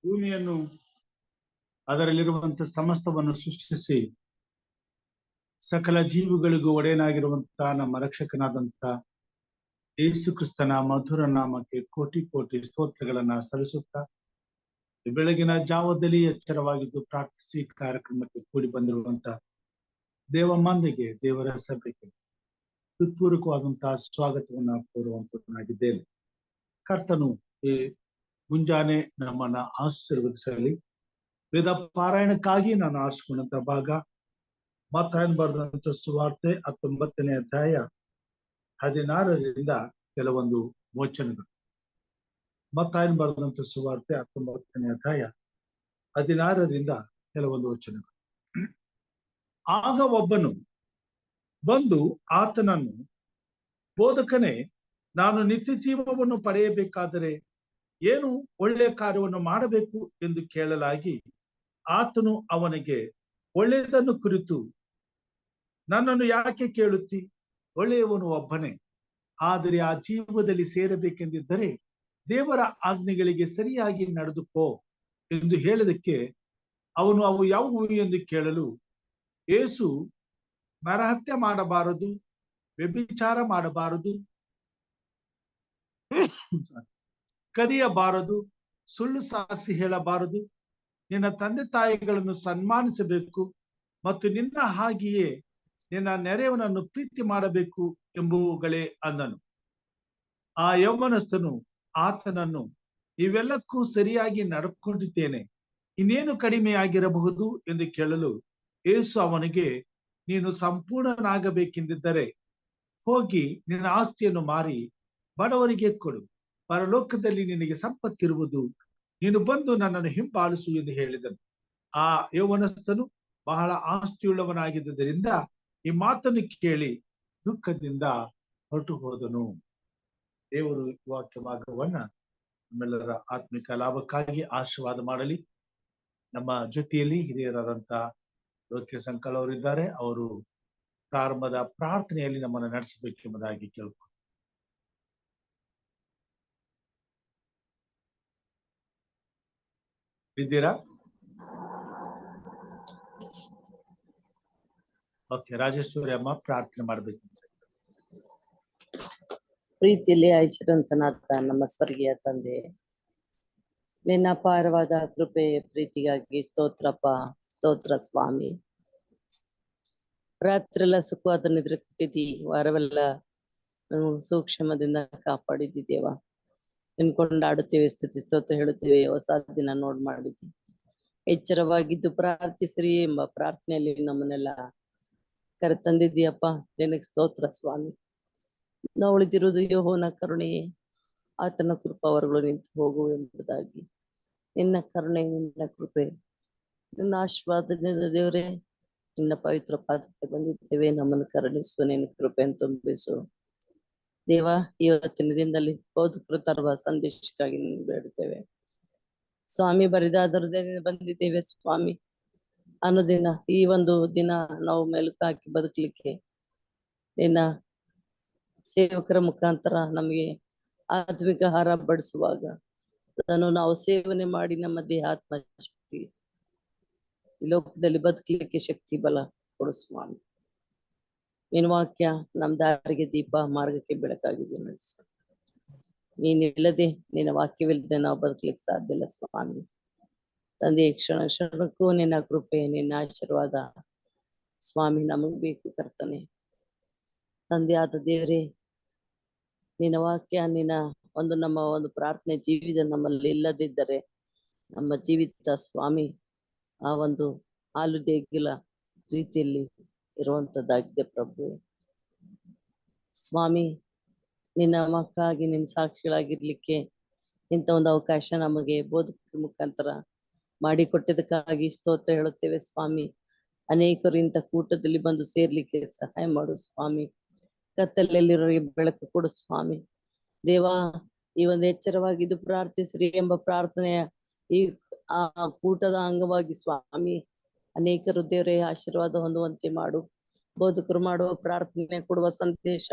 ಭೂಮಿಯನ್ನು ಅದರಲ್ಲಿರುವಂತಹ ಸಮಸ್ತವನ್ನು ಸೃಷ್ಟಿಸಿ ಸಕಲ ಜೀವಿಗಳಿಗೂ ಒಡೆಯನಾಗಿರುವಂತಹ ನಮ್ಮ ರಕ್ಷಕನಾದಂತ ಯೇಸು ಕ್ರಿಸ್ತನ ಮಧುರ ನಾಮಕ್ಕೆ ಕೋಟಿ ಕೋಟಿ ಸ್ತೋತ್ರಗಳನ್ನ ಸಲ್ಲಿಸುತ್ತಾ ಬೆಳಗಿನ ಜಾವದಲ್ಲಿ ಎಚ್ಚರವಾಗಿದ್ದು ಪ್ರಾರ್ಥಿಸಿ ಕಾರ್ಯಕ್ರಮಕ್ಕೆ ಕೂಡಿ ಬಂದಿರುವಂತ ದೇವಮ್ಮಂದಿಗೆ, ದೇವರ ಸಭೆಗೆ ಹೃತ್ಪೂರ್ವಕವಾದಂತಹ ಸ್ವಾಗತವನ್ನ ಕೋರುವಂತನಾಗಿದ್ದೇನೆ. ಕರ್ತನು ಈ ಮುಂಜಾನೆ ನಮ್ಮನ್ನ ಆಶೀರ್ವದಿಸಲಿ. ವೇದ ಪಾರಾಯಣಕ್ಕಾಗಿ ನಾನು ಆರಿಸಿಕೊಂಡಂತ ಭಾಗ ಮತ್ತಾಯನ ಬರೆದಂತ ಸುವಾರ್ತೆ 19ನೇ ಅಧ್ಯಾಯ 16ರಿಂದ ಕೆಲವೊಂದು ವಚನಗಳು. ಮತ್ತಾಯನ ಬರೆದಂತ ಸುವಾರ್ತೆ 19ನೇ ಅಧ್ಯಾಯ 16ರಿಂದ ಕೆಲವೊಂದು ವಚನಗಳು. ಆಗ ಒಬ್ಬನು ಬಂದು ಆತನನ್ನು, ಬೋಧಕನೇ, ನಾನು ನಿತ್ಯ ಜೀವವನ್ನು ಪಡೆಯಬೇಕಾದರೆ ಏನು ಒಳ್ಳೆಯ ಕಾರ್ಯವನ್ನು ಮಾಡಬೇಕು ಎಂದು ಕೇಳಲಾಗಿ, ಆತನು ಅವನಿಗೆ, ಒಳ್ಳೆಯದನ್ನು ಕುರಿತು ನನ್ನನ್ನು ಯಾಕೆ ಕೇಳುತ್ತಿ? ಒಳ್ಳೆಯವನು ಒಬ್ಬನೇ. ಆದರೆ ಆ ಜೀವದಲ್ಲಿ ಸೇರಬೇಕೆಂದಿದ್ದರೆ ದೇವರ ಆಜ್ಞೆಗಳಿಗೆ ಸರಿಯಾಗಿ ನಡೆದುಕೋ ಎಂದು ಹೇಳಿದಕ್ಕೆ ಅವನು ಅವು ಯಾವುವು ಎಂದು ಕೇಳಲು, ಯೇಸು, ನರಹತ್ಯೆ ಮಾಡಬಾರದು, ವ್ಯಭಿಚಾರ ಮಾಡಬಾರದು, ಕದಿಯಬಾರದು, ಸುಳ್ಳು ಸಾಕ್ಷಿ ಹೇಳಬಾರದು, ನಿನ್ನ ತಂದೆ ತಾಯಿಗಳನ್ನು ಸನ್ಮಾನಿಸಬೇಕು ಮತ್ತು ನಿನ್ನ ಹಾಗೆಯೇ ನಿನ್ನ ನೆರೆಯವನನ್ನು ಪ್ರೀತಿ ಮಾಡಬೇಕು ಎಂಬುವುಗಳೇ ಅಂದನು. ಆ ಯೌವನಸ್ಥನು ಆತನನ್ನು, ಇವೆಲ್ಲಕ್ಕೂ ಸರಿಯಾಗಿ ನಡ್ಕೊಂಡಿದ್ದೇನೆ, ಇನ್ನೇನು ಕಡಿಮೆಯಾಗಿರಬಹುದು ಎಂದು ಕೇಳಲು, ಯೇಸು ಅವನಿಗೆ, ನೀನು ಸಂಪೂರ್ಣನಾಗಬೇಕೆಂದಿದ್ದರೆ ಹೋಗಿ ನಿನ್ನ ಆಸ್ತಿಯನ್ನು ಮಾರಿ ಬಡವರಿಗೆ ಕೊಡು, ಪರಲೋಕದಲ್ಲಿ ನಿನಗೆ ಸಂಪತ್ತಿರುವುದು, ನೀನು ಬಂದು ನನ್ನನ್ನು ಹಿಂಬಾಲಿಸು ಎಂದು ಹೇಳಿದನು. ಆ ಯೌವನಸ್ಥನು ಬಹಳ ಆಸ್ತಿಯುಳ್ಳವನಾಗಿದ್ದರಿಂದ ಈ ಮಾತನ್ನು ಕೇಳಿ ದುಃಖದಿಂದ ಹೊರಟು ಹೋದನು. ದೇವರು ವಾಕ್ಯ ಭಾಗವನ್ನ ನಮ್ಮೆಲ್ಲರ ಆತ್ಮಿಕ ಲಾಭಕ್ಕಾಗಿ ಆಶೀರ್ವಾದ ಮಾಡಲಿ. ನಮ್ಮ ಜೊತೆಯಲ್ಲಿ ಹಿರಿಯರಾದಂತ ಲೋಕ್ಯ ಸಂಕಲ್ ಅವರಿದ್ದಾರೆ. ಅವರು ಪ್ರಾರಂಭದ ಪ್ರಾರ್ಥನೆಯಲ್ಲಿ ನಮ್ಮನ್ನು ನಡೆಸಬೇಕೆಂಬುದಾಗಿ ಕೇಳ್ಕೊಂಡು. ಇದ್ದೀರಾ? ಓಕೆ, ರಾಜೇಶ್ವರಿ ಅಮ್ಮ ಪ್ರಾರ್ಥನೆ ಮಾಡ್ಬೇಕು. ಪ್ರೀತಿಯಲ್ಲಿ ಐಶ್ವರಂತನಾದ ನಮ್ಮ ಸ್ವರ್ಗೀಯ ತಂದೆ, ನಿನ್ನ ಅಪಾರವಾದ ಕೃಪೆ ಪ್ರೀತಿಗಾಗಿ ಸ್ತೋತ್ರಪ್ಪ, ಸ್ತೋತ್ರ ಸ್ವಾಮಿ. ರಾತ್ರಿಯೆಲ್ಲ ಸುಖವಾದ ನಿದ್ರೆ ಕೊಟ್ಟಿದ್ದಿ, ವಾರವೆಲ್ಲ ಸೂಕ್ಷ್ಮದಿಂದ ಕಾಪಾಡಿದ್ದಿ ದೇವ. ನಿನ್ಕೊಂಡಾಡುತ್ತೇವೆ, ಸ್ತುತಿ ಸ್ತೋತ್ರ ಹೇಳುತ್ತೇವೆ. ಹೊಸ ದಿನ ನೋಡ್ ಮಾಡಿದ್ದಿ, ಎಚ್ಚರವಾಗಿದ್ದು ಪ್ರಾರ್ಥಿಸ್ರಿ ಎಂಬ ಪ್ರಾರ್ಥನೆಯಲ್ಲಿ ನಮ್ಮನ್ನೆಲ್ಲ ಕರೆತಂದಿದ್ದೀಯಪ್ಪ. ನಿನಗೆ ಸ್ತೋತ್ರ ಸ್ವಾಮಿ. ನಾವು ಉಳಿದಿರುವುದು ಯೆಹೋವನ ಕರುಣೆಯೇ, ಆತನ ಕೃಪಾವರಗಳು ನಿಂತು ಹೋಗು ಎಂಬುದಾಗಿ. ನಿನ್ನ ಕರುಣೆ, ನಿನ್ನ ಕೃಪೆ, ನಿನ್ನ ಆಶೀರ್ವಾದದಿಂದ ದೇವರೇ ನಿನ್ನ ಪವಿತ್ರ ಪಾದಕ್ಕೆ ಬಂದಿದ್ದೇವೆ. ನಮ್ಮನ್ನು ಕರುಣಿಸು, ನಿನ್ನ ಕೃಪೆಯನ್ನು ತುಂಬಿಸು ದೇವ. ಇವತ್ತಿನ ದಿನದಲ್ಲಿ ಬೋಧಕರು ತರುವ ಸಂದೇಶಕ್ಕಾಗಿ ಬೇಡುತ್ತೇವೆ ಸ್ವಾಮಿ. ಬರಿದಾದರದಿಂದ ಬಂದಿದ್ದೇವೆ ಸ್ವಾಮಿ. ಅನುದಿನ ಈ ಒಂದು ದಿನ ನಾವು ಮೆಲುಕು ಹಾಕಿ ಬದುಕಲಿಕ್ಕೆ ನಿನ್ನ ಸೇವಕರ ಮುಖಾಂತರ ನಮಗೆ ಆತ್ಮಿಕ ಆಹಾರ ಬಡಿಸುವಾಗ ಅದನ್ನು ನಾವು ಸೇವನೆ ಮಾಡಿ ನಮ್ಮ ದೇಹ ಆತ್ಮ ಶಕ್ತಿ ಲೋಕದಲ್ಲಿ ಬದುಕಲಿಕ್ಕೆ ಶಕ್ತಿ ಬಲ ಕೊಡು ಸ್ವಾಮಿ. ನಿನ್ನ ವಾಕ್ಯ ನಮ್ಮ ದಾರಿಗೆ ದೀಪ, ಮಾರ್ಗಕ್ಕೆ ಬೆಳಕಾಗಿದೆ ನಡೆಸು. ನೀನಿಲ್ಲದೆ, ನಿನ್ನ ವಾಕ್ಯವಿಲ್ಲದೆ ನಾವು ಬದುಕಲಿಕ್ಕೆ ಸಾಧ್ಯ ಇಲ್ಲ ಸ್ವಾಮಿ. ತಂದೆ, ಕ್ಷಣ ಕ್ಷಣಕ್ಕೂ ನಿನ್ನ ಕೃಪೆ, ನಿನ್ನ ಆಶೀರ್ವಾದ ಸ್ವಾಮಿ ನಮಗ್ ಬೇಕು ಕರ್ತನೆ. ತಂದೆ ಆದ ದೇವರೇ, ನಿನ್ನ ವಾಕ್ಯ, ನಿನ್ನ ನಮ್ಮ ಒಂದು ಪ್ರಾರ್ಥನೆ ಜೀವಿತ ನಮ್ಮಲ್ಲಿ ಇಲ್ಲದಿದ್ದರೆ ನಮ್ಮ ಜೀವಿತ ಸ್ವಾಮಿ ಆ ಒಂದು ಹಾಲು ದೇಗಿಲ ರೀತಿಯಲ್ಲಿ ಇರುವಂತದ್ದಾಗಿದೆ ಪ್ರಭು ಸ್ವಾಮಿ. ನಿನ್ನ ಮಕ್ಕಳಾಗಿ ನಿನ್ನ ಸಾಕ್ಷಿಗಳಾಗಿರ್ಲಿಕ್ಕೆ ಇಂಥ ಒಂದು ಅವಕಾಶ ನಮಗೆ ಬೋಧಕರ ಮುಖಾಂತರ ಮಾಡಿಕೊಟ್ಟಿದ್ದಕ್ಕಾಗಿ ಸ್ತೋತ್ರ ಹೇಳುತ್ತೇವೆ ಸ್ವಾಮಿ. ಅನೇಕರು ಇಂಥ ಕೂಟದಲ್ಲಿ ಬಂದು ಸೇರ್ಲಿಕ್ಕೆ ಸಹಾಯ ಮಾಡು ಸ್ವಾಮಿ. ಕತ್ತಲಲ್ಲಿರೋರಿಗೆ ಬೆಳಕು ಕೊಡು ಸ್ವಾಮಿ. ದೇವಾ, ಈ ಒಂದು ಎಚ್ಚರವಾಗಿದ್ದು ಪ್ರಾರ್ಥಿಸ್ರಿ ಎಂಬ ಪ್ರಾರ್ಥನೆಯ ಈ ಆ ಕೂಟದ ಅಂಗವಾಗಿ ಸ್ವಾಮಿ ಅನೇಕರು ದೇವರೇ ಆಶೀರ್ವಾದ ಹೊಂದುವಂತೆ ಮಾಡು. ಬೋಧಕರು ಮಾಡುವ ಪ್ರಾರ್ಥನೆ, ಕೊಡುವ ಸಂದೇಶ,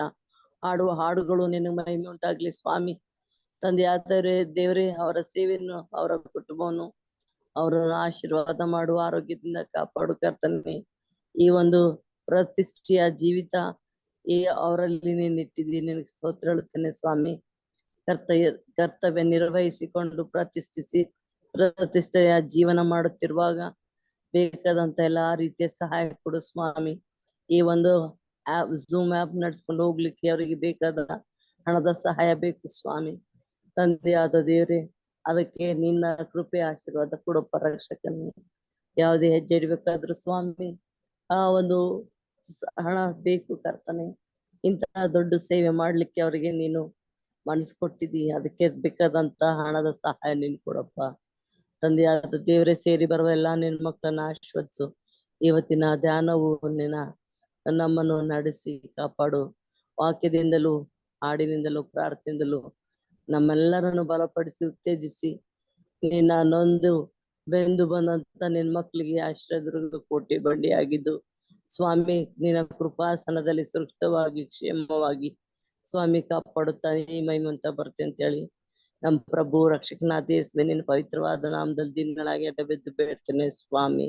ಹಾಡುವ ಹಾಡುಗಳು ನಿನಗೆ ಮಹಿಮೆ ಉಂಟಾಗ್ಲಿ ಸ್ವಾಮಿ. ತಂದೆ ಆದರೆ ದೇವರೇ, ಅವರ ಸೇವೆಯನ್ನು, ಅವರ ಕುಟುಂಬವನ್ನು ಅವರನ್ನು ಆಶೀರ್ವಾದ ಮಾಡು, ಆರೋಗ್ಯದಿಂದ ಕಾಪಾಡು ಕರ್ತನೆ. ಈ ಒಂದು ಪ್ರತಿಷ್ಠೆಯ ಜೀವಿತ ಅವರಲ್ಲಿ ನೀನು ಇಟ್ಟಿದ್ದೀನಿ, ನಿನಗೆ ಸ್ತೋತ್ರ ಹೇಳುತ್ತೇನೆ ಸ್ವಾಮಿ. ಕರ್ತವ್ಯ ನಿರ್ವಹಿಸಿಕೊಂಡು ಪ್ರತಿಷ್ಠೆಯ ಜೀವನ ಮಾಡುತ್ತಿರುವಾಗ ಬೇಕಾದಂತ ಎಲ್ಲಾ ರೀತಿಯ ಸಹಾಯ ಕೊಡು ಸ್ವಾಮಿ. ಈ ಒಂದು ಝೂಮ್ ಆ್ಯಪ್ ನಡ್ಸ್ಕೊಂಡು ಹೋಗ್ಲಿಕ್ಕೆ ಅವರಿಗೆ ಬೇಕಾದ ಹಣದ ಸಹಾಯ ಬೇಕು ಸ್ವಾಮಿ. ತಂದೆಯಾದ ದೇವ್ರೆ, ಅದಕ್ಕೆ ನಿನ್ನ ಕೃಪೆ ಆಶೀರ್ವಾದ ಕೊಡಪ್ಪ ರಕ್ಷಕನೇ. ಯಾವುದೇ ಹೆಜ್ಜೆ ಇಡ್ಬೇಕಾದ್ರೂ ಸ್ವಾಮಿ ಆ ಒಂದು ಹಣ ಬೇಕು ಕರ್ತನೆ. ಇಂತಹ ದೊಡ್ಡ ಸೇವೆ ಮಾಡ್ಲಿಕ್ಕೆ ಅವರಿಗೆ ನೀನು ಮನಸ್ಸು ಕೊಟ್ಟಿದ್ದೀ, ಅದಕ್ಕೆ ಬೇಕಾದಂತ ಹಣದ ಸಹಾಯ ನೀನು ಕೊಡಪ್ಪ. ತಂದೆಯಾದ ದೇವರೇ, ಸೇರಿ ಬರುವ ಎಲ್ಲಾ ನಿನ್ನ ಮಕ್ಕಳನ್ನ ಆಶೀರ್ವದಿಸು. ಇವತ್ತಿನ ಧ್ಯಾನವು ನಮ್ಮನ್ನು ನಡೆಸಿ ಕಾಪಾಡು. ವಾಕ್ಯದಿಂದಲೂ ಹಾಡಿನಿಂದಲೂ ಪ್ರಾರ್ಥನೆಯಿಂದಲೂ ನಮ್ಮೆಲ್ಲರನ್ನು ಬಲಪಡಿಸಿ ಉತ್ತೇಜಿಸಿ ನಿನ್ನ ನೊಂದು ಬೆಂದು ಬಂದಂತ ನಿನ್ನ ಮಕ್ಕಳಿಗೆ ಆಶ್ರಯದುರ್ಗ ಕೋಟೆ ಬಂಡಿಯಾಗಿದ್ದು ಸ್ವಾಮಿ, ನಿನ್ನ ಕೃಪಾಸನದಲ್ಲಿ ಸುರಕ್ಷಿತವಾಗಿ ಕ್ಷೇಮವಾಗಿ ಸ್ವಾಮಿ ಕಾಪಾಡುತ್ತಾ ಈ ಮಹಿಮಂತ ಬರುತ್ತೆ ಅಂತ ಹೇಳಿ ನಮ್ಮ ಪ್ರಭು ರಕ್ಷಕನಾಥ ಯೇಸುವೆ ನಿನ್ನ ಪವಿತ್ರವಾದ ನಾಮದಲ್ಲಿ ದಿನಗಳಾಗಿ ಅಡ್ಡಬಿದ್ದು ಬೇಡ್ತೇನೆ ಸ್ವಾಮಿ.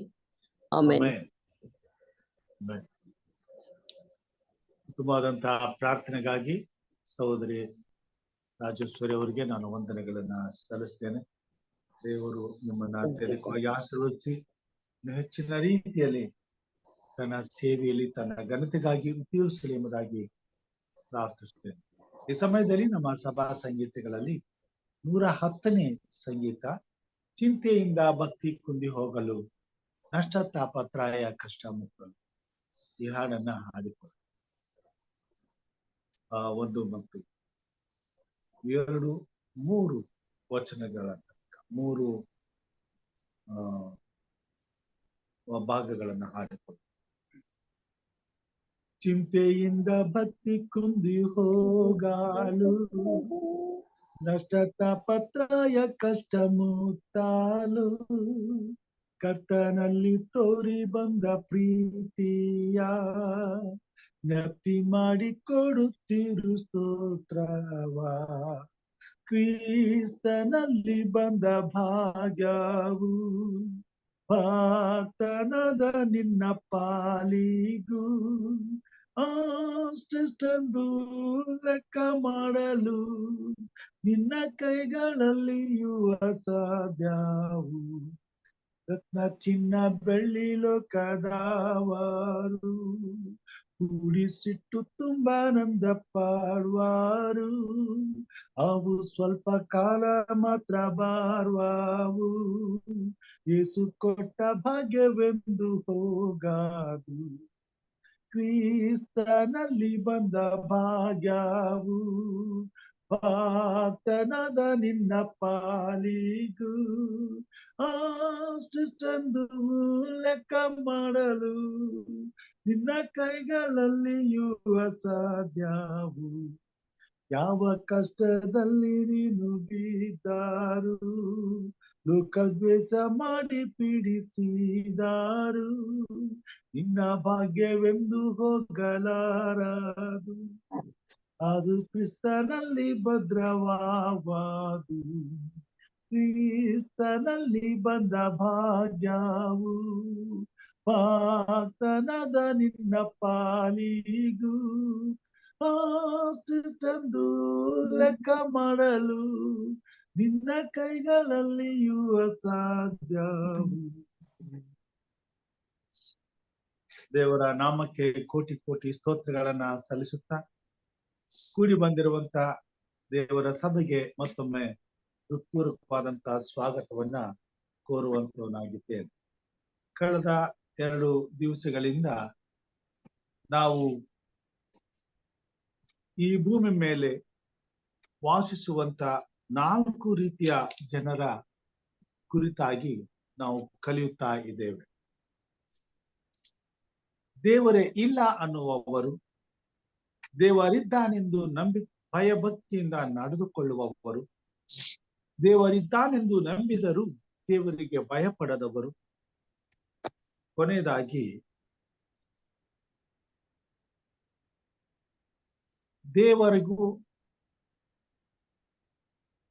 ಆಮೇಲೆ ಉತ್ತಮವಾದಂತಹ ಪ್ರಾರ್ಥನೆಗಾಗಿ ಸಹೋದರಿ ರಾಜೇಶ್ವರಿ ಅವರಿಗೆ ನಾನು ವಂದನೆಗಳನ್ನ ಸಲ್ಲಿಸ್ತೇನೆ. ದೇವರು ನಿಮ್ಮನ್ನ ಅತ್ಯಧಿಕವಾಗಿ ಆಶೀರ್ವದಿಸಿ ಹೆಚ್ಚಿನ ರೀತಿಯಲ್ಲಿ ತನ್ನ ಸೇವೆಯಲ್ಲಿ ತನ್ನ ಘನತೆಗಾಗಿ ಉಪಯೋಗಿಸಲಿ ಎಂಬುದಾಗಿ ಪ್ರಾರ್ಥಿಸುತ್ತೇನೆ. ಈ ಸಮಯದಲ್ಲಿ ನಮ್ಮ ಸಭಾ ಸಂಗೀತಗಳಲ್ಲಿ 110ನೇ ಸಂಗೀತ, ಚಿಂತೆಯಿಂದ ಭಕ್ತಿ ಕುಂದಿ ಹೋಗಲು, ನಷ್ಟ ತಾಪತ್ರಾಯ ಕಷ್ಟ ಮುಕ್ಕಲು, ಈ ಹಾಡನ್ನ ಹಾಡಿಕೊಳ್ಳಿ. 1 ಮತ್ತು 2, 3 ವಚನಗಳ ತನಕ 3 ಭಾಗಗಳನ್ನ ಹಾಡಿಕೊಳ್ಳಿ. ಚಿಂತೆಯಿಂದ ಭಕ್ತಿ ಕುಂದಿ ಹೋಗಲು, ನಷ್ಟ ತಾಪತ್ರಾಯ ಕಷ್ಟ ಮುಕ್ತಾಲು, ಕರ್ತನಲ್ಲಿ ತೋರಿ ಬಂದ ಪ್ರೀತಿಯ ಜ್ಞಪ್ತಿ ಮಾಡಿ ಕೊಡುತ್ತಿರು ಸ್ತೋತ್ರವ. ಕ್ರಿಸ್ತನಲ್ಲಿ ಬಂದ ಭಾಗ್ಯವು ಭಕ್ತನದ ನಿನ್ನ ಪಾಲಿಗೂ ಅಷ್ಟೆಷ್ಟೆಂದು ಲೆಕ್ಕ ಮಾಡಲು ನಿನ್ನ ಕೈಗಳಲ್ಲಿಯೂ ಅಸಾಧ್ಯವು. ರತ್ನ ಚಿನ್ನ ಬೆಳ್ಳಿ ಲೋಕದವರು ಕೂಡಿಸಿಟ್ಟು ತುಂಬಾನಂದ ಪಾಡುವರು, ಅವು ಸ್ವಲ್ಪ ಕಾಲ ಮಾತ್ರ ಬಾರುವವು. ಯೇಸು ಕೊಟ್ಟ ಭಾಗ್ಯವೆಂದು ಹೋಗಾದು, ಕ್ರಿಸ್ತನಲ್ಲಿ ಬಂದ ಭಾಗ್ಯವು ಭಕ್ತನಾದ ನಿನ್ನ ಪಾಲಿಗೂ ಅಷ್ಟೆಷ್ಟೆಂದು ಲೆಕ್ಕ ಮಾಡಲು ನಿನ್ನ ಕೈಗಳಲ್ಲಿಯೂ ಅಸಾಧ್ಯವು. ಯಾವ ಕಷ್ಟದಲ್ಲಿ ನೀನು ಬಿದ್ದಾರು, ಲೋಕದ್ವೇಷ ಮಾಡಿ ಪೀಡಿಸಿದಾರು, ನಿನ್ನ ಭಾಗ್ಯವೆಂದು ಹೋಗಲಾರದು. ಅದು ಕ್ರಿಸ್ತನಲ್ಲಿ ಭದ್ರವಾದು. ಕ್ರಿಸ್ತನಲ್ಲಿ ಬಂದ ಭಾಗ್ಯವು ಭಕ್ತನಾದ ನಿನ್ನ ಪಾಲಿಗೂ ಅಷ್ಟೆಷ್ಟೆಂದು ಲೆಕ್ಕ ಮಾಡಲು ನಿನ್ನ ಕೈಗಳಲ್ಲಿಯೂ ಅಸಾಧ್ಯವು. ದೇವರ ನಾಮಕ್ಕೆ ಕೋಟಿ ಕೋಟಿ ಸ್ತೋತ್ರಗಳನ್ನ ಸಲ್ಲಿಸುತ್ತಾ ಕೂಡಿ ಬಂದಿರುವಂತ ದೇವರ ಸಭೆಗೆ ಮತ್ತೊಮ್ಮೆ ಹೃತ್ಪೂರ್ವಕವಾದಂತಹ ಸ್ವಾಗತವನ್ನ ಕೋರುವಂತವನಾಗಿದ್ದೇನೆ. ಕಳೆದ 2 ದಿವಸಗಳಿಂದ ನಾವು ಈ ಭೂಮಿ ಮೇಲೆ ವಾಸಿಸುವಂತ 4 ರೀತಿಯ ಜನರ ಕುರಿತಾಗಿ ನಾವು ಕಲಿಯುತ್ತಾ ಇದ್ದೇವೆ. ದೇವರೇ ಇಲ್ಲ ಅನ್ನುವವರು, ದೇವರಿದ್ದಾನೆಂದು ನಂಬಿ ಭಯಭಕ್ತಿಯಿಂದ ನಡೆದುಕೊಳ್ಳುವವರು, ದೇವರಿದ್ದಾನೆಂದು ನಂಬಿದರೂ ದೇವರಿಗೆ ಭಯಪಡದವರು, ಕೊನೆಯದಾಗಿ ದೇವರಿಗೂ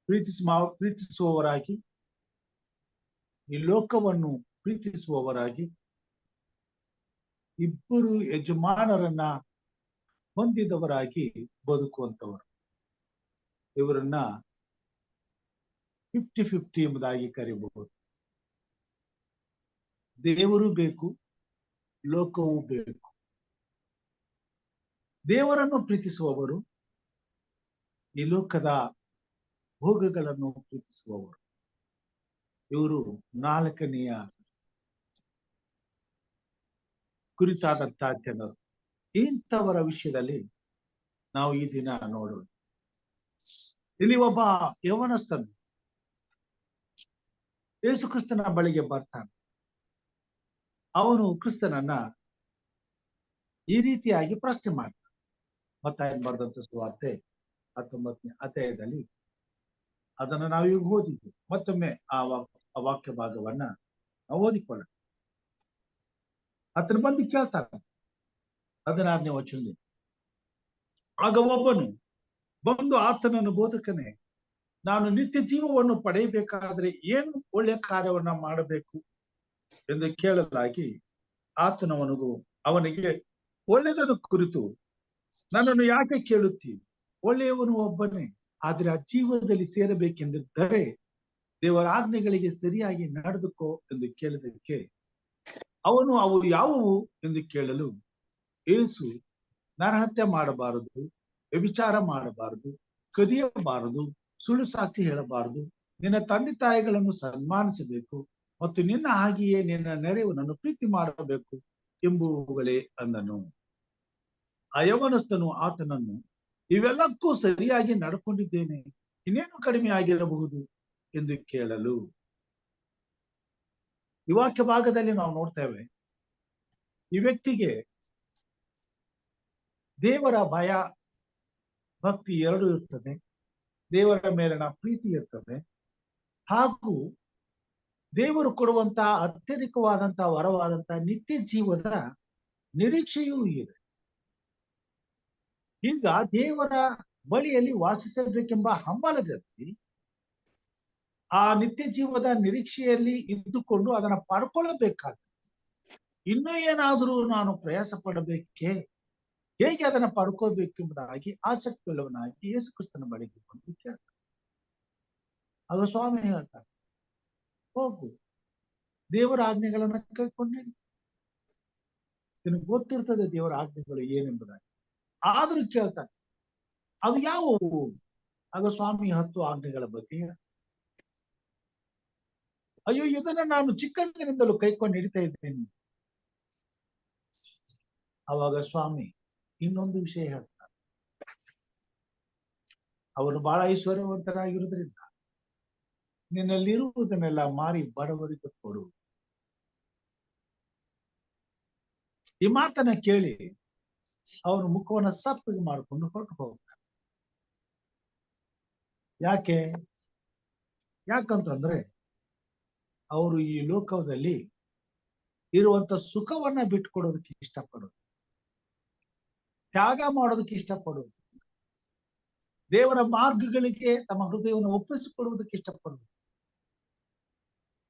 ಪ್ರೀತಿಸುವವರಾಗಿ ಈ ಲೋಕವನ್ನು ಪ್ರೀತಿಸುವವರಾಗಿ ಇಬ್ಬರು ಯಜಮಾನರನ್ನ ಹೊಂದಿದವರಾಗಿ ಬದುಕುವಂತವರು. ಇವರನ್ನ 50-50 ಎಂಬುದಾಗಿ ಕರೆಯಬಹುದು. ದೇವರು ಬೇಕು, ಲೋಕವೂ ಬೇಕು. ದೇವರನ್ನು ಪ್ರೀತಿಸುವವರು ಈ ಲೋಕದ ಭೋಗಗಳನ್ನು ಪ್ರೀತಿಸುವವರು. ಇವರು 4ನೆಯ ಕುರಿತಾದಂತಹ ಜನರು. ಇಂಥವರ ವಿಷಯದಲ್ಲಿ ನಾವು ಈ ದಿನ ನೋಡೋಣ. ಇಲ್ಲಿ ಒಬ್ಬ ಯೌವನಸ್ಥನು ಯೇಸು ಕ್ರಿಸ್ತನ ಬಳಿಗೆ ಬರ್ತಾನೆ. ಅವನು ಕ್ರಿಸ್ತನನ್ನ ಈ ರೀತಿಯಾಗಿ ಪ್ರಶ್ನೆ ಮಾಡ್ತಾನೆ. ಮತ್ತಾಯನು ಬರೆದಂತ ಸುವಾರ್ತೆ 19ನೇ ಅಧ್ಯಾಯದಲ್ಲಿ ಅದನ್ನು ನಾವು ಈಗ ಓದಿದ್ವಿ. ಮತ್ತೊಮ್ಮೆ ಆ ವಾಕ್ಯ ಭಾಗವನ್ನ ನಾವು ಓದಿಕೊಳ್ಳೋಣ. ಆತನು ಬಂದು ಕೇಳ್ತಾನೆ 16ನೇ ವಚನದಲ್ಲಿ. ಆಗ ಒಬ್ಬನು ಬಂದು ಆತನನ್ನು, ಬೋಧಕನೇ, ನಾನು ನಿತ್ಯ ಜೀವವನ್ನು ಪಡೆಯಬೇಕಾದ್ರೆ ಏನು ಒಳ್ಳೆಯ ಕಾರ್ಯವನ್ನ ಮಾಡಬೇಕು ಎಂದು ಕೇಳಲಾಗಿ ಅವನಿಗೆ ಒಳ್ಳೆಯದನ್ನು ಕುರಿತು, ನನ್ನನ್ನು ಯಾಕೆ ಕೇಳುತ್ತೀವಿ? ಒಳ್ಳೆಯವನು ಒಬ್ಬನೇ, ಆದ್ರೆ ಆ ಜೀವನದಲ್ಲಿ ಸೇರಬೇಕೆಂದಿದ್ದರೆ ದೇವರ ಆಜ್ಞೆಗಳಿಗೆ ಸರಿಯಾಗಿ ನಡೆದುಕೋ ಎಂದು ಕೇಳಿದಕ್ಕೆ ಅವನು ಅವು ಯಾವುವು ಎಂದು ಕೇಳಲು ಯೇಸು, ನರಹತ್ಯೆ ಮಾಡಬಾರದು, ವ್ಯಭಿಚಾರ ಮಾಡಬಾರದು, ಕದಿಯಬಾರದು, ಸುಳ್ಳು ಸಾಕ್ಷಿ ಹೇಳಬಾರದು, ನಿನ್ನ ತಂದೆ ತಾಯಿಗಳನ್ನು ಸನ್ಮಾನಿಸಬೇಕು ಮತ್ತು ನಿನ್ನ ಹಾಗೆಯೇ ನಿನ್ನ ನೆರೆಯವನನ್ನು ಪ್ರೀತಿ ಮಾಡಬೇಕು ಎಂಬುವುಗಳೇ ಅಂದನು. ಆ ಯೌವನಸ್ಥನು ಆತನನ್ನು, ಇವೆಲ್ಲಕ್ಕೂ ಸರಿಯಾಗಿ ನಡ್ಕೊಂಡಿದ್ದೇನೆ, ಇನ್ನೇನು ಕಡಿಮೆ ಆಗಿರಬಹುದು ಎಂದು ಕೇಳಲು. ಈ ವಾಕ್ಯ ಭಾಗದಲ್ಲಿ ನಾವು ನೋಡ್ತೇವೆ, ಈ ವ್ಯಕ್ತಿಗೆ ದೇವರ ಭಯ ಭಕ್ತಿ ಎರಡೂ ಇರ್ತದೆ. ದೇವರ ಮೇಲಿನ ಪ್ರೀತಿ ಇರ್ತದೆ, ಹಾಗೂ ದೇವರು ಕೊಡುವಂತಹ ಅತ್ಯಧಿಕವಾದಂತಹ ವರವಾದಂತಹ ನಿತ್ಯ ಜೀವದ ನಿರೀಕ್ಷೆಯೂ ಇದೆ. ಈಗ ದೇವರ ಬಳಿಯಲ್ಲಿ ವಾಸಿಸಬೇಕೆಂಬ ಹಂಬಲದಲ್ಲಿ ಆ ನಿತ್ಯ ಜೀವದ ನಿರೀಕ್ಷೆಯಲ್ಲಿ ಇದ್ದುಕೊಂಡು ಅದನ್ನ ಪಡ್ಕೊಳ್ಳಬೇಕಾದ ಇನ್ನೂ ಏನಾದರೂ ನಾನು ಪ್ರಯಾಸ ಪಡಬೇಕೇ, ಹೇಗೆ ಅದನ್ನ ಪಡ್ಕೋಬೇಕೆಂಬುದಾಗಿ ಆಸಕ್ತಿಯುಳ್ಳವನಾಗಿ ಯೇಸು ಕ್ರಿಸ್ತನ ಬಳಿಗೆ ಬಂದು ಕೇಳ್ತಾನೆ. ಆಗ ಸ್ವಾಮಿ ಹೇಳ್ತಾರೆ, ಹೋಗು, ದೇವರ ಆಜ್ಞೆಗಳನ್ನ ಕೈಕೊಂಡು ನಿನಗೆ ಗೊತ್ತಿರ್ತದೆ ದೇವರ ಆಜ್ಞೆಗಳು ಏನೆಂಬುದಾಗಿ. ಆದ್ರೂ ಕೇಳ್ತಾನೆ, ಅವು ಯಾವುವು? ಆಗ ಸ್ವಾಮಿ 10 ಆಜ್ಞೆಗಳ ಬಗ್ಗೆ, ಅಯ್ಯೋ ಇದನ್ನ ನಾನು ಚಿಕ್ಕಂದಿನಿಂದಲೂ ಕೈಕೊಂಡು ಹಿಡಿತಾ ಇದ್ದೇನೆ. ಅವಾಗ ಸ್ವಾಮಿ ಇನ್ನೊಂದು ವಿಷಯ ಹೇಳ್ತಾರೆ, ಅವನು ಬಹಳ ಐಶ್ವರ್ಯವಂತರಾಗಿರುವುದರಿಂದ ನಿನ್ನಲ್ಲಿರುವುದನ್ನೆಲ್ಲ ಮಾರಿ ಬಡವರಿಗೆ ಕೊಡು. ಈ ಮಾತನ್ನ ಕೇಳಿ ಅವನು ಮುಖವನ್ನ ಸಪ್ಪಗೆ ಮಾಡಿಕೊಂಡು ಹೊರಟು ಹೋಗ್ತಾನೆ. ಯಾಕಂತಂದ್ರೆ ಅವರು ಈ ಲೋಕದಲ್ಲಿ ಇರುವಂತ ಸುಖವನ್ನ ಬಿಟ್ಕೊಡೋದಕ್ಕೆ ಇಷ್ಟಪಡೋದು, ತ್ಯಾಗ ಮಾಡೋದಕ್ಕೆ ಇಷ್ಟಪಡೋದು, ದೇವರ ಮಾರ್ಗಗಳಿಗೆ ತಮ್ಮ ಹೃದಯವನ್ನು ಒಪ್ಪಿಸಿಕೊಡುವುದಕ್ಕೆ ಇಷ್ಟಪಡೋದು,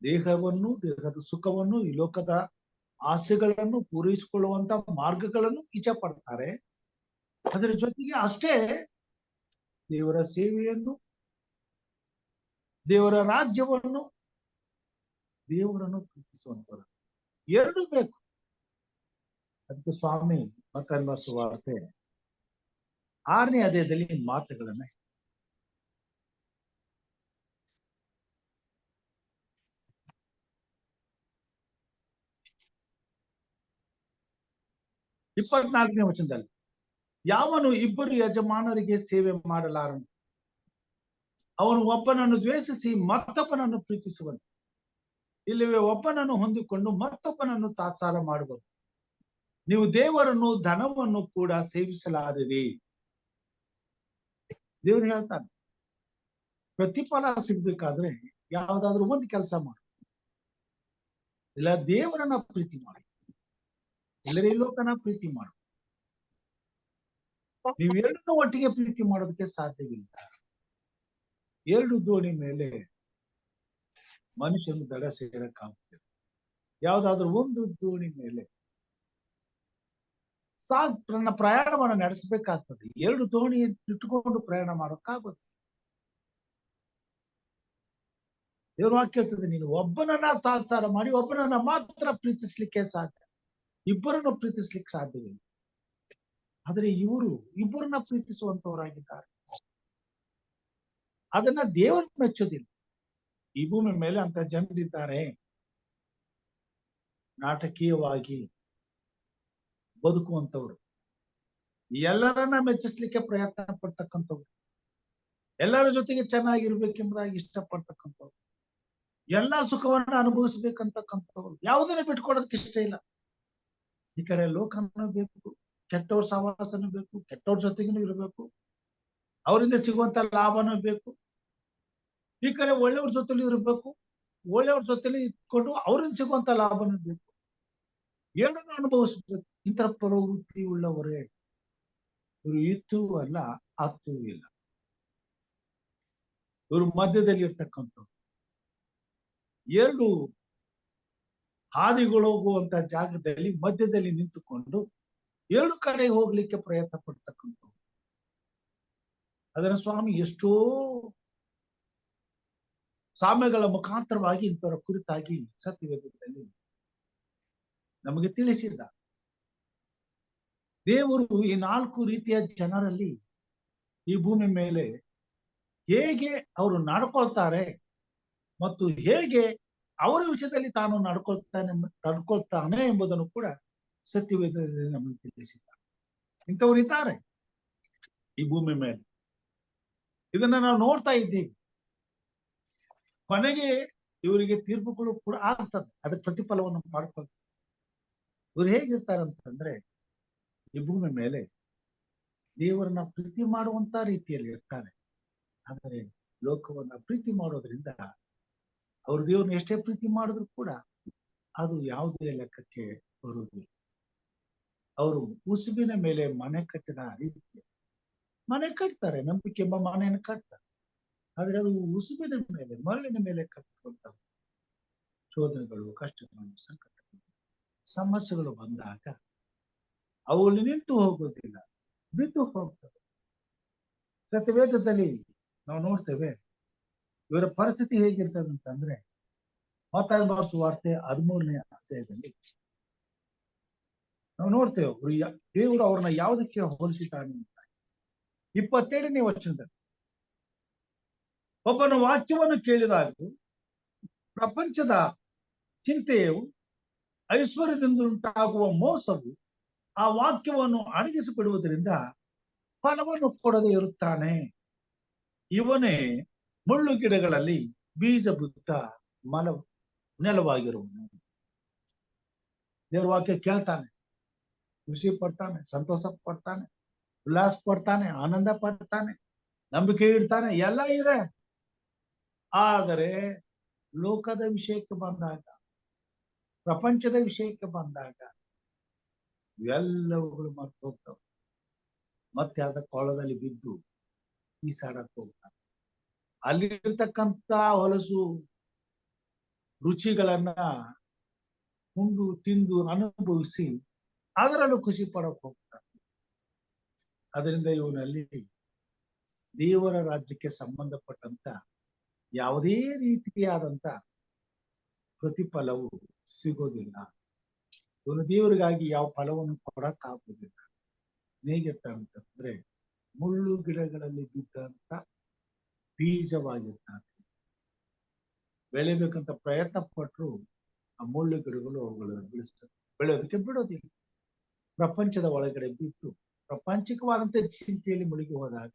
ದೇಹದ ಸುಖವನ್ನು, ಈ ಲೋಕದ ಆಸೆಗಳನ್ನು ಪೂರೈಸಿಕೊಳ್ಳುವಂತ ಮಾರ್ಗಗಳನ್ನು ಇಚ್ಛೆ ಪಡ್ತಾರೆ. ಅದರ ಜೊತೆಗೆ ಅಷ್ಟೇ ದೇವರ ಸೇವೆಯನ್ನು, ದೇವರ ರಾಜ್ಯವನ್ನು, ದೇವರನ್ನು ಪ್ರೀತಿಸುವಂತವರು ಎರಡು ಬೇಕು. ಅದಕ್ಕೆ ಸ್ವಾಮಿ ಮತ್ತಾಯನ ಸುವಾರ್ತೆ 6ನೇ ಅಧ್ಯಾಯದಲ್ಲಿ ಮಾತುಗಳನ್ನ 24ನೇ ವಚನದಲ್ಲಿ, ಯಾವನು ಇಬ್ಬರು ಯಜಮಾನರಿಗೆ ಸೇವೆ ಮಾಡಲಾರನು, ಅವನು ಒಬ್ಬನನ್ನು ದ್ವೇಷಿಸಿ ಮತ್ತೊಬ್ಬನನ್ನು ಪ್ರೀತಿಸುವನು, ಇಲ್ಲವೇ ಒಬ್ಬನನ್ನು ಹೊಂದಿಕೊಂಡು ಮತ್ತೊಬ್ಬನನ್ನು ತಾತ್ಸಾರ ಮಾಡುವುದು. ನೀವು ದೇವರನ್ನು ಧನವನ್ನು ಕೂಡ ಸೇವಿಸಲಾರಿರಿ. ದೇವರು ಹೇಳ್ತಾನೆ, ಪ್ರತಿಫಲ ಸಿಗ್ಬೇಕಾದ್ರೆ ಯಾವ್ದಾದ್ರು ಒಂದು ಕೆಲಸ ಮಾಡು, ಇಲ್ಲ ದೇವರನ್ನ ಪ್ರೀತಿ ಮಾಡು, ಎಲ್ಲರ ಲೋಕನ ಪ್ರೀತಿ ಮಾಡು. ನೀವೆರಡನ್ನೂ ಒಟ್ಟಿಗೆ ಪ್ರೀತಿ ಮಾಡೋದಕ್ಕೆ ಸಾಧ್ಯವಿಲ್ಲ. ಎರಡು ದೋಣಿ ಮೇಲೆ ಮನುಷ್ಯನು ದಡ ಸೇರಕ್ಕಾಗ್ತದೆ. ಯಾವ್ದಾದ್ರು ಒಂದು ದೋಣಿ ಮೇಲೆ ನನ್ನ ಪ್ರಯಾಣವನ್ನು ನಡೆಸಬೇಕಾಗ್ತದೆ. 2 ದೋಣಿ ಇಟ್ಟುಕೊಂಡು ಪ್ರಯಾಣ ಮಾಡೋಕ್ಕಾಗೋದು. ದೇವ್ರ ವಾಕ್ಯ ಹೇಳ್ತದೆ, ನೀನು ಒಬ್ಬನನ್ನ ತಾತ್ಸಾರ ಮಾಡಿ ಒಬ್ಬನನ್ನ ಮಾತ್ರ ಪ್ರೀತಿಸ್ಲಿಕ್ಕೆ ಸಾಧ್ಯ, ಇಬ್ಬರನ್ನು ಪ್ರೀತಿಸ್ಲಿಕ್ಕೆ ಸಾಧ್ಯವಿಲ್ಲ. ಆದ್ರೆ ಇವರು ಇಬ್ಬರನ್ನ ಪ್ರೀತಿಸುವಂತವರಾಗಿದ್ದಾರೆ. ಅದನ್ನ ದೇವರು ಮೆಚ್ಚೋದಿಲ್ಲ. ಈ ಭೂಮಿ ಮೇಲೆ ಅಂತ ಜನರಿದ್ದಾರೆ, ನಾಟಕೀಯವಾಗಿ ಬದುಕುವಂತವ್ರು, ಎಲ್ಲರನ್ನ ಮೆಚ್ಚಿಸ್ಲಿಕ್ಕೆ ಪ್ರಯತ್ನ ಪಡ್ತಕ್ಕಂಥವ್ರು, ಎಲ್ಲರ ಜೊತೆಗೆ ಚೆನ್ನಾಗಿರ್ಬೇಕೆಂಬುದಾಗಿ ಇಷ್ಟಪಡ್ತಕ್ಕಂಥವ್ರು, ಎಲ್ಲಾ ಸುಖವನ್ನ ಅನುಭವಿಸ್ಬೇಕಂತಕ್ಕಂಥವ್ರು, ಯಾವುದನ್ನ ಬಿಟ್ಕೊಡೋದಕ್ಕೆ ಇಷ್ಟ ಇಲ್ಲ. ಈ ಕಡೆ ಲೋಕನೂ ಬೇಕು, ಕೆಟ್ಟವ್ರ ಸಹವಾಸನೂ ಬೇಕು, ಕೆಟ್ಟವ್ರ ಜೊತೆಗೂ ಇರಬೇಕು, ಅವರಿಂದ ಸಿಗುವಂತ ಲಾಭನೂ ಬೇಕು. ಈ ಕಡೆ ಒಳ್ಳೆಯವ್ರ ಜೊತೆಲಿ ಇರಬೇಕು, ಒಳ್ಳೆಯವ್ರ ಜೊತೆಲಿ ಇಟ್ಕೊಂಡು ಅವರಿಂದ ಸಿಗುವಂತ ಲಾಭನೂ ಬೇಕು, ಎರಡನ್ನೂ ಅನುಭವಿಸ್ಬೇಕು. ಇಂಥ ಪ್ರವೃತ್ತಿ ಉಳ್ಳವರೇ ಇವರು ಇತ್ತು ಅಲ್ಲ, ಅತ್ತೂ ಇಲ್ಲ. ಇವರು ಮಧ್ಯದಲ್ಲಿ ಇರ್ತಕ್ಕಂಥವ್ರು, 2 ಹಾದಿಗಳು ಹೋಗುವಂತ ಜಾಗದಲ್ಲಿ ಮಧ್ಯದಲ್ಲಿ ನಿಂತುಕೊಂಡು 2 ಕಡೆ ಹೋಗ್ಲಿಕ್ಕೆ ಪ್ರಯತ್ನ ಪಡ್ತಕ್ಕಂಥವ್ರು. ಅದರ ಸ್ವಾಮಿ ಎಷ್ಟೋ ಸಾಮ್ಯಗಳ ಮುಖಾಂತರವಾಗಿ ಇಂಥವರ ಕುರಿತಾಗಿ ಸತ್ಯವೇದದಲ್ಲಿ ನಮಗೆ ತಿಳಿಸಿದ. ದೇವರು ಈ 4 ರೀತಿಯ ಜನರಲ್ಲಿ ಈ ಭೂಮಿ ಮೇಲೆ ಹೇಗೆ ಅವರು ನಡ್ಕೊಳ್ತಾರೆ ಮತ್ತು ಹೇಗೆ ಅವರ ವಿಷಯದಲ್ಲಿ ತಾನು ನಡ್ಕೊಳ್ತಾನೆ ಎಂಬುದನ್ನು ಕೂಡ ಸತ್ಯವೇದದಲ್ಲಿ ನಮಗೆ ತಿಳಿಸಿದ. ಇಂಥವ್ರು ಇದ್ದಾರೆ ಈ ಭೂಮಿ ಮೇಲೆ. ಇದನ್ನ ನಾವು ನೋಡ್ತಾ ಇದ್ದೀವಿ. ಕೊನೆಗೆ ಇವರಿಗೆ ತೀರ್ಪುಗಳು ಕೂಡ ಆಗ್ತದೆ, ಅದಕ್ಕೆ ಪ್ರತಿಫಲವನ್ನು ಮಾಡ್ಕೊಳ್ತಾರೆ. ಇವ್ರು ಹೇಗಿರ್ತಾರೆ ಅಂತಂದ್ರೆ, ಈ ಭೂಮಿ ಮೇಲೆ ದೇವರನ್ನ ಪ್ರೀತಿ ಮಾಡುವಂತ ರೀತಿಯಲ್ಲಿ ಇರ್ತಾರೆ. ಆದರೆ ಲೋಕವನ್ನ ಪ್ರೀತಿ ಮಾಡೋದ್ರಿಂದ ಅವ್ರ ದೇವ್ರನ್ನ ಎಷ್ಟೇ ಪ್ರೀತಿ ಮಾಡಿದ್ರು ಕೂಡ ಅದು ಯಾವುದೇ ಲೆಕ್ಕಕ್ಕೆ ಬರುವುದಿಲ್ಲ. ಅವರು ಉಸುಬಿನ ಮೇಲೆ ಮನೆ ಕಟ್ಟಿದ ರೀತಿ ಮನೆ ಕಟ್ತಾರೆ, ನಂಬಿಕೆ ಎಂಬ ಮನೆಯನ್ನು ಕಟ್ತಾರೆ. ಆದ್ರೆ ಅದು ಉಸುಬಿನ ಮೇಲೆ, ಮರಳಿನ ಮೇಲೆ ಕಟ್ಟುವಂತ ಶೋಧನೆಗಳು, ಕಷ್ಟಗಳು, ಸಂಕಟಗಳು, ಸಮಸ್ಯೆಗಳು ಬಂದಾಗ ಅವು ನಿಂತು ಹೋಗೋದಿಲ್ಲ, ಬಿದ್ದು ಹೋಗ್ತದೆ. ಸತ್ಯವೇದದಲ್ಲಿ ನಾವು ನೋಡ್ತೇವೆ ಇವರ ಪರಿಸ್ಥಿತಿ ಹೇಗಿರ್ತದೆ ಅಂತಂದ್ರೆ, ಮತ್ತಾಯ ಸುವಾರ್ತೆ 13ನೇ ಅಧ್ಯಾಯದಲ್ಲಿ ನಾವು ನೋಡ್ತೇವೆ ದೇವರು ಅವ್ರನ್ನ ಯಾವುದಕ್ಕೆ ಹೋಲಿಸಿದ್ದಾನೆ ಅಂತ. 27ನೇ ವಚನದಲ್ಲಿ, ಒಬ್ಬನ ವಾಕ್ಯವನ್ನು ಕೇಳಿದಾಗ ಪ್ರಪಂಚದ ಚಿಂತೆಯು, ಐಶ್ವರ್ಯದಿಂದ ಉಂಟಾಗುವ ಮೋಸವು ಆ ವಾಕ್ಯವನ್ನು ಅಡಗಿಸಿಬಿಡುವುದರಿಂದ ಫಲವನ್ನು ಕೊಡದೆ ಇರುತ್ತಾನೆ. ಇವನೇ ಮುಳ್ಳು ಗಿಡಗಳಲ್ಲಿ ಬೀಜ ಬಿದ್ದ ನೆಲವಾಗಿರುವನು. ದೇವರ ವಾಕ್ಯ ಕೇಳ್ತಾನೆ, ಖುಷಿ ಪಡ್ತಾನೆ, ಸಂತೋಷ ಪಡ್ತಾನೆ, ಉಲ್ಲಾಸ ಪಡ್ತಾನೆ, ಆನಂದ ಪಡ್ತಾನೆ, ನಂಬಿಕೆ ಇಡ್ತಾನೆ, ಎಲ್ಲ ಇದೆ. ಆದರೆ ಲೋಕದ ವಿಷಯಕ್ಕೆ ಬಂದಾಗ, ಪ್ರಪಂಚದ ವಿಷಯಕ್ಕೆ ಬಂದಾಗ ಇವೆಲ್ಲವುಗಳು ಮರ್ತು ಹೋಗ್ತವೆ. ಮತ್ತೆ ಅದ ಕೊಳದಲ್ಲಿ ಬಿದ್ದು ಈಸಾಡಕ್ ಹೋಗ್ತಾನೆ. ಅಲ್ಲಿರ್ತಕ್ಕಂಥ ಹೊಲಸು ರುಚಿಗಳನ್ನ ಉಂಡು ತಿಂದು ಅನುಭವಿಸಿ ಅದರಲ್ಲೂ ಖುಷಿ ಪಡಕ್ ಹೋಗ್ತಾನೆ. ಅದರಿಂದ ಇವನಲ್ಲಿ ದೇವರ ರಾಜ್ಯಕ್ಕೆ ಸಂಬಂಧಪಟ್ಟಂತ ಯಾವುದೇ ರೀತಿಯಾದಂತ ಪ್ರತಿಫಲವು ಸಿಗೋದಿಲ್ಲ. ಇವನು ದೇವರಿಗಾಗಿ ಯಾವ ಫಲವನ್ನು ಕೊಡಕ್ಕಾಗುವುದಿಲ್ಲ. ಹೇಗಿರ್ತಾನಂತಂದ್ರೆ, ಮುಳ್ಳು ಗಿಡಗಳಲ್ಲಿ ಬಿದ್ದಂತ ಬೀಜವಾಗಿರ್ತಾನೆ. ಬೆಳಿಬೇಕಂತ ಪ್ರಯತ್ನ ಪಟ್ಟರು ಆ ಮುಳ್ಳು ಗಿಡಗಳು ಅವುಗಳನ್ನು ಬೆಳೆಯೋದಕ್ಕೆ ಬಿಡೋದಿಲ್ಲ. ಪ್ರಪಂಚದ ಒಳಗಡೆ ಬಿದ್ದು ಪ್ರಪಂಚಿಕವಾದಂತ ಚಿಂತೆಯಲ್ಲಿ ಮುಳುಗಿ ಹೋದಾಗ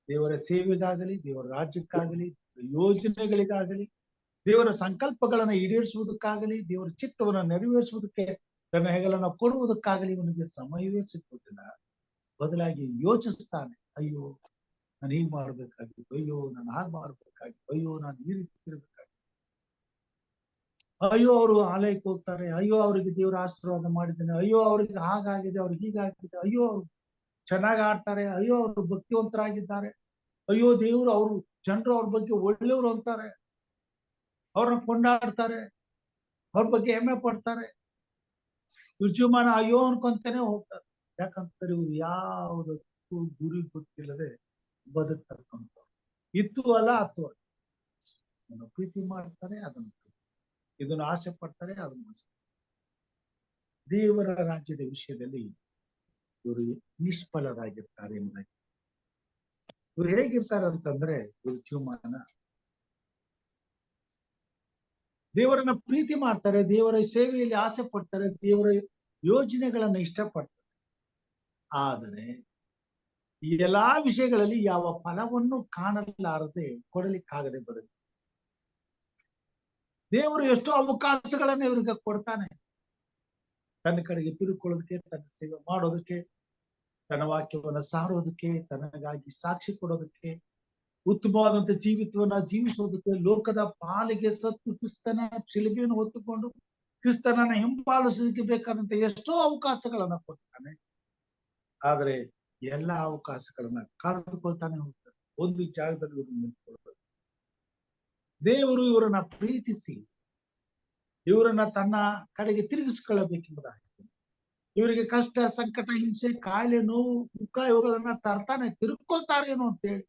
ದೇವರ ಸೇವೆಗಾಗಲಿ, ದೇವರ ರಾಜ್ಯಕ್ಕಾಗಲಿ, ಯೋಜನೆಗಳಿಗಾಗಲಿ, ದೇವರ ಸಂಕಲ್ಪಗಳನ್ನ ಈಡೇರಿಸುವುದಕ್ಕಾಗಲಿ, ದೇವರ ಚಿತ್ತವನ್ನ ನೆರವೇರಿಸುವುದಕ್ಕೆ ತನ್ನ ಹೆಗಲನ್ನ ಕೊಡುವುದಕ್ಕಾಗಲಿ ಇವನಿಗೆ ಸಮಯವೇ ಸಿಕ್ಕುವುದಿಲ್ಲ. ಬದಲಾಗಿ ಯೋಚಿಸ್ತಾನೆ, ಅಯ್ಯೋ ನಾನು ಹೀಗ್ ಮಾಡ್ಬೇಕಾಗಿತ್ತು, ಅಯ್ಯೋ ನಾನು ಹಾಗೆ ಮಾಡ್ಬೇಕಾಗಿತ್ತು, ಅಯ್ಯೋ ನಾನು ಈ ರೀತಿ ಇರ್ಬೇಕಾಗಿತ್ತು, ಅಯ್ಯೋ ಅವರು ಆಲಯಕ್ಕೆ ಹೋಗ್ತಾರೆ, ಅಯ್ಯೋ ಅವರಿಗೆ ದೇವರ ಆಶೀರ್ವಾದ ಮಾಡಿದ್ದೇನೆ, ಅಯ್ಯೋ ಅವ್ರಿಗೆ ಹಾಗಾಗಿದೆ, ಅವ್ರಿಗೆ ಹೀಗಾಗಿದೆ, ಅಯ್ಯೋ ಅವ್ರು ಚೆನ್ನಾಗಿ ಆಡ್ತಾರೆ, ಅಯ್ಯೋ ಅವರು ಭಕ್ತಿವಂತರಾಗಿದ್ದಾರೆ, ಅಯ್ಯೋ ದೇವರು ಅವರು ಜನರು ಅವ್ರ ಬಗ್ಗೆ ಒಳ್ಳೆಯವರು ಅಂತಾರೆ. ಅವ್ರನ್ನ ಕೊಂಡಾಡ್ತಾರೆ, ಅವ್ರ ಬಗ್ಗೆ ಹೆಮ್ಮೆ ಪಡ್ತಾರೆ. ಇವ್ರ ಜೀವಮಾನ ಅಯ್ಯೋ ಅನ್ಕೊಂತಾನೆ ಹೋಗ್ತಾರೆ. ಯಾಕಂತಾರೆ ಇವ್ರು ಯಾವುದಕ್ಕೂ ಗುರಿ ಗೊತ್ತಿಲ್ಲದೆ ಬದುಕ್ತಕ್ಕಂಥ ಇತ್ತು ಅಲ್ಲ ಹತ್ತು ಅಲ್ಲ. ಅದನ್ನು ಪ್ರೀತಿ ಮಾಡ್ತಾರೆ, ಇದನ್ನು ಆಸೆ ಪಡ್ತಾರೆ, ಅದನ್ನು ಆಸೆ. ದೇವರ ರಾಜ್ಯದ ವಿಷಯದಲ್ಲಿ ಇವರು ನಿಷ್ಫಲರಾಗಿರ್ತಾರೆ ಎಂಬುದಾಗಿ. ಇವ್ರು ಹೇಗಿರ್ತಾರೆ ಅಂತಂದ್ರೆ ಇವ್ರ ಜೀವಮಾನ ದೇವರನ್ನ ಪ್ರೀತಿ ಮಾಡ್ತಾರೆ, ದೇವರ ಸೇವೆಯಲ್ಲಿ ಆಸೆ ಪಡ್ತಾರೆ, ದೇವರ ಯೋಜನೆಗಳನ್ನ ಇಷ್ಟಪಡ್ತಾರೆ. ಆದರೆ ಈ ಎಲ್ಲಾ ವಿಷಯಗಳಲ್ಲಿ ಯಾವ ಫಲವನ್ನು ಕಾಣಲಾರದೆ ಕೊಡಲಿಕ್ಕಾಗದೆ ಬರುತ್ತೆ. ದೇವರು ಎಷ್ಟೋ ಅವಕಾಶಗಳನ್ನ ಇವ್ರಿಗೆ ಕೊಡ್ತಾನೆ, ತನ್ನ ಕಡೆಗೆ ತಿರುಕೊಳ್ಳೋದಕ್ಕೆ, ತನ್ನ ಸೇವೆ ಮಾಡೋದಕ್ಕೆ, ತನ್ನ ವಾಕ್ಯವನ್ನ ಸಾರೋದಕ್ಕೆ, ತನಗಾಗಿ ಸಾಕ್ಷಿ ಕೊಡೋದಕ್ಕೆ, ಉತ್ತಮವಾದಂತ ಜೀವಿತವನ್ನ ಜೀವಿಸೋದಕ್ಕೆ, ಲೋಕದ ಪಾಲಿಗೆ ಸತ್ತು ಕ್ರಿಸ್ತನ ಶಿಲುಬೆಯನ್ನು ಹೊತ್ತುಕೊಂಡು ಕ್ರಿಸ್ತನನ್ನ ಹಿಂಬಾಲಿಸೋದಕ್ಕೆ ಬೇಕಾದಂತ ಎಷ್ಟೋ ಅವಕಾಶಗಳನ್ನ ಕೊಡ್ತಾನೆ. ಆದ್ರೆ ಎಲ್ಲಾ ಅವಕಾಶಗಳನ್ನ ಕಳೆದುಕೊಳ್ತಾನೆ ಹೋಗ್ತಾರೆ. ಒಂದು ಜಾಗದಲ್ಲಿ ಇವರು ನಿಂತ್ಕೊಳ್ತಾರೆ. ದೇವರು ಇವರನ್ನ ಪ್ರೀತಿಸಿ ಇವರನ್ನ ತನ್ನ ಕಡೆಗೆ ತಿರುಗಿಸಿಕೊಳ್ಳಬೇಕೆಂಬುದಾಗಿದೆ. ಇವರಿಗೆ ಕಷ್ಟ, ಸಂಕಟ, ಹಿಂಸೆ, ಕಾಯಿಲೆ, ನೋವು, ದುಃಖ ಇವುಗಳನ್ನ ತರ್ತಾನೆ. ತಿರುಗ್ಕೊಳ್ತಾರೇನೋ ಅಂತೇಳಿ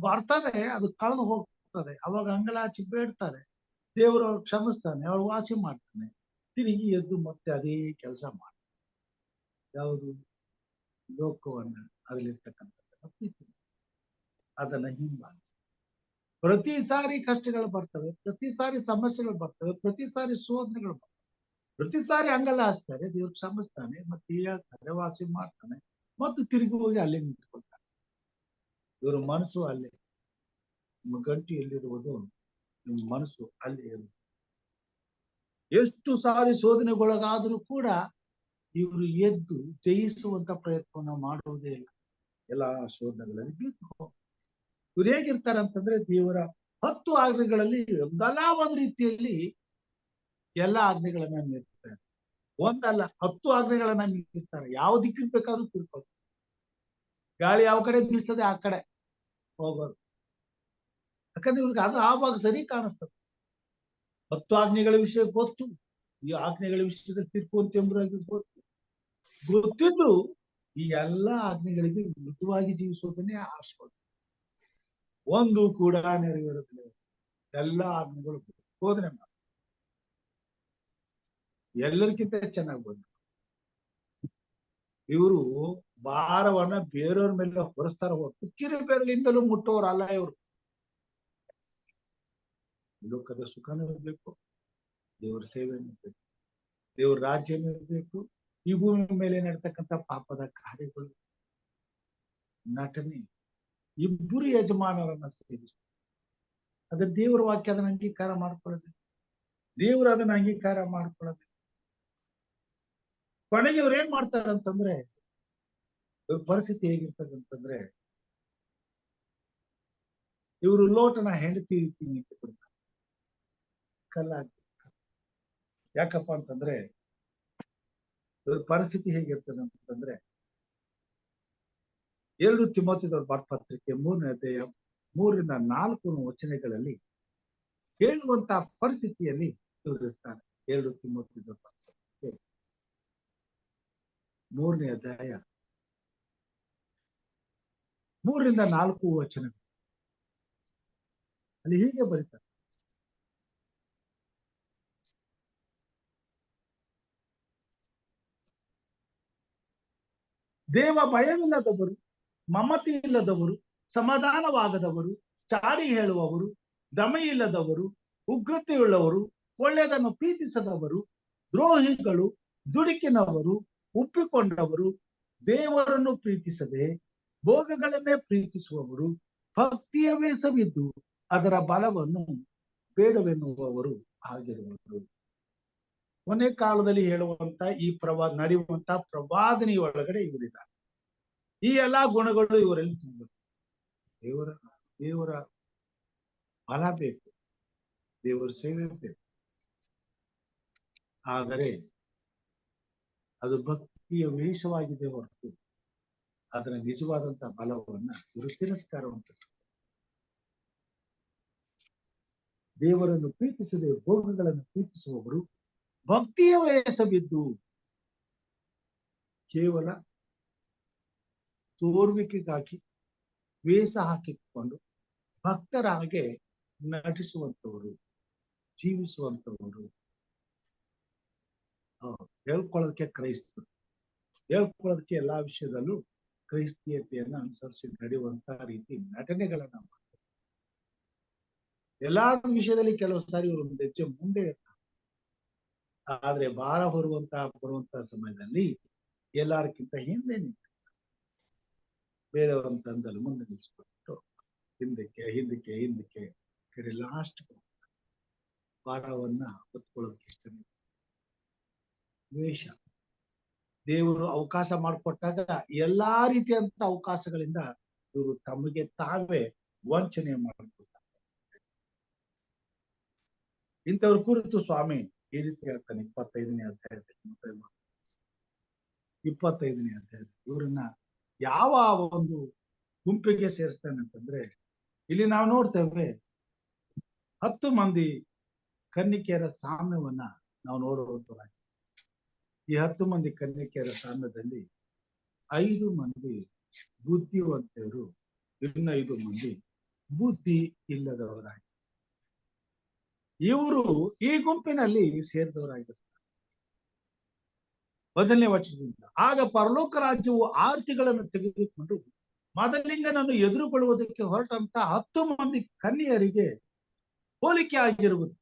ಬರ್ತದೆ, ಅದು ಕಳೆದು ಹೋಗ್ತದೆ. ಅವಾಗ ಅಂಗಲಾಚಿ ಬೇಡ್ತಾರೆ, ದೇವರು ಅವ್ರು ಕ್ಷಮಿಸ್ತಾನೆ, ಅವ್ರು ವಾಸಿ ಮಾಡ್ತಾನೆ, ತಿರುಗಿ ಎದ್ದು ಮತ್ತೆ ಅದೇ ಕೆಲಸ ಮಾಡ್ತಾನೆ. ಯಾವುದು? ಲೋಕವನ್ನ ಅದರಲ್ಲಿರ್ತಕ್ಕಂಥ ಪ್ರೀತಿ ಅದನ್ನ ಹಿಂಬಾಲಿಸ್ತಾರೆ. ಪ್ರತಿ ಸಾರಿ ಕಷ್ಟಗಳು ಬರ್ತವೆ, ಪ್ರತಿ ಸಾರಿ ಸಮಸ್ಯೆಗಳು ಬರ್ತವೆ, ಪ್ರತಿ ಸಾರಿ ಶೋಧನೆಗಳು ಬರ್ತವೆ, ಪ್ರತಿ ಸಾರಿ ಅಂಗಲ್ಲ ಹಾಸ್ತಾರೆ, ದೇವ್ರು ಕ್ಷಮಿಸ್ತಾನೆ, ಮತ್ತೆ ಹೇಳ್ತಾರೆ, ವಾಸಿ ಮಾಡ್ತಾನೆ, ಮತ್ತು ತಿರುಗಿ ಹೋಗಿ ಅಲ್ಲೇ ನಿಂತ್ಕೊಳ್ತಾನೆ. ಇವ್ರ ಮನಸ್ಸು ಅಲ್ಲೇ. ನಿಮ್ಮ ಗಂಟು ಎಲ್ಲಿರುವುದು, ನಿಮ್ಮ ಮನಸ್ಸು ಅಲ್ಲಿ ಇರುವುದು. ಎಷ್ಟು ಸಾರಿ ಶೋಧನೆಗೊಳಗಾದರೂ ಕೂಡ ಇವರು ಎದ್ದು ಜಯಿಸುವಂತ ಪ್ರಯತ್ನವನ್ನ ಮಾಡುವುದೇ ಇಲ್ಲ. ಎಲ್ಲಾ ಶೋಧನೆಗಳಲ್ಲಿ ಬೀಳ್ತು. ಇವ್ರು ಹೇಗಿರ್ತಾರೆ ಅಂತಂದ್ರೆ ದೇವರ 10 ಆಜ್ಞೆಗಳಲ್ಲಿ ಒಂದಲ್ಲ ಒಂದ್ ರೀತಿಯಲ್ಲಿ ಎಲ್ಲಾ ಆಜ್ಞೆಗಳನ್ನ ಮೀರ್ತಾರೆ. ಒಂದಲ್ಲ 10 ಆಜ್ಞೆಗಳನ್ನ ಮೀರ್ತಾರೆ. ಯಾವ ದಿಕ್ಕಿಗೆ ಬೇಕಾದ್ರೂ ತಿರ್ಕೊಳ್ತಾರೆ. ಗಾಳಿ ಯಾವ ಕಡೆ ಬೀಸ್ತದೆ ಆ ಕಡೆ ಹೋಗೋರು. ಯಾಕಂದ್ರೆ ಇವ್ರಿಗೆ ಅದು ಆವಾಗ ಸರಿ ಕಾಣಿಸ್ತದೆ. 10 ಆಜ್ಞೆಗಳ ವಿಷಯ ಗೊತ್ತು, ಈ ಆಜ್ಞೆಗಳ ವಿಷಯದಲ್ಲಿ ತಿರ್ಕುವಂತೆ ಎಂಬುದಾಗಿ ಗೊತ್ತಿದ್ರು ಈ ಎಲ್ಲಾ ಆಜ್ಞೆಗಳಿಗೆ ವಿರುದ್ಧವಾಗಿ ಜೀವಿಸೋದನ್ನೇ ಆರಿಸ್ಕೊಳ್ತಾರೆ. ಒಂದು ಕೂಡ ನೆರವೇರುತ್ತಿಲ್ಲ. ಎಲ್ಲಾ ಆಜ್ಞೆಗಳು ಬೋಧನೆ ಮಾಡಿ ಎಲ್ಲರಿಗಿಂತ ಚೆನ್ನಾಗಿ ಬಂದ್ರು. ಇವರು ಭಾರವನ್ನ ಬೇರೆಯವ್ರ ಮೇಲೆ ಹೊರಿಸ್ತಾರ ಹೊತ್ತು ಕಿರುಬೆರಳಿಂದಲೂ ಮುಟ್ಟೋರಲ್ಲ ಇವರು. ಲೋಕದ ಸುಖನೂ ಇರ್ಬೇಕು, ದೇವರ ಸೇವೆನೂ ಇರ್ಬೇಕು, ದೇವರ ರಾಜ್ಯನೂ ಇರ್ಬೇಕು, ಈ ಭೂಮಿ ಮೇಲೆ ನಡ್ತಕ್ಕಂಥ ಪಾಪದ ಕಾರ್ಯಗಳು, ನಟನೆ, ಇಬ್ಬರು ಯಜಮಾನರನ್ನ ಸೇರಿಸಿ ಅದ್ರ ದೇವರ ವಾಕ್ಯ ಅದನ್ನ ಅಂಗೀಕಾರ ಮಾಡ್ಕೊಳ್ಳೋದು, ದೇವರು ಅದನ್ನ ಅಂಗೀಕಾರ ಮಾಡ್ಕೊಳ್ಳೋದು. ಕೊನೆಗೆ ಇವ್ರು ಏನ್ ಮಾಡ್ತಾರಂತಂದ್ರೆ, ಇವ್ರ ಪರಿಸ್ಥಿತಿ ಹೇಗಿರ್ತದಂತಂದ್ರೆ, ಇವರು ಲೋಟನ ಹೆಂಡತಿ ರೀತಿ ನಿಂತು ಕೊಡ್ತಾರೆ, ಕಲ್ಲಾಗಿ. ಯಾಕಪ್ಪ ಅಂತಂದ್ರೆ ಇವ್ರ ಪರಿಸ್ಥಿತಿ ಹೇಗಿರ್ತದಂತಂದ್ರೆ, 2 ತಿಮೋಥೆಯದವರ ಬರೆದ ಪತ್ರಿಕೆ 3ನೇ ಅಧ್ಯಾಯ 3-4 ವಚನಗಳಲ್ಲಿ ಹೇಳುವಂತ ಪರಿಸ್ಥಿತಿಯಲ್ಲಿ ಇವರು ಇರ್ತಾರೆ. 2 ತಿಮೋಥೆಯದವರ ಪತ್ರಿಕೆ 3ನೇ ಅಧ್ಯಾಯ 3-4 ವಚನಗಳು ಅಲ್ಲಿ ಹೀಗೆ ಬರೀತಾರೆ. ದೇವ ಭಯವಿಲ್ಲದವರು, ಮಮತೆ ಇಲ್ಲದವರು, ಸಮಾಧಾನವಾಗದವರು, ಚಾಡಿ ಹೇಳುವವರು, ದಮೆಯಿಲ್ಲದವರು, ಉಗ್ರತೆಯುಳ್ಳವರು, ಒಳ್ಳೆಯದನ್ನು ಪ್ರೀತಿಸದವರು, ದ್ರೋಹಿಗಳು, ದುಡುಕಿನವರು, ಉಪ್ಪಿಕೊಂಡವರು, ದೇವರನ್ನು ಪ್ರೀತಿಸದೆ ಭೋಗಗಳನ್ನೇ ಪ್ರೀತಿಸುವವರು, ಭಕ್ತಿಯ ವೇಷವಿದ್ದು ಅದರ ಬಲವನ್ನು ಬೇಡವೆನ್ನುವವರು ಆಗಿರುವರು. ಕೊನೆ ಕಾಲದಲ್ಲಿ ಹೇಳುವಂತ ಈ ನಡೆಯುವಂತ ಪ್ರವಾದನೆಯೊಳಗಡೆ ಇವರಿದ್ದಾರೆ. ಈ ಎಲ್ಲಾ ಗುಣಗಳು ಇವರಲ್ಲಿ ತುಂಬಬೇಕು. ದೇವರ ಬಲ ಬೇಕು, ದೇವರ ಸೇವೆ ಬೇಕು. ಆದರೆ ಅದು ಭಕ್ತಿಯ ವೇಷವಾಗಿದೆ ಹೊರತು ಅದರ ನಿಜವಾದಂತಹ ಬಲವನ್ನ ಇವರು ತಿರಸ್ಕಾರ ಉಂಟು. ದೇವರನ್ನು ಪ್ರೀತಿಸದೆ ಭೋಗಗಳನ್ನು ಪ್ರೀತಿಸುವವರು ಭಕ್ತಿಯ ವೇಷ ಬಿದ್ದು ಕೇವಲ ತೋರ್ವಿಕೆಗಾಗಿ ವೇಷ ಹಾಕಿಕೊಂಡು ಭಕ್ತರ ಹಾಗೆ ನಟಿಸುವಂತವರು, ಜೀವಿಸುವಂತವರು. ಹೇಳ್ಕೊಳ್ಳೋದಕ್ಕೆ ಕ್ರೈಸ್ತರು, ಹೇಳ್ಕೊಳ್ಳೋದಕ್ಕೆ ಎಲ್ಲಾ ವಿಷಯದಲ್ಲೂ ಕ್ರೈಸ್ತೀಯತೆಯನ್ನು ಅನುಸರಿಸಿ ನಡೆಯುವಂತ ರೀತಿ ನಟನೆಗಳನ್ನ ಮಾಡ್ತಾರೆ. ಎಲ್ಲಾ ವಿಷಯದಲ್ಲಿ ಕೆಲವು ಸಾರಿ ಇವರು ಒಂದು ಹೆಜ್ಜೆ ಮುಂದೆ ಇರ್ತಾರೆ, ಆದ್ರೆ ಭಾರ ಬರುವಂತ ಸಮಯದಲ್ಲಿ ಎಲ್ಲಾರಕ್ಕಿಂತ ಹಿಂದೆ ನಿಂತ ಬೇರೆಯವರ ತಂದಲು ಮುಂದೆ ನಿಲ್ಲಿಸ್ಬಿಟ್ಟು ಹಿಂದಕ್ಕೆ ಹಿಂದಕ್ಕೆ ಹಿಂದಕ್ಕೆ ಕಡೆ ಲಾಸ್ಟ್ ಭಾರವನ್ನ ಹೊತ್ಕೊಳ್ಳೋದಕ್ಕೆ ಇಷ್ಟ. ದ್ವೇಷ. ದೇವರು ಅವಕಾಶ ಮಾಡಿಕೊಟ್ಟಾಗ ಎಲ್ಲಾ ರೀತಿಯಂತ ಅವಕಾಶಗಳಿಂದ ಇವರು ತಮಗೆ ತಾವೇ ವಂಚನೆ ಮಾಡಿಕೊಳ್ತಾರೆ. ಇಂಥವ್ರ ಕುರಿತು ಸ್ವಾಮಿ ಈ ರೀತಿ ಹೇಳ್ತಾನೆ 25ನೇ ಅಧ್ಯಾಯದಲ್ಲಿ. 25ನೇ ಅಧ್ಯಾಯದಲ್ಲಿ ಇವ್ರನ್ನ ಯಾವ ಒಂದು ಗುಂಪಿಗೆ ಸೇರಿಸ್ತಾನೆ ಅಂತಂದ್ರೆ, ಇಲ್ಲಿ ನಾವು ನೋಡ್ತೇವೆ 10 ಮಂದಿ ಕನ್ನಿಕೆಯರ ಸಾಮ್ಯವನ್ನ ನಾವು ನೋಡುವಂತರಾಗಿ. ಈ 10 ಮಂದಿ ಕನ್ನಿಕೆಯರ ಸಾಮ್ಯದಲ್ಲಿ 5 ಮಂದಿ ಬುದ್ಧಿವಂತರು, ಇನ್ನು 5 ಮಂದಿ ಬುದ್ಧಿ ಇಲ್ಲದವರಾಗಿ ಇವರು ಈ ಗುಂಪಿನಲ್ಲಿ ಸೇರಿದವರಾಗಿರ್ತಾರೆ. 1ನೇ ವಚನದಿಂದ, ಆಗ ಪರಲೋಕ ರಾಜ್ಯವು ಆರ್ತಿಗಳನ್ನು ತೆಗೆದುಕೊಂಡು ಮದಲಿಂಗನನ್ನು ಎದುರುಗೊಳ್ಳುವುದಕ್ಕೆ ಹೊರಟಂತ 10 ಮಂದಿ ಕನ್ಯೆಯರಿಗೆ ಹೋಲಿಕೆ ಆಗಿರುವುದು.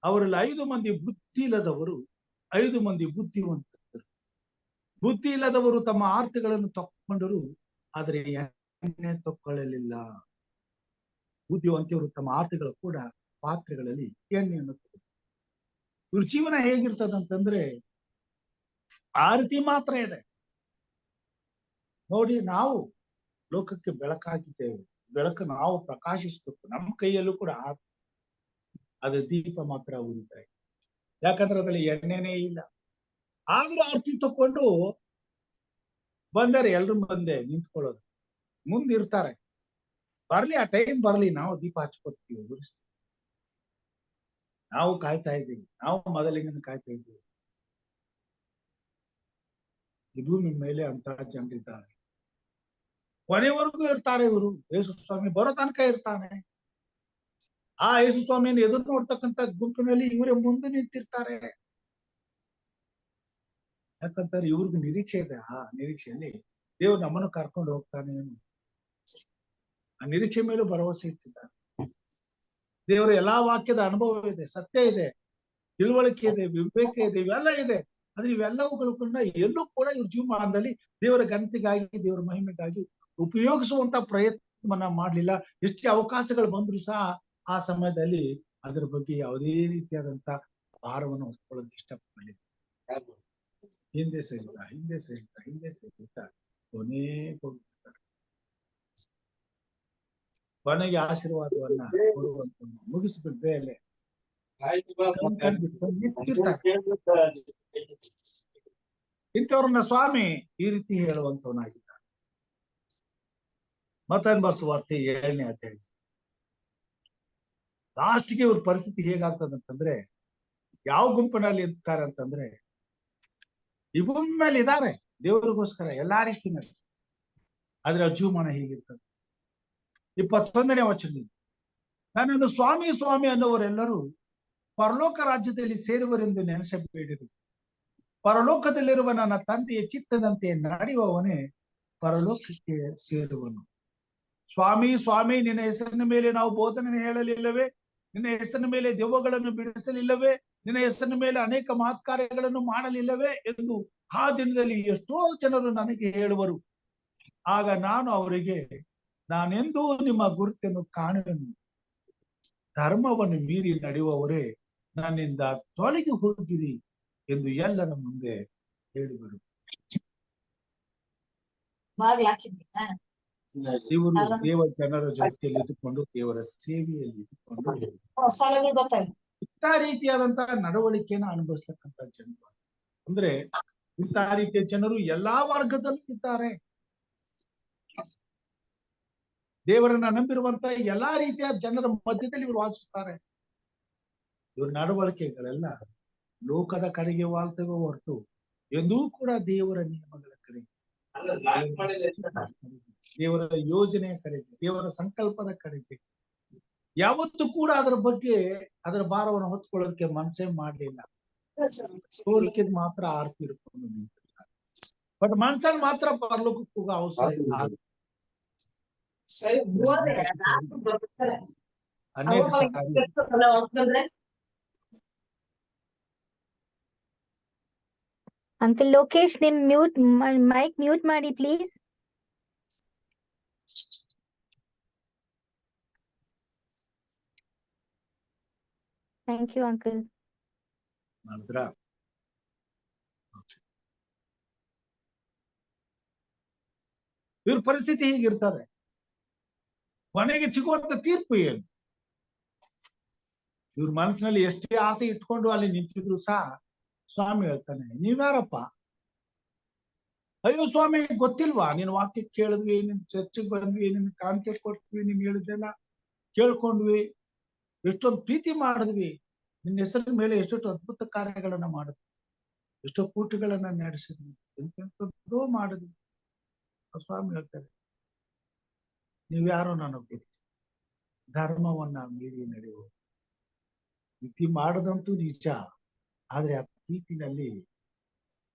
ಅವರಲ್ಲಿ 5 ಮಂದಿ ಬುದ್ಧಿ ಇಲ್ಲದವರು, 5 ಮಂದಿ ಬುದ್ಧಿವಂತರು. ಬುದ್ಧಿ ಇಲ್ಲದವರು ತಮ್ಮ ಆರ್ತಿಗಳನ್ನು ತಕ್ಕೊಂಡರು, ಆದರೆ ಎಣ್ಣೆ ತಕ್ಕೊಳ್ಳಲಿಲ್ಲ. ಬುದ್ಧಿವಂತರು ತಮ್ಮ ಆರ್ತಿಗಳು ಕೂಡ ಪಾತ್ರೆಗಳಲ್ಲಿ ಎಣ್ಣೆಯನ್ನು ತಗೊಂಡು. ಇವ್ರ ಜೀವನ ಹೇಗಿರ್ತದಂತಂದ್ರೆ ಆರತಿ ಮಾತ್ರ ಇದೆ ನೋಡಿ. ನಾವು ಲೋಕಕ್ಕೆ ಬೆಳಕಾಗಿದ್ದೇವೆ, ಬೆಳಕು ನಾವು ಪ್ರಕಾಶಿಸಬೇಕು. ನಮ್ಮ ಕೈಯಲ್ಲೂ ಕೂಡ ಅದು ದೀಪ ಮಾತ್ರ ಉರಿತಾ ಇದೆ, ಯಾಕಂದ್ರೆ ಅದ್ರಲ್ಲಿ ಎಣ್ಣೆನೇ ಇಲ್ಲ. ಆದ್ರೂ ಆರತಿ ತಕೊಂಡು ಬಂದರೆ ಎಲ್ರು ಬಂದೆ ನಿಂತ್ಕೊಳ್ಳೋದು, ಮುಂದಿರ್ತಾರೆ. ಬರ್ಲಿ, ಆ ಟೈಮ್ ಬರ್ಲಿ, ನಾವು ದೀಪ ಹಚ್ಕೊತೀವಿ, ಉರಿಸ್ತೀವಿ. ನಾವು ಕಾಯ್ತಾ ಇದ್ದೀವಿ, ನಾವು ಮೊದಲಿಂಗನ ಕಾಯ್ತಾ ಇದ್ದೀವಿ. ಈ ಭೂಮಿ ಮೇಲೆ ಅಂತ ಜನರಿದ್ದಾರೆ, ಕೊನೆವರೆಗೂ ಇರ್ತಾರೆ. ಇವರು ಯೇಸು ಸ್ವಾಮಿ ಬರೋ ತನಕ ಇರ್ತಾನೆ. ಆ ಯೇಸು ಸ್ವಾಮಿಯನ್ನು ಎದುರು ನೋಡ್ತಕ್ಕಂಥ ಗುಂಪಿನಲ್ಲಿ ಇವರೇ ಮುಂದೆ ನಿಂತಿರ್ತಾರೆ. ಯಾಕಂತಾರೆ ಇವ್ರಿಗೆ ನಿರೀಕ್ಷೆ ಇದೆ. ಆ ನಿರೀಕ್ಷೆಯಲ್ಲಿ ದೇವ್ರು ನಮ್ಮನ್ನು ಕರ್ಕೊಂಡು ಹೋಗ್ತಾನೆ. ಆ ನಿರೀಕ್ಷೆ ಮೇಲೂ ಭರವಸೆ ಇಟ್ಟಿದ್ದಾರೆ. ದೇವರ ಎಲ್ಲಾ ವಾಕ್ಯದ ಅನುಭವ ಇದೆ, ಸತ್ಯ ಇದೆ, ತಿಳುವಳಿಕೆ ಇದೆ, ವಿವೇಕ ಇದೆ, ಇವೆಲ್ಲ ಇದೆ. ಆದ್ರೆ ಇವೆಲ್ಲವುಗಳು ಕೂಡ ಎಲ್ಲೂ ಕೂಡ ಇವ್ರ ಜೀವಮಾನದಲ್ಲಿ ದೇವರ ಘನತೆಗಾಗಿ, ದೇವರ ಮಹಿಮೆಗಾಗಿ ಉಪಯೋಗಿಸುವಂತ ಪ್ರಯತ್ನವನ್ನ ಮಾಡ್ಲಿಲ್ಲ. ಎಷ್ಟೇ ಅವಕಾಶಗಳು ಬಂದ್ರು ಸಹ ಆ ಸಮಯದಲ್ಲಿ ಅದರ ಬಗ್ಗೆ ಯಾವುದೇ ರೀತಿಯಾದಂತ ಭಾರವನ್ನು ಹೊತ್ಕೊಳ್ಳೋದಕ್ಕೆ ಇಷ್ಟಪಡಲಿಲ್ಲ. ಹಿಂದೆ ಸರಿತಾ ಹಿಂದೆ ಸರಿತಾ ಹಿಂದೆ ಸರಿತಾ ಕೊನೆಗೆ ಕೊನೆಗೆ ಆಶೀರ್ವಾದವನ್ನ ಕೊಡುವಂತ ಮುಗಿಸ್ಬಿಟ್ರೆ ಅಲ್ಲೇ ಇಂಥವ್ರನ್ನ ಸ್ವಾಮಿ ಈ ರೀತಿ ಹೇಳುವಂತವನಾಗಿದ್ದ. ಮತ್ತಾಯನ ಸುವಾರ್ತೆ 7ನೇ ಅಧ್ಯಾಯ ಲಾಸ್ಟ್ಗೆ ಇವ್ರ ಪರಿಸ್ಥಿತಿ ಹೇಗಾಗ್ತದಂತಂದ್ರೆ, ಯಾವ ಗುಂಪಿನಲ್ಲಿ ಇರ್ತಾರೆ ಅಂತಂದ್ರೆ, ಈ ಭೂಮಿ ಮೇಲೆ ಇದ್ದಾರೆ ದೇವರಿಗೋಸ್ಕರ ಎಲ್ಲಾ ರೀತಿಯಲ್ಲಿ, ಆದ್ರೆ ಅವ್ರ ಜೀವಮಾನ ಹೀಗಿರ್ತದೆ. 21ನೇ ವಚನದಿಂದ, ನನ್ನನ್ನು ಸ್ವಾಮಿ ಸ್ವಾಮಿ ಅನ್ನುವರೆಲ್ಲರೂ ಪರಲೋಕ ರಾಜ್ಯದಲ್ಲಿ ಸೇರುವರೆಂದು ನೆನೆಸಬೇಡಿರು. ಪರಲೋಕದಲ್ಲಿರುವ ನನ್ನ ತಂದೆಯ ಚಿತ್ತದಂತೆ ನಡೆಯುವವನೇ ಪರಲೋಕಕ್ಕೆ ಸೇರುವನು. ಸ್ವಾಮಿ ಸ್ವಾಮಿ, ನಿನ್ನ ಹೆಸರಿನ ಮೇಲೆ ನಾವು ಬೋಧನೆ ಹೇಳಲಿಲ್ಲವೇ? ನಿನ್ನ ಹೆಸರಿನ ಮೇಲೆ ದೆವ್ವಗಳನ್ನು ಬಿಡಿಸಲಿಲ್ಲವೇ? ನಿನ್ನ ಹೆಸರಿನ ಮೇಲೆ ಅನೇಕ ಮಹತ್ಕಾರ್ಯಗಳನ್ನು ಮಾಡಲಿಲ್ಲವೇ ಎಂದು ಆ ದಿನದಲ್ಲಿ ಎಷ್ಟೋ ಜನರು ನನಗೆ ಹೇಳುವರು. ಆಗ ನಾನು ಅವರಿಗೆ, ನಾನೆಂದೂ ನಿಮ್ಮ ಗುರುತನ್ನು ಕಾಣುವೆನು. ಧರ್ಮವನ್ನು ಮೀರಿ ನಡೆಯುವವರೇ ನನ್ನಿಂದ ತೊಲಗಿ ಹೋಗಿರಿ ಎಂದು ಎಲ್ಲರ ಮುಂದೆ ಹೇಳಿದರು. ಇವರು ದೇವ ಜನರ ಜೊತೆಯಲ್ಲಿ ಇದ್ದುಕೊಂಡು, ದೇವರ ಸೇವೆಯಲ್ಲಿ ಇದ್ದುಕೊಂಡು ಇಂಥ ರೀತಿಯಾದಂತಹ ನಡವಳಿಕೆಯನ್ನು ಅನುಭವಿಸ್ತಕ್ಕಂಥ ಜನರು. ಅಂದ್ರೆ ಇಂಥ ರೀತಿಯ ಜನರು ಎಲ್ಲಾ ವರ್ಗದಲ್ಲೂ ಇದ್ದಾರೆ. ದೇವರನ್ನ ನಂಬಿರುವಂತ ಎಲ್ಲಾ ರೀತಿಯ ಜನರ ಮಧ್ಯದಲ್ಲಿ ಇವರು ವಾಸಿಸ್ತಾರೆ. ಇವ್ರ ನಡವಳಿಕೆಗಳೆಲ್ಲ ಲೋಕದ ಕಡೆಗೆ ವಾಲ್ತವೆ ಹೊರತು ಎಂದೂ ಕೂಡ ದೇವರ ನಿಯಮಗಳ ಕಡೆಗೆ, ದೇವರ ಯೋಜನೆಯ ಕಡೆಗೆ, ದೇವರ ಸಂಕಲ್ಪದ ಕಡೆಗೆ ಯಾವತ್ತೂ ಕೂಡ ಅದರ ಭಾರವನ್ನು ಹೊತ್ಕೊಳ್ಳೋದಕ್ಕೆ ಮನಸ್ಸೇ ಮಾಡ್ಲಿಲ್ಲ. ಸೋಲಿಕೆ ಮಾತ್ರ ಆರ್ತಿ ಹಿಡ್ಕೊಂಡು ನಿಂತಿರ್ತಾರೆ. ಬಟ್ ಮನ್ಸಲ್ಲಿ ಮಾತ್ರ ಪರಲೋಕಕ್ಕೆ ಹೋಗೋ ಅವಸರ ಇಲ್ಲ. ಅನೇಕ ಸಾರಿ ಅಂಕಲ್ ಲೋಕೇಶ್, ನಿಮ್ ಮೈಕ್ ಮ್ಯೂಟ್ ಮಾಡಿ ಪ್ಲೀಸ್. Thank you uncle. ಮಾಡಿದ್ರ ಇವ್ರ ಪರಿಸ್ಥಿತಿ ಹೀಗಿರ್ತದೆ. ಕೊನೆಗೆ ಸಿಗುವಂತ ತೀರ್ಪು ಏನು? ಇವ್ರ ಮನಸ್ಸಿನಲ್ಲಿ ಎಷ್ಟೇ ಆಸೆ ಇಟ್ಕೊಂಡು ಅಲ್ಲಿ ನಿಂತಿದ್ರು ಸಹ ಸ್ವಾಮಿ ಹೇಳ್ತಾನೆ, ನೀವ್ಯಾರಪ್ಪ? ಅಯ್ಯೋ ಸ್ವಾಮಿ, ಗೊತ್ತಿಲ್ವಾ? ನೀನ್ ವಾಕ್ಯ ಕೇಳಿದ್ವಿ, ನಿನ್ ಚರ್ಚೆಗೆ ಬಂದ್ವಿ, ನಿನ್ ಕಾಣಿಕೆ ಕೊಟ್ವಿ, ನೀನ್ ಹೇಳಿದ್ದೆಲ್ಲ ಕೇಳ್ಕೊಂಡ್ವಿ, ಎಷ್ಟೊಂದು ಪ್ರೀತಿ ಮಾಡಿದ್ವಿ, ನಿನ್ನ ಹೆಸರಿನ ಮೇಲೆ ಎಷ್ಟೊಟ್ಟು ಅದ್ಭುತ ಕಾರ್ಯಗಳನ್ನ ಮಾಡಿದ್ವಿ, ಎಷ್ಟೋ ಕೂಟುಗಳನ್ನ ನಡೆಸಿದ್ವಿ, ಎಂತೆಂಥದ್ದೋ ಮಾಡಿದ್ವಿ. ಸ್ವಾಮಿ ಹೇಳ್ತಾರೆ, ನೀವ್ಯಾರೋ ನನಗ್ ಗೊತ್ತು. ಧರ್ಮವನ್ನ ಮೀರಿ ನಡೆಯುವ ಪ್ರೀತಿ ಮಾಡದಂತೂ ನಿಜ, ಆದ್ರೆ ಆ ಪ್ರೀತಿನಲ್ಲಿ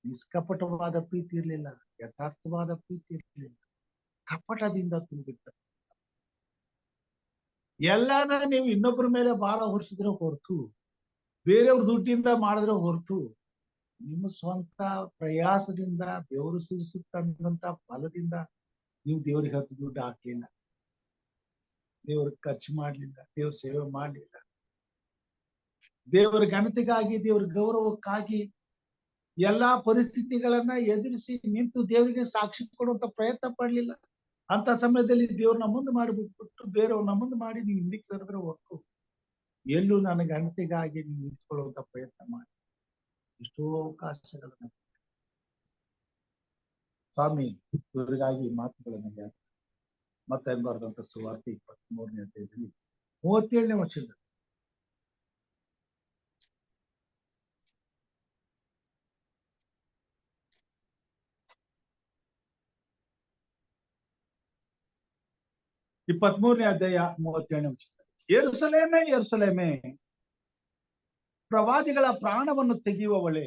ನಿಷ್ಕಪಟವಾದ ಪ್ರೀತಿ ಇರ್ಲಿಲ್ಲ, ಯಥಾರ್ಥವಾದ ಪ್ರೀತಿ ಇರ್ಲಿಲ್ಲ, ಕಪಟದಿಂದ ತುಂಬಿಟ್ಟ. ಎಲ್ಲಾನ ನೀವು ಇನ್ನೊಬ್ಬರ ಮೇಲೆ ಭಾರ ಹೊರಿಸಿದ್ರೆ ಹೊರತು, ಬೇರೆಯವ್ರ ದುಡ್ಡಿಂದ ಮಾಡಿದ್ರೆ ಹೊರತು, ನಿಮ್ಮ ಸ್ವಂತ ಪ್ರಯಾಸದಿಂದ ಬೆವರು ಸುರಿಸುತ್ತಂತ ಫಲದಿಂದ ನೀವು ದೇವ್ರಿಗೆ 10 ದುಡ್ಡು ಹಾಕ್ಲಿಲ್ಲ, ದೇವ್ರಿಗೆ ಖರ್ಚು ಮಾಡ್ಲಿಲ್ಲ, ದೇವ್ರ ಸೇವೆ ಮಾಡ್ಲಿಲ್ಲ, ದೇವರ ಘನತೆಗಾಗಿ, ದೇವರ ಗೌರವಕ್ಕಾಗಿ ಎಲ್ಲಾ ಪರಿಸ್ಥಿತಿಗಳನ್ನ ಎದುರಿಸಿ ನಿಂತು ದೇವರಿಗೆ ಸಾಕ್ಷಿ ಕೊಡುವಂತ ಪ್ರಯತ್ನ ಪಡ್ಲಿಲ್ಲ. ಅಂತ ಸಮಯದಲ್ಲಿ ದೇವ್ರನ್ನ ಮುಂದೆ ಮಾಡಿಬಿಟ್ಬಿಟ್ಟು ಬೇರೆಯವ್ರನ್ನ ಮುಂದೆ ಮಾಡಿ ನೀವು ಹಿಂದಿಗೆ ಸರಿದ್ರೆ ಹೊರತು ಎಲ್ಲೂ ನನ್ನ ಘನತೆಗಾಗಿ ನೀವು ನಿಂತ್ಕೊಳ್ಳುವಂತ ಪ್ರಯತ್ನ ಮಾಡಿ ಎಷ್ಟೋ ಅವಕಾಶಗಳನ್ನ ಸ್ವಾಮಿ ಇವರಿಗಾಗಿ ಮಾತುಗಳನ್ನ ಹೇಳ್ತಾರೆ. ಮತ್ತೆ ಬರೆದಂತ ಸುವಾರ್ತೆ 23ನೇ ಅಧ್ಯಾಯದಲ್ಲಿ 37ನೇ ವಚನದಲ್ಲಿ, ಅಧ್ಯಾಯ 37ನೇ ವಚನದಲ್ಲಿ, ಯೆರೂಸಲೇಮೇ ಯೆರೂಸಲೇಮೇ, ಪ್ರವಾದಿಗಳ ಪ್ರಾಣವನ್ನು ತೆಗೆಯುವವಳೇ,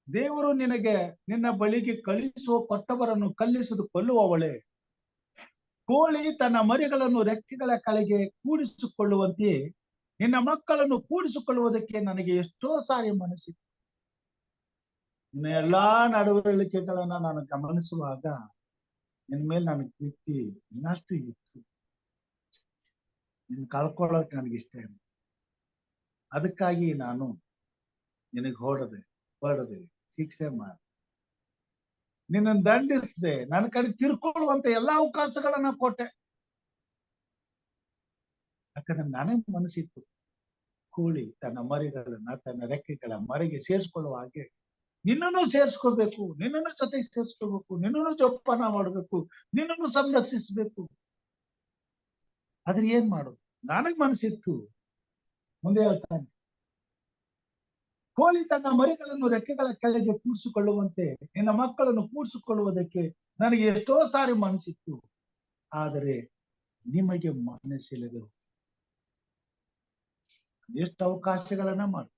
ದೇವರು ನಿನ್ನ ಬಳಿಗೆ ಕಳಿಸುವ ಕೊಟ್ಟವರನ್ನು ಕಲ್ಲಿಸಿದು ಕೊಲ್ಲುವವಳೇ, ಕೋಳಿ ತನ್ನ ಮರಿಗಳನ್ನು ರೆಕ್ಕೆಗಳ ಕೆಳಗೆ ಕೂಡಿಸಿಕೊಳ್ಳುವಂತೆ ನಿನ್ನ ಮಕ್ಕಳನ್ನು ಕೂಡಿಸಿಕೊಳ್ಳುವುದಕ್ಕೆ ನನಗೆ ಎಷ್ಟೋ ಸಾರಿ ಮನಸ್ಸಿತ್ತು. ನಿನ್ನ ಎಲ್ಲಾ ನಡವಳಿಕೆಗಳನ್ನ ನಾನು ಗಮನಿಸುವಾಗ ನಿನ್ ಮೇಲೆ ನನಗೆ ಪ್ರೀತಿ ಇನ್ನಷ್ಟು ಇತ್ತು. ನಿನ್ ಕಳ್ಕೊಳ್ಳೋಕೆ ನನಗೆ ಇಷ್ಟ ಇಲ್ಲ. ಅದಕ್ಕಾಗಿ ನಾನು ನಿನಗೆ ಹೊಡೆದೆ ಶಿಕ್ಷೆ ಮಾಡಿ ನಿನ್ನನ್ನು ದಂಡಿಸಿದೆ, ನನ್ನ ಕಡೆ ತಿರ್ಕೊಳ್ಳುವಂತ ಎಲ್ಲಾ ಅವಕಾಶಗಳನ್ನ ಕೊಟ್ಟೆ. ಯಾಕಂದ್ರೆ ನನಗೆ ಮನಸ್ಸಿತ್ತು, ಕೋಳಿ ತನ್ನ ಮರಿಗಳನ್ನ ತನ್ನ ರೆಕ್ಕೆಗಳ ಮರೆಗೆ ಸೇರಿಸ್ಕೊಳ್ಳುವ ಹಾಗೆ ನಿನ್ನನ್ನು ಸೇರಿಸ್ಕೊಳ್ಬೇಕು, ನಿನ್ನನ್ನು ಜೊತೆಗೆ ಸೇರಿಸ್ಕೊಳ್ಬೇಕು, ನಿನ್ನನ್ನು ಜೋಪಾನ ಮಾಡ್ಬೇಕು, ನಿನ್ನನ್ನು ಸಂರಕ್ಷಿಸ್ಬೇಕು. ಆದ್ರೆ ಏನ್ ಮಾಡೋದು? ನನಗ್ ಮನಸ್ಸಿತ್ತು. ಮುಂದೆ ಹೇಳ್ತಾನೆ, ಕೋಳಿ ತನ್ನ ಮರಿಗಳನ್ನು ರೆಕ್ಕೆಗಳ ಕೆಳಗೆ ಕೂಡಿಸಿಕೊಳ್ಳುವಂತೆ ನಿನ್ನ ಮಕ್ಕಳನ್ನು ಕೂಡಿಸಿಕೊಳ್ಳುವುದಕ್ಕೆ ನನಗೆ ಎಷ್ಟೋ ಸಾರಿ ಮನಸ್ಸಿತ್ತು, ಆದರೆ ನಿಮಗೆ ಮನಸ್ಸಿಲ್ಲದೆ ಎಷ್ಟು ಅವಕಾಶಗಳನ್ನ ಮಾಡು,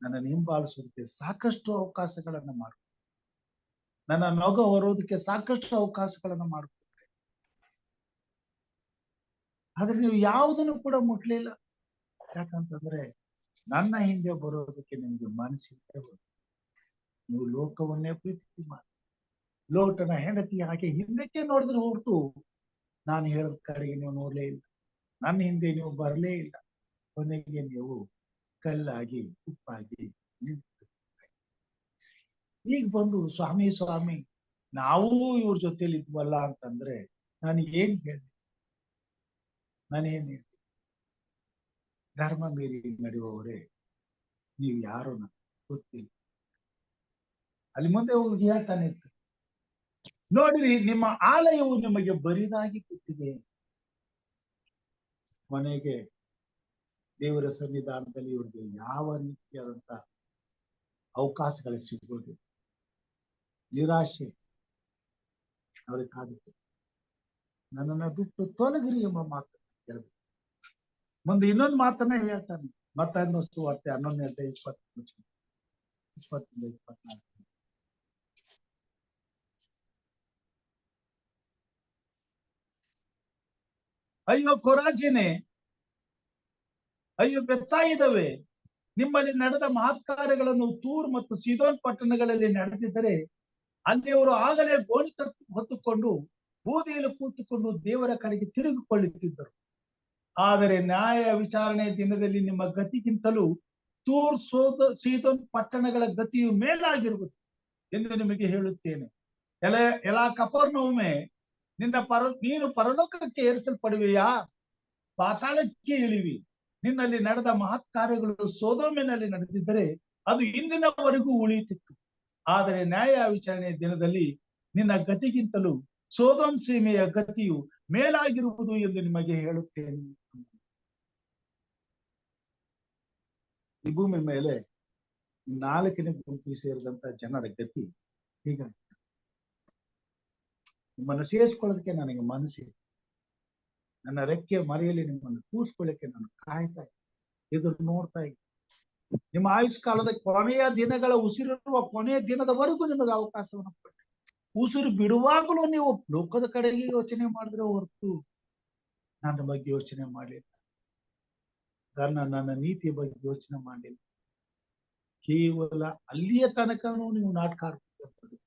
ನನ್ನ ಹಿಂಬಾಲಿಸೋದಕ್ಕೆ ಸಾಕಷ್ಟು ಅವಕಾಶಗಳನ್ನ ಮಾಡು, ನನ್ನ ನೊಗ ಹೊರೋದಕ್ಕೆ ಸಾಕಷ್ಟು ಅವಕಾಶಗಳನ್ನ ಮಾಡಿಕೊಟ್ರೆ, ಆದ್ರೆ ನೀವು ಯಾವುದನ್ನು ಕೂಡ ಮುಟ್ಲಿಲ್ಲ. ಯಾಕಂತಂದ್ರೆ ನನ್ನ ಹಿಂದೆ ಬರೋದಕ್ಕೆ ನಿಮ್ಗೆ ಮನಸ್ಸಿಲ್ಲದೆ ಹೋಯ್ತು. ನೀವು ಲೋಕವನ್ನೇ ಪ್ರೀತಿ ಮಾಡಿ ಲೋಟನ ಹೆಂಡತಿ ಹಾಗೆ ಹಿಂದಕ್ಕೆ ನೋಡಿದ್ರೆ ಹೊರತು ನಾನು ಹೇಳಿದ ಕಡೆಗೆ ನೀವು ನೋಡ್ಲೇ ಇಲ್ಲ, ನನ್ನ ಹಿಂದೆ ನೀವು ಬರಲೇ ಇಲ್ಲ. ಕೊನೆಗೆ ನೀವು ಕಲ್ಲಾಗಿ ಉಪ್ಪಾಗಿ ನಿಂತು ಈಗ ಬಂದು ಸ್ವಾಮಿ ಸ್ವಾಮಿ ನಾವು ಇವ್ರ ಜೊತೆಲಿ ಇದ್ವಲ್ಲ ಅಂತಂದ್ರೆ ನಾನೇನ್ ಹೇಳಿ, ನಾನೇನ್ ಹೇಳಿ? ಧರ್ಮ ಮೀರಿ ನಡೆಯುವವರೇ, ನೀವು ಯಾರು ನನಗೆ ಗೊತ್ತಿಲ್ಲ. ಅಲ್ಲಿ ಮುಂದೆ ಹೋಗಿ ಹೇಳ್ತಾನೆ ಇತ್ತು, ನೋಡಿರಿ ನಿಮ್ಮ ಆಲಯವು ನಿಮಗೆ ಬರಿದಾಗಿ ಕೊಟ್ಟಿದೆ, ಮನೆಗೆ ದೇವರ ಸನ್ನಿಧಾನದಲ್ಲಿ ಇವ್ರಿಗೆ ಯಾವ ರೀತಿಯಾದಂತ ಅವಕಾಶಗಳು ಸಿಗೋದಿಲ್ಲ. ನಿರಾಶೆ ಅವ್ರಿಗೆ ಕಾದಿತ್ತು. ನನ್ನನ್ನ ಬಿಟ್ಟು ತೊಲಗಿರಿ ಎಂಬ ಮಾತನ್ನ ಕೇಳಬೇಕು. ಮುಂದೆ ಇನ್ನೊಂದು ಮಾತನ್ನ ಹೇಳ್ತಾನೆ. ಮತ್ತಾದ್ನ ಸುವಾರ್ತೆ 11:24. ಅಯ್ಯೋ ಕೊರಾಜಿನೇ, ಅಯ್ಯೋ ಬೆತ್ಸಾಯಿದವೇ, ನಿಮ್ಮಲ್ಲಿ ನಡೆದ ಮಹತ್ಕಾರ್ಯಗಳನ್ನು ತೂರ್ ಮತ್ತು ಸೀದೋನ್ ಪಟ್ಟಣಗಳಲ್ಲಿ ನಡೆದಿದ್ದರೆ ಅಲ್ಲಿ ಅವರು ಆಗಲೇ ಗೋಣಿ ಹೊತ್ತುಕೊಂಡು ಬೂದಿಯಲ್ಲಿ ಕೂತುಕೊಂಡು ದೇವರ ಕಡೆಗೆ ತಿರುಗಿಕೊಳ್ಳುತ್ತಿದ್ದರು. ಆದರೆ ನ್ಯಾಯ ವಿಚಾರಣೆ ದಿನದಲ್ಲಿ ನಿಮ್ಮ ಗತಿಗಿಂತಲೂ ತೂರ್ ಸೀದೋನ್ ಪಟ್ಟಣಗಳ ಗತಿಯು ಮೇಲಾಗಿರುವುದು ಎಂದು ನಿಮಗೆ ಹೇಳುತ್ತೇನೆ. ಎಲ್ಲಾ ಕಪರ್ನೌಮೆ, ನೀನು ಪರಲೋಕಕ್ಕೆ ಏರಿಸಲ್ಪಡುವೆಯಾ? ಪಾತಾಳಕ್ಕೆ ಇಳಿವಿ. ನಿನ್ನಲ್ಲಿ ನಡೆದ ಮಹತ್ ಕಾರ್ಯಗಳು ಸೋದೋಮಿನಲ್ಲಿ ನಡೆದಿದ್ದರೆ ಅದು ಇಂದಿನವರೆಗೂ ಉಳಿಯುತ್ತಿತ್ತು. ಆದರೆ ನ್ಯಾಯ ವಿಚಾರಣೆಯ ದಿನದಲ್ಲಿ ನಿನ್ನ ಗತಿಗಿಂತಲೂ ಸೋದೋಮ್ ಸೀಮೆಯ ಗತಿಯು ಮೇಲಾಗಿರುವುದು ಎಂದು ನಿಮಗೆ ಹೇಳುತ್ತೇನೆ. ಈ ಭೂಮಿ ಮೇಲೆ 4ನೇ ಗುಂಪಿಗೆ ಸೇರಿದಂತ ಜನರ ಗತಿ ಹೀಗಾಗಿ, ನಿಮ್ಮನ್ನು ಸೇರಿಸ್ಕೊಳ್ಳೋದಕ್ಕೆ ನನಗೆ ಮನಸ್ಸಿದೆ. ನನ್ನ ರೆಕ್ಕೆ ಮರೆಯಲ್ಲಿ ನಿಮ್ಮನ್ನು ಕೂರಿಸ್ಕೊಳ್ಳಿಕ್ಕೆ ನಾನು ಕಾಯ್ತಾ ಎದುರು ನೋಡ್ತಾ ಇದ್ದೆ. ನಿಮ್ಮ ಆಯುಷ್ ಕಾಲದ ಕೊನೆಯ ದಿನಗಳ ಉಸಿರಿರುವ ಕೊನೆಯ ದಿನದವರೆಗೂ ನಿಮಗೆ ಅವಕಾಶವನ್ನು ಕೊಟ್ಟೆ. ಉಸಿರು ಬಿಡುವಾಗಲೂ ನೀವು ಲೋಕದ ಕಡೆಗೆ ಯೋಚನೆ ಮಾಡಿದ್ರೆ ಹೊರತು ನನ್ನ ಬಗ್ಗೆ ಯೋಚನೆ ಮಾಡಲಿಲ್ಲ. ನನ್ನ ನೀತಿಯ ಬಗ್ಗೆ ಯೋಚನೆ ಮಾಡಲಿಲ್ಲ. ಕೇವಲ ಅಲ್ಲಿಯ ತನಕನೂ ನೀವು ನಾಟಕ ಆಡ್ತಿರ್ತದೆ.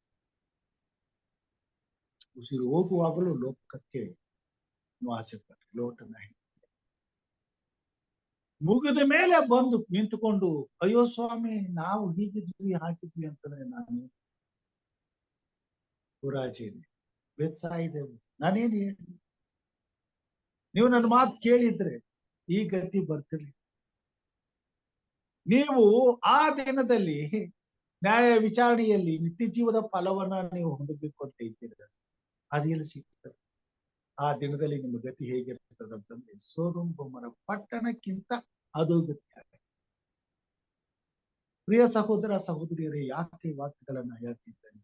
ಉಸಿರು ಹೋಗುವಾಗಲೂ ಲೋಕಕ್ಕೆ ನೀವು ಆಸೆ ಪಟ್ರಿ. ಲೋಟನ ಮುಗಿದ ಮೇಲೆ ಬಂದು ನಿಂತುಕೊಂಡು ಅಯ್ಯೋ ಸ್ವಾಮಿ ನಾವು ಹೀಗಿದ್ವಿ ಹಾಕಿದ್ವಿ ಅಂತಂದ್ರೆ ನಾನು ಪುರಾಜೇನೆ ಬೆತ್ಸಾಯಿದ್ದೇವೆ. ನಾನೇನು ಹೇಳಿ, ನೀವು ನನ್ನ ಮಾತು ಕೇಳಿದ್ರೆ ಈ ಗತಿ ಬರ್ತಿರ್ಲಿ. ನೀವು ಆ ದಿನದಲ್ಲಿ ನ್ಯಾಯ ವಿಚಾರಣೆಯಲ್ಲಿ ನಿತ್ಯ ಜೀವದ ಫಲವನ್ನ ನೀವು ಹೊಂದಬೇಕು ಅಂತ ಇದ್ದೀರ. ಅದೆಲ್ಲ ಸಿಗ್ತದೆ. ಆ ದಿನದಲ್ಲಿ ನಿಮ್ಮ ಗತಿ ಹೇಗಿರ್ತದಂತಂದ್ರೆ ಸೊದೋಮ್ ಗೊಮೋರ ಪಟ್ಟಣಕ್ಕಿಂತ ಅದು ಗತಿ ಆಗುತ್ತೆ. ಪ್ರಿಯ ಸಹೋದರ ಸಹೋದರಿಯರೇ, ಯಾಕೆ ವಾಕ್ಯಗಳನ್ನ ಹೇಳ್ತಿದ್ದೇನೆ?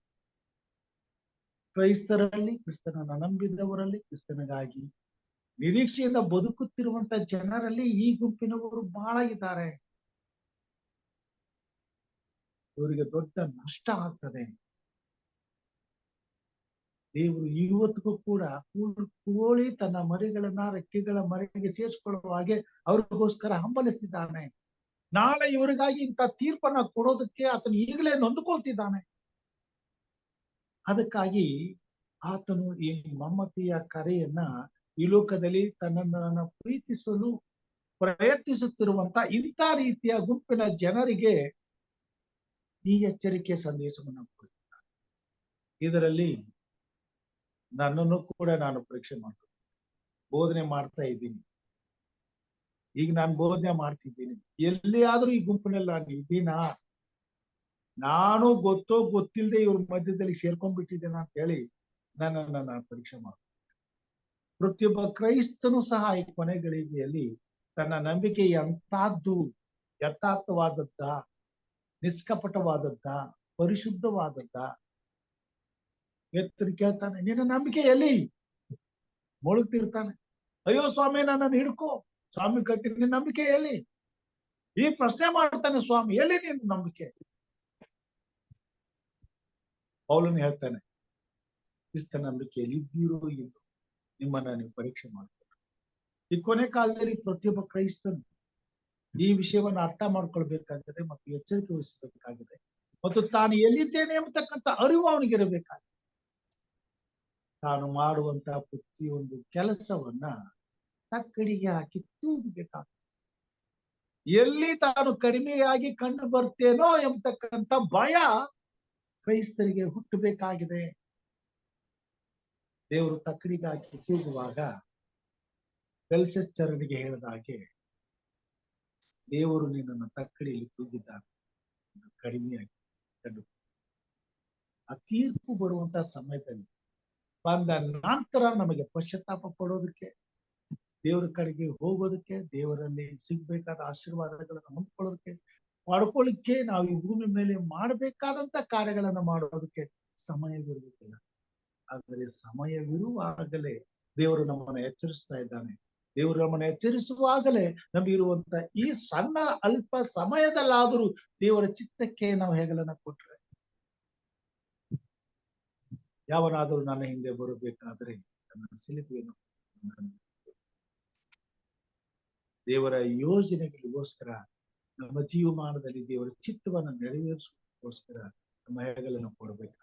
ಕ್ರೈಸ್ತರಲ್ಲಿ, ಕ್ರಿಸ್ತನನ್ನ ನಂಬಿದವರಲ್ಲಿ, ಕ್ರಿಸ್ತನಿಗಾಗಿ ನಿರೀಕ್ಷೆಯಿಂದ ಬದುಕುತ್ತಿರುವಂತ ಜನರಲ್ಲಿ ಈ ಗುಂಪಿನವರು ಬಹಳ ಇದ್ದಾರೆ. ಇವರಿಗೆ ದೊಡ್ಡ ನಷ್ಟ ಆಗ್ತದೆ. ದೇವರು ಇವತ್ತಿಗೂ ಕೂಡ ಕೋಳಿ ತನ್ನ ಮರಿಗಳನ್ನ ರೆಕ್ಕೆಗಳ ಮರೆಗೆ ಸೇರಿಸಿಕೊಳ್ಳುವ ಹಾಗೆ ಅವ್ರಿಗೋಸ್ಕರ ಹಂಬಲಿಸ್ತಿದ್ದಾನೆ. ನಾಳೆ ಇವರಿಗಾಗಿ ಇಂಥ ತೀರ್ಪನ್ನ ಕೊಡೋದಕ್ಕೆ ಆತನು ಈಗಲೇ ನೊಂದುಕೊಳ್ತಿದ್ದಾನೆ. ಅದಕ್ಕಾಗಿ ಆತನು ಈ ಮಮತೆಯ ಕರೆಯನ್ನ ಈ ಲೋಕದಲ್ಲಿ ತನ್ನನ್ನು ಪ್ರೀತಿಸಲು ಪ್ರಯತ್ನಿಸುತ್ತಿರುವಂತ ಇಂಥ ರೀತಿಯ ಗುಂಪಿನ ಜನರಿಗೆ ಈ ಎಚ್ಚರಿಕೆ ಸಂದೇಶವನ್ನು ಕೊಡುತ್ತಾರೆ. ಇದರಲ್ಲಿ ನನ್ನನ್ನು ಕೂಡ ನಾನು ಪರೀಕ್ಷೆ ಮಾಡ್ತೀನಿ. ಬೋಧನೆ ಮಾಡ್ತಾ ಇದ್ದೀನಿ. ಈಗ ನಾನು ಬೋಧನೆ ಮಾಡ್ತಿದ್ದೀನಿ. ಎಲ್ಲಿಯಾದ್ರೂ ಈ ಗುಂಪಿನಲ್ಲಿ ನಾನು ಇದ್ದೀನಾ? ನಾನು ಗೊತ್ತೋ ಗೊತ್ತಿಲ್ಲದೆ ಇವ್ರ ಮಧ್ಯದಲ್ಲಿ ಸೇರ್ಕೊಂಡ್ಬಿಟ್ಟಿದ್ದೇನೆ ಅಂತ ಹೇಳಿ ನನ್ನನ್ನು ನಾನು ಪರೀಕ್ಷೆ ಮಾಡ್ತೀನಿ. ಪ್ರತಿಯೊಬ್ಬ ಕ್ರೈಸ್ತನು ಸಹ ಈ ಕೊನೆ ಗಳಿಗೆಯಲ್ಲಿ ತನ್ನ ನಂಬಿಕೆ ಎಂತಾದ್ದು, ಯಥಾರ್ಥವಾದದ್ದ, ನಿಷ್ಕಪಟವಾದದ್ದ, ಪರಿಶುದ್ಧವಾದದ್ದ ಎತ್ತರಿ ಕೇಳ್ತಾನೆ. ನಿನ್ನ ನಂಬಿಕೆ ಎಲ್ಲಿ? ಮುಳುಗ್ತಿರ್ತಾನೆ. ಅಯ್ಯೋ ಸ್ವಾಮಿ ನನ್ನನ್ನು ಹಿಡ್ಕೋ, ಸ್ವಾಮಿ ಕಟ್ಟಿ ನಿನ್ನ ನಂಬಿಕೆ ಎಲ್ಲಿ? ಈ ಪ್ರಶ್ನೆ ಮಾಡ್ತಾನೆ, ಸ್ವಾಮಿ ಎಲ್ಲಿ ನಿನ್ನ ನಂಬಿಕೆ? ಪೌಲನು ಹೇಳ್ತಾನೆ, ಕ್ರಿಸ್ತ ನಂಬಿಕೆಯಲ್ಲಿ ಇದ್ದೀರೋ ಇಲ್ಲೋ ನಿಮ್ಮನ್ನ ನೀವು ಪರೀಕ್ಷೆ ಮಾಡ್ತಾರೆ. ಈ ಕೊನೆ ಕಾಲದಲ್ಲಿ ಪ್ರತಿಯೊಬ್ಬ ಕ್ರೈಸ್ತನು ಈ ವಿಷಯವನ್ನು ಅರ್ಥ ಮಾಡ್ಕೊಳ್ಬೇಕಾಗಿದೆ ಮತ್ತು ಎಚ್ಚರಿಕೆ ವಹಿಸಬೇಕಾಗಿದೆ ಮತ್ತು ತಾನು ಎಲ್ಲಿದ್ದೇನೆ ಎಂಬತಕ್ಕಂಥ ಅರಿವು ಅವನಿಗಿರಬೇಕಾಗಿದೆ. ತಾನು ಮಾಡುವಂತಹ ಪ್ರತಿಯೊಂದು ಕೆಲಸವನ್ನ ತಕ್ಕಡಿಗೆ ಹಾಕಿ ತೂಗಬೇಕಾಗ್ತದೆ. ಎಲ್ಲಿ ತಾನು ಕಡಿಮೆಯಾಗಿ ಕಂಡು ಬರ್ತೇನೋ ಎಂಬತಕ್ಕಂಥ ಭಯ ಕ್ರೈಸ್ತರಿಗೆ ಹುಟ್ಟಬೇಕಾಗಿದೆ. ದೇವರು ತಕ್ಕಡಿಗಾಗಿ ತೂಗುವಾಗ ಬೆಲ್ಶಚ್ಚರನಿಗೆ ಹೇಳಿದ ಹಾಗೆ ದೇವರು ನಿನ್ನನ್ನು ತಕ್ಕಡಿಯಲ್ಲಿ ತೂಗಿದ್ದಾನೆ, ಕಡಿಮೆಯಾಗಿ ಕಂಡು. ಆ ತೀರ್ಪು ಬರುವಂತ ಸಮಯದಲ್ಲಿ ಬಂದ ನಂತರ ನಮಗೆ ಪಶ್ಚಾತ್ತಾಪ ಪಡೋದಕ್ಕೆ ದೇವರ ಕಡೆಗೆ ಹೋಗೋದಕ್ಕೆ, ದೇವರಲ್ಲಿ ಸಿಗ್ಬೇಕಾದ ಆಶೀರ್ವಾದಗಳನ್ನ ಹೊಂದ್ಕೊಳ್ಳೋದಕ್ಕೆ, ಮಾಡ್ಕೊಳ್ಳಿಕ್ಕೆ, ನಾವು ಈ ಭೂಮಿ ಮೇಲೆ ಮಾಡಬೇಕಾದಂತ ಕಾರ್ಯಗಳನ್ನ ಮಾಡೋದಕ್ಕೆ ಸಮಯವಿರುವುದಿಲ್ಲ. ಆದರೆ ಸಮಯವಿರುವಾಗಲೇ ದೇವರು ನಮ್ಮನ್ನು ಎಚ್ಚರಿಸ್ತಾ ಇದ್ದಾನೆ. ದೇವರು ನಮ್ಮನ್ನು ಎಚ್ಚರಿಸುವಾಗಲೇ ನಮಗಿರುವಂತ ಈ ಸಣ್ಣ ಅಲ್ಪ ಸಮಯದಲ್ಲಾದರೂ ದೇವರ ಚಿತ್ತಕ್ಕೆ ನಾವು ಹೆಗಲನ್ನ ಕೊಟ್ರೆ, ಯಾವನಾದರೂ ನನ್ನ ಹಿಂದೆ ಬರಬೇಕಾದ್ರೆ ನನ್ನ ಸಿಲುಬೆಯನ್ನು ದೇವರ ಯೋಜನೆಗಳಿಗೋಸ್ಕರ, ನಮ್ಮ ಜೀವಮಾನದಲ್ಲಿ ದೇವರ ಚಿತ್ತವನ್ನು ನೆರವೇರಿಸೋದಕ್ಕೋಸ್ಕರ ನಮ್ಮ ಹೆಗಲನ್ನು ಕೊಡಬೇಕು.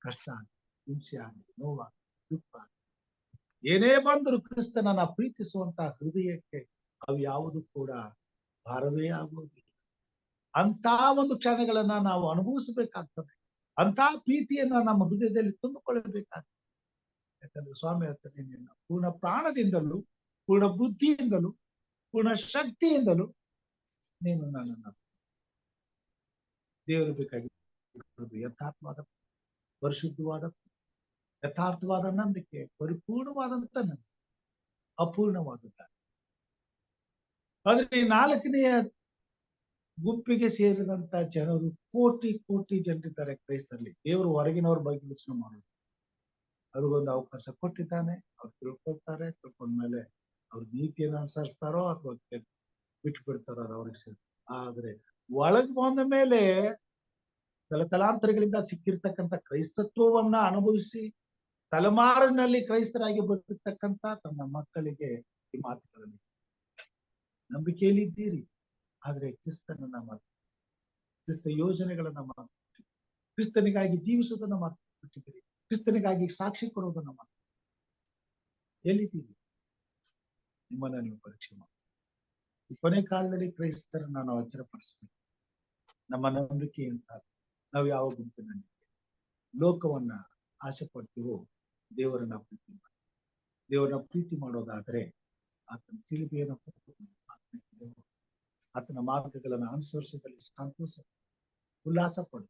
ಕಷ್ಟ, ಹಿಂಸೆ ಆಗಲಿ, ನೋವಾಗಿ, ದುಃಖ ಏನೇ ಬಂದರೂ ಕ್ರಿಸ್ತನನ್ನ ಪ್ರೀತಿಸುವಂತಹ ಹೃದಯಕ್ಕೆ ಅವು ಯಾವುದು ಕೂಡ ಭಾರವೇ ಆಗುವುದಿಲ್ಲ. ಅಂತ ಒಂದು ಕ್ಷಣಗಳನ್ನ ನಾವು ಅನುಭವಿಸಬೇಕಾಗ್ತದೆ. ಅಂತ ಪ್ರೀತಿಯನ್ನ ನಮ್ಮ ಹೃದಯದಲ್ಲಿ ತುಂಬಿಕೊಳ್ಳಬೇಕಾಗ್ತದೆ. ಯಾಕಂದ್ರೆ ಸ್ವಾಮಿ ಹೇಳ್ತಾನೆ, ನಿನ್ನ ಪೂರ್ಣ ಪ್ರಾಣದಿಂದಲೂ, ಪೂರ್ಣ ಬುದ್ಧಿಯಿಂದಲೂ, ಪೂರ್ಣ ಶಕ್ತಿಯಿಂದಲೂ ನೀನು ನನ್ನನ್ನು. ದೇವರು ಬೇಕಾಗಿರೋದು ಯಥಾರ್ಥವಾದ, ಪರಿಶುದ್ಧವಾದ, ಯಥಾರ್ಥವಾದ ನಂಬಿಕೆ, ಪರಿಪೂರ್ಣವಾದಂತ ನಂಬಿಕೆ, ಅಪೂರ್ಣವಾದದ್ದ. ಆದ್ರೆ ಈ 4ನೆಯ ಗುಂಪಿಗೆ ಸೇರಿದಂತ ಜನರು ಕೋಟಿ ಕೋಟಿ ಜನರಿದ್ದಾರೆ ಕ್ರೈಸ್ತರಲ್ಲಿ. ದೇವರು ಹೊರಗಿನವ್ರ ಬಗ್ಗೆ ಯೋಚನೆ ಮಾಡೋದು. ಅವ್ರಿಗೊಂದು ಅವಕಾಶ ಕೊಟ್ಟಿದ್ದಾನೆ, ಅವ್ರು ತಿಳ್ಕೊಳ್ತಾರೆ. ತಿಳ್ಕೊಂಡ್ಮೇಲೆ ಅವ್ರ ನೀತಿಯನ್ನು ಅನುಸರಿಸ್ತಾರೋ ಅಥವಾ ಬಿಟ್ಟು ಬಿಡ್ತಾರೋ ಅದು ಅವ್ರಿಗೆ ಸೇರಿ. ಆದ್ರೆ ಒಳಗ್ ಬಂದ ಮೇಲೆ ತಲಾಂತರಗಳಿಂದ ಸಿಕ್ಕಿರ್ತಕ್ಕಂಥ ಕ್ರೈಸ್ತತ್ವವನ್ನ ಅನುಭವಿಸಿ ತಲೆಮಾರಿನಲ್ಲಿ ಕ್ರೈಸ್ತರಾಗಿ ಬದುಕತಕ್ಕಂತ ತನ್ನ ಮಕ್ಕಳಿಗೆ ಈ ಮಾತುಗಳಲ್ಲಿ, ನಂಬಿಕೆಯಲ್ಲಿ ಇದ್ದೀರಿ, ಆದ್ರೆ ಕ್ರಿಸ್ತನನ್ನ ಮಾತು, ಕ್ರಿಸ್ತ ಯೋಜನೆಗಳನ್ನ ಮಾತು, ಕ್ರಿಸ್ತನಿಗಾಗಿ ಜೀವಿಸೋದನ್ನ ಮಾತುಕೊಟ್ಟಿದ್ದೀರಿ, ಕ್ರಿಸ್ತನಿಗಾಗಿ ಸಾಕ್ಷಿ ಕೊಡೋದನ್ನ ಮಾತು, ಎಲ್ಲಿದ್ದೀರಿ? ನಿಮ್ಮನ್ನ ನೀವು ಪರೀಕ್ಷೆ ಮಾಡಿ. ಈ ಕೊನೆ ಕಾಲದಲ್ಲಿ ಕ್ರೈಸ್ತರನ್ನ ನಾವು ಎಚ್ಚರಪಡಿಸ್ಬೇಕು. ನಮ್ಮ ನಂಬಿಕೆ ಅಂತ ನಾವು ಯಾವ ಗುಂಪಿನಲ್ಲಿ ಲೋಕವನ್ನ ಆಸೆ ಪಡ್ತೀವೋ ದೇವರನ್ನ ಪ್ರೀತಿ ಮಾಡಿ. ದೇವರನ್ನ ಪ್ರೀತಿ ಮಾಡೋದಾದ್ರೆ ಆತನ ಸಿಲುಬೆಯನ್ನು ಆತನ ಮಾರ್ಗಗಳನ್ನು ಅನುಸರಿಸೋದ್ರಲ್ಲಿ ಸಂತೋಷ, ಉಲ್ಲಾಸ ಪಡು.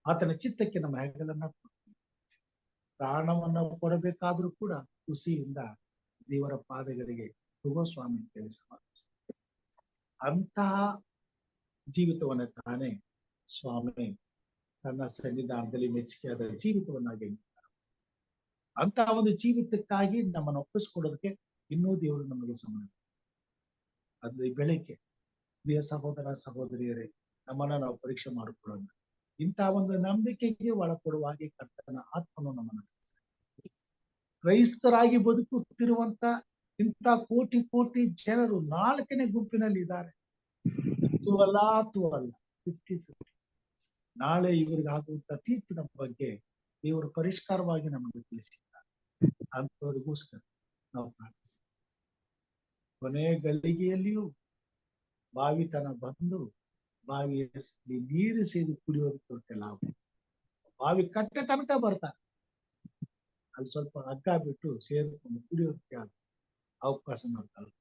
ಆತನ ಚಿತ್ತಕ್ಕೆ ನಮ್ಮ ಹೆಗಲನ್ನ ಕೊಡ್ತೀವಿ. ಪ್ರಾಣವನ್ನ ಕೊಡಬೇಕಾದ್ರೂ ಕೂಡ ಖುಷಿಯಿಂದ ದೇವರ ಪಾದಗಳಿಗೆ ಹೋಗೋ ಸ್ವಾಮಿ ಕೆಲಸ ಮಾಡಿಸ್ತಾರೆ. ಅಂತಹ ಜೀವಿತವನ್ನ ತಾನೇ ಸ್ವಾಮಿ ತನ್ನ ಸನ್ನಿಧಾನದಲ್ಲಿ ಮೆಚ್ಚುಗೆಯಾದ ಜೀವಿತವನ್ನಾಗಿ ಅಂತಹ ಒಂದು ಜೀವಿತಕ್ಕಾಗಿ ನಮ್ಮನ್ನು ಒಪ್ಪಿಸ್ಕೊಡೋದಕ್ಕೆ ಇನ್ನೂ ದೇವರು ನಮಗೆ ಸಮಯ. ಅದ್ರ ಬೆಳಗ್ಗೆ ಪ್ರಿಯ ಸಹೋದರ ಸಹೋದರಿಯರೇ, ನಮ್ಮನ್ನ ನಾವು ಪರೀಕ್ಷೆ ಮಾಡಿಕೊಳ್ಳೋಣ. ಇಂತಹ ಒಂದು ನಂಬಿಕೆಗೆ ಒಳಪಡುವಾಗೆ ಕರ್ತನ ಆತ್ಮನು ನಮ್ಮನ್ನು ಕ್ರೈಸ್ತರಾಗಿ ಬದುಕುತ್ತಿರುವಂತ ಇಂಥ ಕೋಟಿ ಕೋಟಿ ಜನರು 4ನೇ ಗುಂಪಿನಲ್ಲಿ ಇದ್ದಾರೆ. ತೂವಲ್ಲ 50-50. ನಾಳೆ ಇವರಿಗಾಗುವಂತ ತೀರ್ಪಿನ ಬಗ್ಗೆ ದೇವರು ಪರಿಷ್ಕಾರವಾಗಿ ನಮಗೆ ತಿಳಿಸಿದ್ದಾರೆ. ಅಂಥವ್ರಿಗೋಸ್ಕರ ನಾವು ಪ್ರಾರ್ಥಿಸಿ. ಕೊನೆ ಗಳಿಗೆಯಲ್ಲಿಯೂ ಬಾವಿತನ ಬಂದು ಬಾವಿಯಲ್ಲಿ ನೀರು ಸೇರಿ ಕುಡಿಯೋದಕ್ಕೆ ಲಾಭ. ಬಾವಿ ಕಟ್ಟೆ ತನಕ ಬರ್ತಾರೆ, ಅಲ್ಲಿ ಸ್ವಲ್ಪ ಹಗ್ಗ ಬಿಟ್ಟು ಸೇರಿಕೊಂಡು ಕುಡಿಯೋದಕ್ಕೆ ಅವಕಾಶ ಮಾಡ್ತಾರೆ.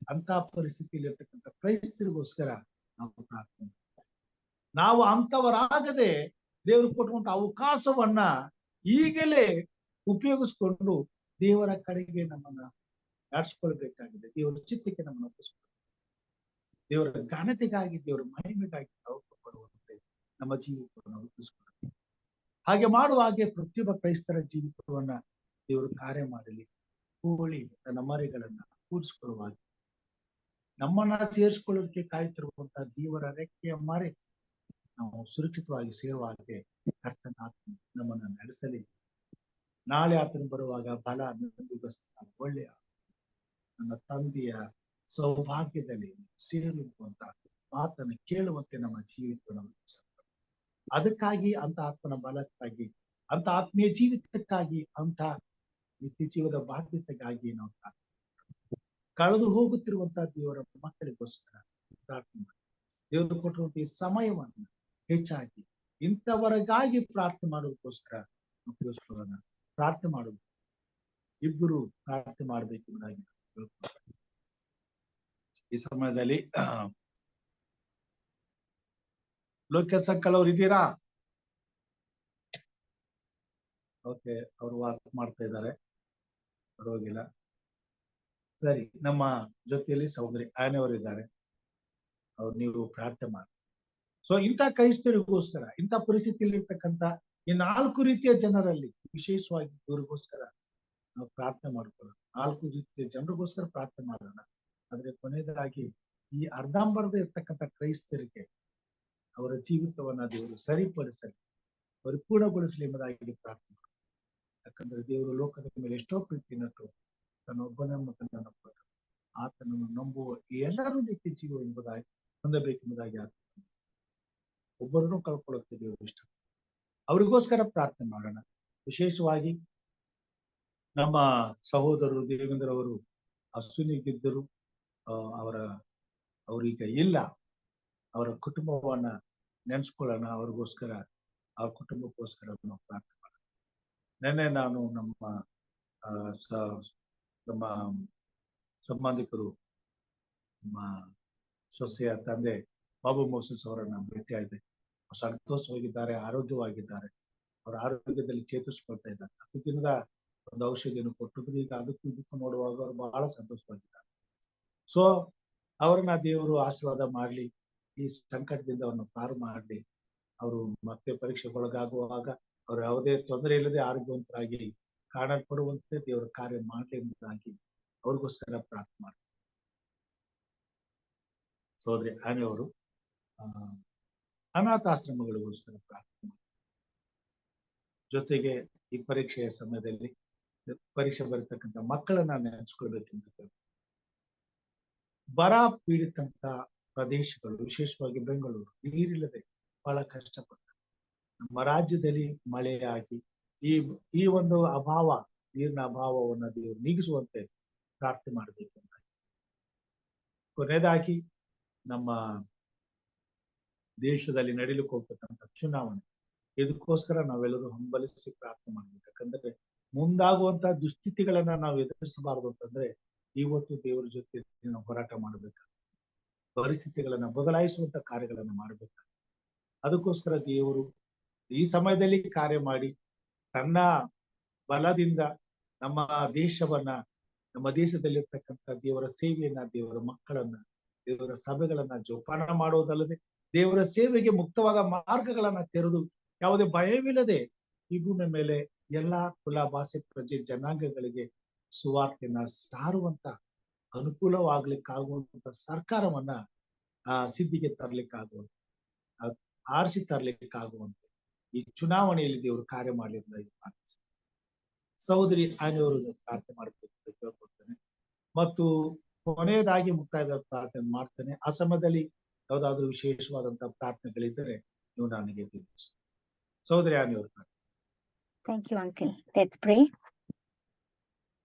ಅಂತ ಪರಿಸ್ಥಿತಿಯಲ್ಲಿ ಇರ್ತಕ್ಕಂಥ ಕ್ರೈಸ್ತರಿಗೋಸ್ಕರ ನಾವು ಪ್ರಾರ್ಥನೆ. ನಾವು ಅಂತವರಾಗದೆ ದೇವರು ಕೊಟ್ಟುವಂತ ಅವಕಾಶವನ್ನ ಈಗಲೇ ಉಪಯೋಗಿಸ್ಕೊಂಡು ದೇವರ ಕಡೆಗೆ ನಮ್ಮನ್ನ ನಡೆಸ್ಕೊಳ್ಬೇಕಾಗಿದೆ. ದೇವರ ಚಿತ್ತಕ್ಕೆ ನಮ್ಮನ್ನು ಒಪ್ಪಿಸ್ಕೊಳ್ಬೇಕು. ದೇವರ ಘನತೆಗಾಗಿ, ದೇವರ ಮಹಿಮೆಗಾಗಿ ನಾವು ಪಡುವಂತೆ ನಮ್ಮ ಜೀವಿತವನ್ನು ರೂಪಿಸ್ಕೊಳ್ಬೇಕು. ಹಾಗೆ ಮಾಡುವ ಹಾಗೆ ಪ್ರತಿಯೊಬ್ಬ ಕ್ರೈಸ್ತರ ಜೀವಿತವನ್ನ ದೇವರು ಕಾರ್ಯ ಮಾಡಲಿ. ಕೋಳಿ ತನ್ನ ಮರಿಗಳನ್ನ ಕೂಡಿಸ್ಕೊಳ್ಳುವಾಗ, ನಮ್ಮನ್ನ ಸೇರಿಸ್ಕೊಳ್ಳೋದಕ್ಕೆ ಕಾಯ್ತಿರುವಂತಹ ದೇವರ ರೆಕ್ಕೆಯ ಮರೆ ನಾವು ಸುರಕ್ಷಿತವಾಗಿ ಸೇರುವ ಹಾಗೆ ಕರ್ತನ ಆತ್ಮ ನಮ್ಮನ್ನ ನಡೆಸಲಿ. ನಾಳೆ ಆತನ ಬರುವಾಗ ಬಲ ನಂಬಿಗಸ್ತನಾದ ಒಳ್ಳೆಯ ನನ್ನ ತಂದೆಯ ಸೌಭಾಗ್ಯದಲ್ಲಿ ಸೇರುವಂತ ಮಾತನ್ನು ಕೇಳುವಂತೆ ನಮ್ಮ ಜೀವಿತವನ್ನು ಅದಕ್ಕಾಗಿ ಅಂತ ಆತ್ಮನ ಬಲಕ್ಕಾಗಿ, ಅಂತ ಆತ್ಮೀಯ ಜೀವಿತಕ್ಕಾಗಿ, ಅಂತ ನಿತ್ಯ ಜೀವದ ಬಾಧ್ಯತೆಗಾಗಿ ನಾವು ಕಳೆದು ಹೋಗುತ್ತಿರುವಂತಹ ದೇವರ ಮಕ್ಕಳಿಗೋಸ್ಕರ ಪ್ರಾರ್ಥನೆ ಮಾಡಿ. ದೇವರು ಕೊಟ್ಟಿರುವಂತಹ ಈ ಸಮಯವನ್ನು ಹೆಚ್ಚಾಗಿ ಇಂಥವರಿಗಾಗಿ ಪ್ರಾರ್ಥನೆ ಮಾಡೋದಕ್ಕೋಸ್ಕರ ಉಪಯೋಗಿಸ್ಕೊಳ್ಳೋಣ. ಪ್ರಾರ್ಥನೆ ಮಾಡೋದು ಇಬ್ಬರು ಪ್ರಾರ್ಥನೆ ಮಾಡಬೇಕೆಂಬುದಾಗಿ ಈ ಸಮಯದಲ್ಲಿ ಲೋಕೇಶ್ ಅಂಕಲ್ ಅವ್ರು ಇದ್ದೀರಾ? ಓಕೆ, ಅವರು ವಾಕ್ ಮಾಡ್ತಾ ಇದ್ದಾರೆ, ಪರವಾಗಿಲ್ಲ. ಸರಿ, ನಮ್ಮ ಜೊತೆಯಲ್ಲಿ ಸಹೋದರಿ ಆನೆಯವರು ಇದ್ದಾರೆ, ಅವ್ರು ನೀವು ಪ್ರಾರ್ಥನೆ ಮಾಡಿ. ಸೊ ಇಂಥ ಕ್ರೈಸ್ತರಿಗೋಸ್ಕರ, ಇಂಥ ಪರಿಸ್ಥಿತಿಯಲ್ಲಿ ಇರ್ತಕ್ಕಂಥ ಈ 4 ರೀತಿಯ ಜನರಲ್ಲಿ ವಿಶೇಷವಾಗಿ ಇವರಿಗೋಸ್ಕರ ನಾವು ಪ್ರಾರ್ಥನೆ ಮಾಡ್ಕೊಳ್ಳೋಣ. 4 ರೀತಿಯ ಜನರಿಗೋಸ್ಕರ ಪ್ರಾರ್ಥನೆ ಮಾಡೋಣ. ಆದ್ರೆ ಕೊನೆಯದಾಗಿ ಈ ಅರ್ಧಂಬರ್ಧ ಇರ್ತಕ್ಕಂಥ ಕ್ರೈಸ್ತರಿಗೆ ಅವರ ಜೀವಿತವನ್ನ ದೇವರು ಸರಿಪಡಿಸಲಿ, ಪರಿಪೂರ್ಣಗೊಳಿಸಲಿ ಎಂಬುದಾಗಿ ಪ್ರಾರ್ಥನೆ ಮಾಡೋಣ. ಯಾಕಂದ್ರೆ ದೇವರು ಲೋಕದ ಮೇಲೆ ಎಷ್ಟೋ ಪ್ರೀತಿ ನಟ್ಟು ತನ್ನ ಒಬ್ಬನ ಮಗನನ್ನು ಕೊಟ್ಟು ಆತನನ್ನು ನಂಬುವ ಎಲ್ಲರೂ ನಿತ್ಯ ಜೀವ ಎಂಬುದಾಗಿ ಹೊಂದಬೇಕೆಂಬುದಾಗಿ ಆಗ್ತದೆ. ಒಬ್ಬರನ್ನು ಕಳ್ಕೊಳ್ಳುತ್ತೆ ದೇವರು ಇಷ್ಟ. ಅವರಿಗೋಸ್ಕರ ಪ್ರಾರ್ಥನೆ ಮಾಡೋಣ. ವಿಶೇಷವಾಗಿ ನಮ್ಮ ಸಹೋದರರು ದೇವೇಂದ್ರ ಅವರು ಅಶ್ವಿನಿಗಿದ್ದರು, ಅವರೀಗ ಇಲ್ಲ. ಅವರ ಕುಟುಂಬವನ್ನ ನೆನೆಸ್ಕೊಳ್ಳೋಣ. ಅವ್ರಿಗೋಸ್ಕರ, ಆ ಕುಟುಂಬಕ್ಕೋಸ್ಕರ ನಾವು ಪ್ರಾರ್ಥನೆ ಮಾಡೋಣ. ನೆನ್ನೆ ನಾನು ನಮ್ಮ ಸಂಬಂಧಿಕರು, ನಮ್ಮ ಸೊಸೆಯ ತಂದೆ ಬಾಬು ಮೋಸಸ್ ಅವರನ್ನ ಭೇಟಿಯಾಗಿದೆ. ಸಂತೋಷವಾಗಿದ್ದಾರೆ, ಆರೋಗ್ಯವಾಗಿದ್ದಾರೆ. ಅವರ ಆರೋಗ್ಯದಲ್ಲಿ ಚೇತರಿಸ್ಕೊಳ್ತಾ ಇದ್ದಾರೆ. 10 ದಿನದ ಒಂದು ಔಷಧಿಯನ್ನು ಕೊಟ್ಟಿದ್ರು. ಈಗ ಅದಕ್ಕೂ ಇದಕ್ಕೂ ನೋಡುವಾಗ ಅವರು ಬಹಳ ಸಂತೋಷವಾಗಿದ್ದಾರೆ. ಸೊ ಅವರನ್ನ ದೇವರು ಆಶೀರ್ವಾದ ಮಾಡ್ಲಿ, ಈ ಸಂಕಟದಿಂದ ಅವ್ರನ್ನ ಪಾರು ಮಾಡ್ಲಿ. ಅವರು ಮತ್ತೆ ಪರೀಕ್ಷೆಗೊಳಗಾಗುವಾಗ ಅವ್ರು ಯಾವುದೇ ತೊಂದರೆ ಇಲ್ಲದೆ ಆರೋಗ್ಯವಂತರಾಗಿ ಕಾಣಲ್ಪಡುವಂತೆ ದೇವರ ಕಾರ್ಯ ಮಾಡ್ಲಿ ಎಂಬುದಾಗಿ ಅವ್ರಿಗೋಸ್ಕರ ಪ್ರಾರ್ಥನೆ ಮಾಡಿ. ಸೋದರಿ ಆನೆಯವರು ಅನಾಥಾಶ್ರಮಗಳಿಗೋಸ್ಕರ ಪ್ರಾರ್ಥನೆ ಮಾಡಿ. ಜೊತೆಗೆ ಈ ಪರೀಕ್ಷೆಯ ಸಮಯದಲ್ಲಿ ಪರೀಕ್ಷೆ ಬರತಕ್ಕಂಥ ಮಕ್ಕಳನ್ನ ನೆನೆಸ್ಕೊಳ್ಬೇಕೆಂದು, ಬರ ಪೀಡಿತಂತ ಪ್ರದೇಶಗಳು, ವಿಶೇಷವಾಗಿ ಬೆಂಗಳೂರು, ನೀರಿಲ್ಲದೆ ಬಹಳ ಕಷ್ಟಪಡ್ತಾರೆ. ನಮ್ಮ ರಾಜ್ಯದಲ್ಲಿ ಮಳೆಯಾಗಿ ಈ ಒಂದು ಅಭಾವ, ನೀರಿನ ಅಭಾವವನ್ನು ದೇವರು ನೀಗಿಸುವಂತೆ ಪ್ರಾರ್ಥನೆ ಮಾಡಬೇಕು ಅಂತ. ಕೊನೆಯದಾಗಿ ನಮ್ಮ ದೇಶದಲ್ಲಿ ನಡೀಲಿಕ್ಕೆ ಹೋಗ್ತಕ್ಕಂಥ ಚುನಾವಣೆ, ಇದಕ್ಕೋಸ್ಕರ ನಾವೆಲ್ಲರೂ ಹಂಬಲಿಸಿ ಪ್ರಾರ್ಥನೆ ಮಾಡ್ಬೇಕು. ಯಾಕಂದ್ರೆ ಮುಂದಾಗುವಂತಹ ದುಸ್ಥಿತಿಗಳನ್ನ ನಾವು ಎದುರಿಸಬಾರದು ಅಂತಂದ್ರೆ ಇವತ್ತು ದೇವರ ಜೊತೆ ನಾವು ಹೋರಾಟ ಮಾಡ್ಬೇಕಾಗ್ತದೆ. ಪರಿಸ್ಥಿತಿಗಳನ್ನ ಬದಲಾಯಿಸುವಂತ ಕಾರ್ಯಗಳನ್ನ ಮಾಡ್ಬೇಕಾಗ್ತದೆ. ಅದಕ್ಕೋಸ್ಕರ ದೇವರು ಈ ಸಮಯದಲ್ಲಿ ಕಾರ್ಯ ಮಾಡಿ ತನ್ನ ಬಲದಿಂದ ನಮ್ಮ ದೇಶವನ್ನ, ನಮ್ಮ ದೇಶದಲ್ಲಿರ್ತಕ್ಕಂಥ ದೇವರ ಸೇವೆಯನ್ನ, ದೇವರ ಮಕ್ಕಳನ್ನ, ದೇವರ ಸಭೆಗಳನ್ನ ಜೋಪಾನ ಮಾಡೋದಲ್ಲದೆ ದೇವರ ಸೇವೆಗೆ ಮುಕ್ತವಾದ ಮಾರ್ಗಗಳನ್ನ ತೆರೆದು ಯಾವುದೇ ಭಯವಿಲ್ಲದೆ ಈ ಭೂಮಿ ಮೇಲೆ ಎಲ್ಲಾ ಕುಲ, ಭಾಷೆ, ಪ್ರಜೆ, ಜನಾಂಗಗಳಿಗೆ ಸುವಾರ್ತೆಯನ್ನ ಸಾರುವಂತ ಅನುಕೂಲವಾಗ್ಲಿಕ್ಕಾಗುವಂತ ಸರ್ಕಾರವನ್ನ ಸಿದ್ಧಿಗೆ ತರ್ಲಿಕ್ಕಾಗುವಂತ, ಆರಿಸಿ ತರ್ಲಿಕ್ಕಾಗುವಂತೆ ಈ ಚುನಾವಣೆಯಲ್ಲಿ ದೇವರು ಕಾರ್ಯ ಮಾಡಲಿಲ್ಲ ಪ್ರಾರ್ಥಿಸಿ. ಸಹೋದರಿ ಆನೆಯವರು ಪ್ರಾರ್ಥನೆ ಮಾಡಬೇಕು ಅಂತ ಕೇಳ್ಕೊಳ್ತೇನೆ. ಮತ್ತು ಕೊನೆಯದಾಗಿ ಮುಕ್ತಾಯದ ಪ್ರಾರ್ಥನೆ ಮಾಡ್ತೇನೆ. ಆ ಸಮಯದಲ್ಲಿ ಯಾವುದಾದ್ರೂ ವಿಶೇಷವಾದಂತಹ ಪ್ರಾರ್ಥನೆಗಳಿದ್ದರೆ ನೀವು ನನಗೆ ತಿಳಿಸಿ. ಸಹೋದರಿ ಆನೆಯವರು. Thank you, Uncle. Let's pray.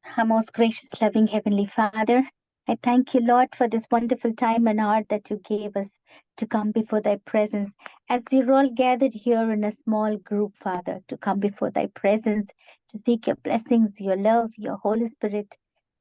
Our most gracious, loving Heavenly Father, I thank you, Lord, for this wonderful time and hour that you gave us to come before thy presence. As we're all gathered here in a small group, Father, to come before thy presence, to seek your blessings, your love, your Holy Spirit,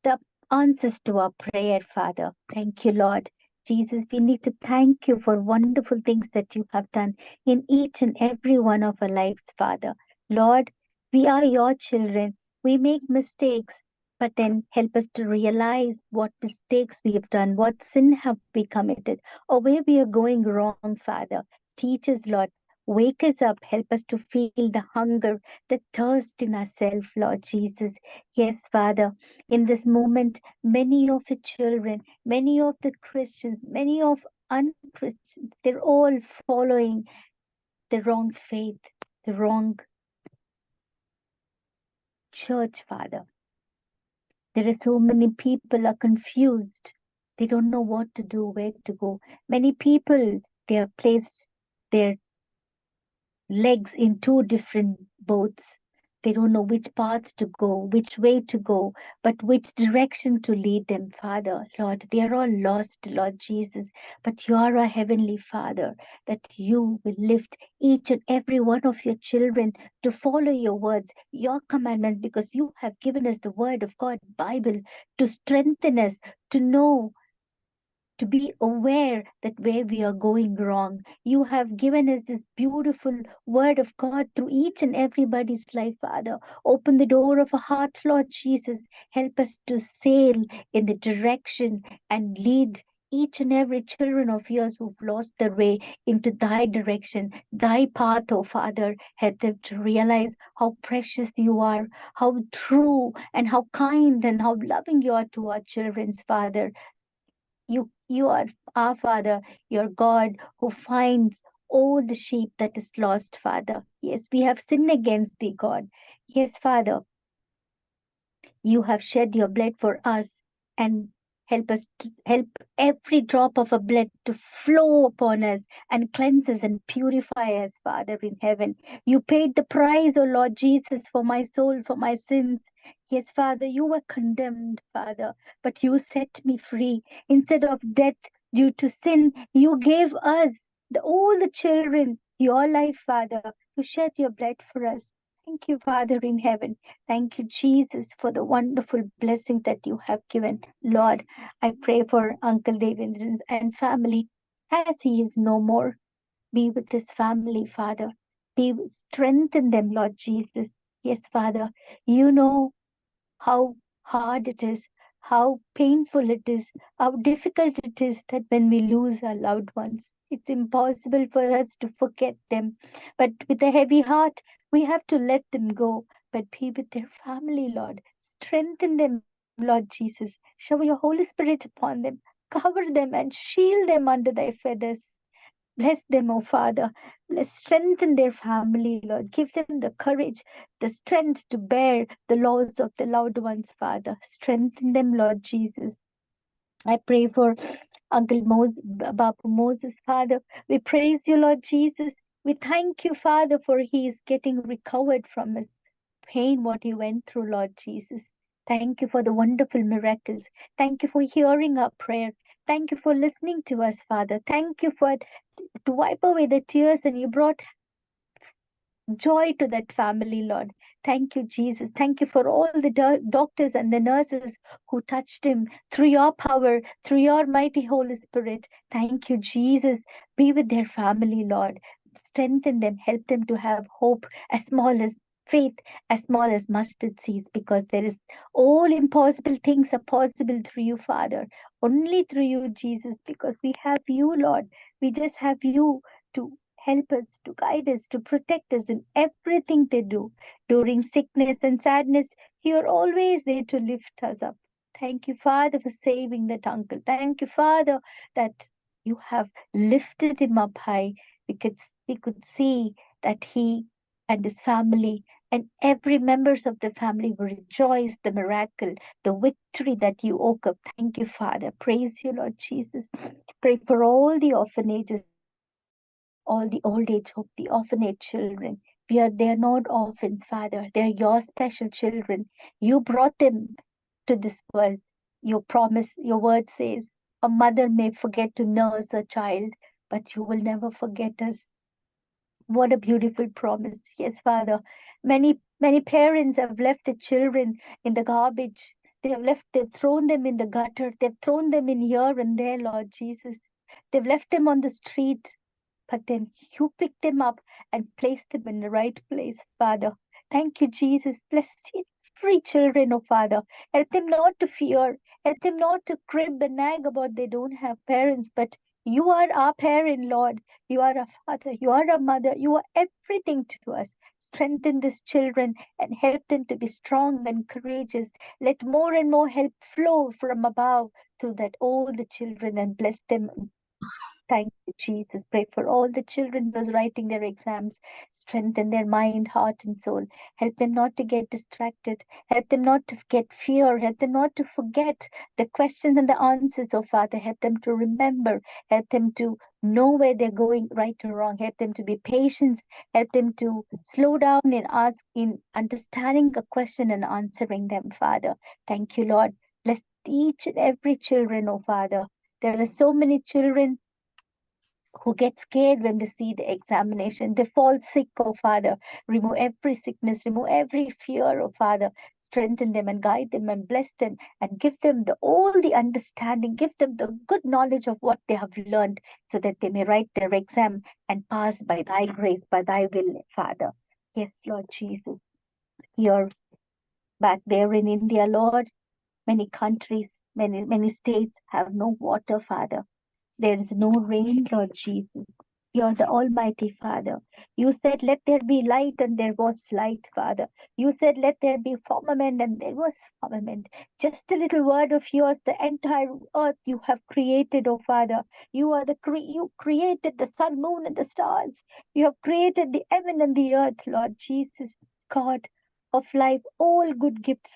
the answers to our prayer, Father. Thank you, Lord. Jesus, we need to thank you for wonderful things that you have done in each and every one of our lives, Father. Lord, we are your children. We make mistakes, but then help us to realize what mistakes we have done, what sin have we committed, or where we are going wrong, Father. Teach us, Lord. Wake us up. Help us to feel the hunger, the thirst in ourselves, Lord Jesus. Yes, Father, in this moment, many of the children, many of the Christians, many of unchristians, they're all following the wrong faith, the wrong church, Father. There are so many people are confused. They don't know what to do, where to go. Many people, they have placed their legs in 2 different boats. They don't know which path to go, which way to go, but which direction to lead them, Father. Lord, they are all lost, Lord Jesus. But you are our Heavenly Father, that you will lift each and every one of your children to follow your words, your commandments, because you have given us the word of God, Bible, to strengthen us, to know to be aware that where we are going wrong. You have given us this beautiful word of God through each and everybody's life, Father. Open the door of a heart, Lord Jesus. Help us to sail in the direction and lead each and every children of yours who've lost their way into thy direction, thy path, oh Father. Help them to realize how precious you are, how true and how kind and how loving you are to our children, Father. You are our Father, your God, who finds all the sheep that is lost, Father. Yes, we have sinned against thee, God. Yes, Father, you have shed your blood for us, and help us to help every drop of a blood to flow upon us and cleanse us and purify us, Father in heaven. You paid the price, O Lord Jesus, for my soul, for my sins. Yes, Father, you were condemned, Father, but you set me free. Instead of death due to sin, you gave us, all the children, your life, Father, to shed your blood for us. Thank you, Father in heaven. Thank you, Jesus, for the wonderful blessing that you have given. Lord, I pray for Uncle David and family as he is no more. Be with his family, Father. Strengthen them, Lord Jesus. Yes, Father, you know how hard it is, how painful it is, how difficult it is that when we lose our loved ones. It's impossible for us to forget them. But with a heavy heart, we have to let them go. But be with their family, Lord. Strengthen them, Lord Jesus. Shower your Holy Spirit upon them. Cover them and shield them under thy feathers. Bless them, O Father. Strengthen their family, Lord. Give them the courage, the strength to bear the loss of the loved ones, Father. Strengthen them, Lord Jesus. I pray for Uncle Bapu Moses, Father. We praise you, Lord Jesus. We thank you, Father, for he is getting recovered from his pain, what he went through, Lord Jesus. Thank you for the wonderful miracles. Thank you for hearing our prayer. Thank you for listening to us, Father. Thank you for to wipe away the tears, and you brought joy to that family, Lord. Thank you, Jesus. Thank you for all the doctors and the nurses who touched him through your power, through your mighty Holy Spirit. Thank you, Jesus. Be with their family, Lord. Strengthen them, help them to have hope as small as faith, as small as mustard seeds, because there is all impossible things are possible through you, Father. Only through you, Jesus, because we have you, Lord. We just have you to help us, to guide us, to protect us in everything they do. During sickness and sadness, you are always there to lift us up. Thank you, Father, for saving that uncle. Thank you, Father, that you have lifted him up high, because we could see that he and his family and every members of the family will rejoice the miracle, the victory that you woke up. Thank you, Father. Praise you, Lord Jesus. Pray for all the orphanages, all the old age home, the orphanage children. They're not orphans, Father. They're your special children. You brought them to this world. Your promise, your word says, a mother may forget to nurse a child, but you will never forget us. What a beautiful promise. Yes, Father. Many parents have left the children in the garbage. They've thrown them in the gutter. They've thrown them in here and there, Lord Jesus. They've left them on the street. But then you picked them up and placed them in the right place, Father. Thank you, Jesus. Bless every children, oh Father. Help them not to fear. Help them not to crib and nag about they don't have parents. But you are our parent, Lord. You are our father. You are our mother. You are everything to us. Strengthen these children and help them to be strong and courageous. Let more and more help flow from above to that all the children, and bless them. Thank you, Jesus. Pray for all the children who's writing their exams. Strengthen their mind, heart, and soul. Help them not to get distracted. Help them not to get fear. Help them not to forget the questions and the answers, oh Father. Help them to remember. Help them to know where they're going, right or wrong. Help them to be patient. Help them to slow down in understanding a question and answering them, Father. Thank you, Lord. Bless each and every children, oh Father. There are so many children who get scared when they see the examination. They fall sick, oh Father. Remove every sickness, remove every fear, oh Father. strengthen them and guide them and bless them and give them all the understanding, give them the good knowledge of what they have learned so that they may write their exam and pass by thy grace, by thy will, Father. Yes, Lord Jesus. Here, back there in India, Lord, many countries, many states have no water, Father. There is no rain, Lord Jesus. You're the Almighty Father. You said, let there be light, and there was light, Father. You said, let there be firmament, and there was firmament. Just a little word of yours, the entire earth you have created, oh Father. You are you created the sun, moon, and the stars. You have created the heaven and the earth, Lord Jesus, God of life. All good gifts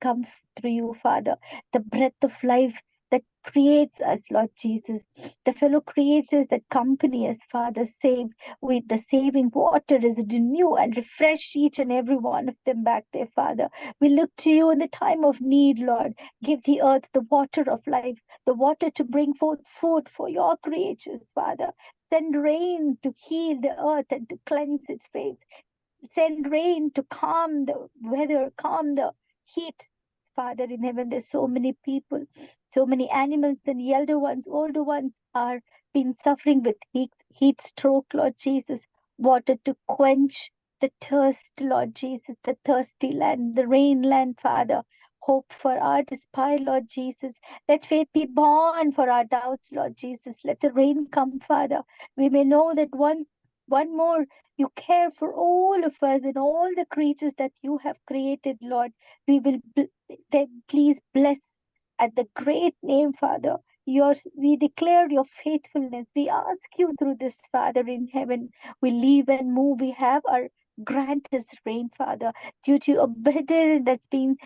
come through you, Father. The breath of life that creates us, Lord Jesus, the fellow creatures that accompany us, Father, save with the saving water is renew and refresh each and every one of them back there, Father. We look to you in the time of need, Lord. Give the earth the water of life, the water to bring forth food for your creatures, Father. Send rain to heal the earth and to cleanse its face. Send rain to calm the weather, calm the heat, Father in heaven. There's so many people, so many animals, and the elder ones, older ones are been suffering with heat stroke, Lord Jesus. Water to quench the thirst, Lord Jesus, the thirsty land, the rain land, Father. Hope for our despair, Lord Jesus. Let faith be born for our doubts, Lord Jesus. Let the rain come, Father. We may know that one more you care for all of us and all the creatures that you have created, Lord. We will please bless at the great name, Father. We declare your faithfulness. We ask you through this, Father in heaven. We live and move. We have our grant us rain, Father, due to a better that's been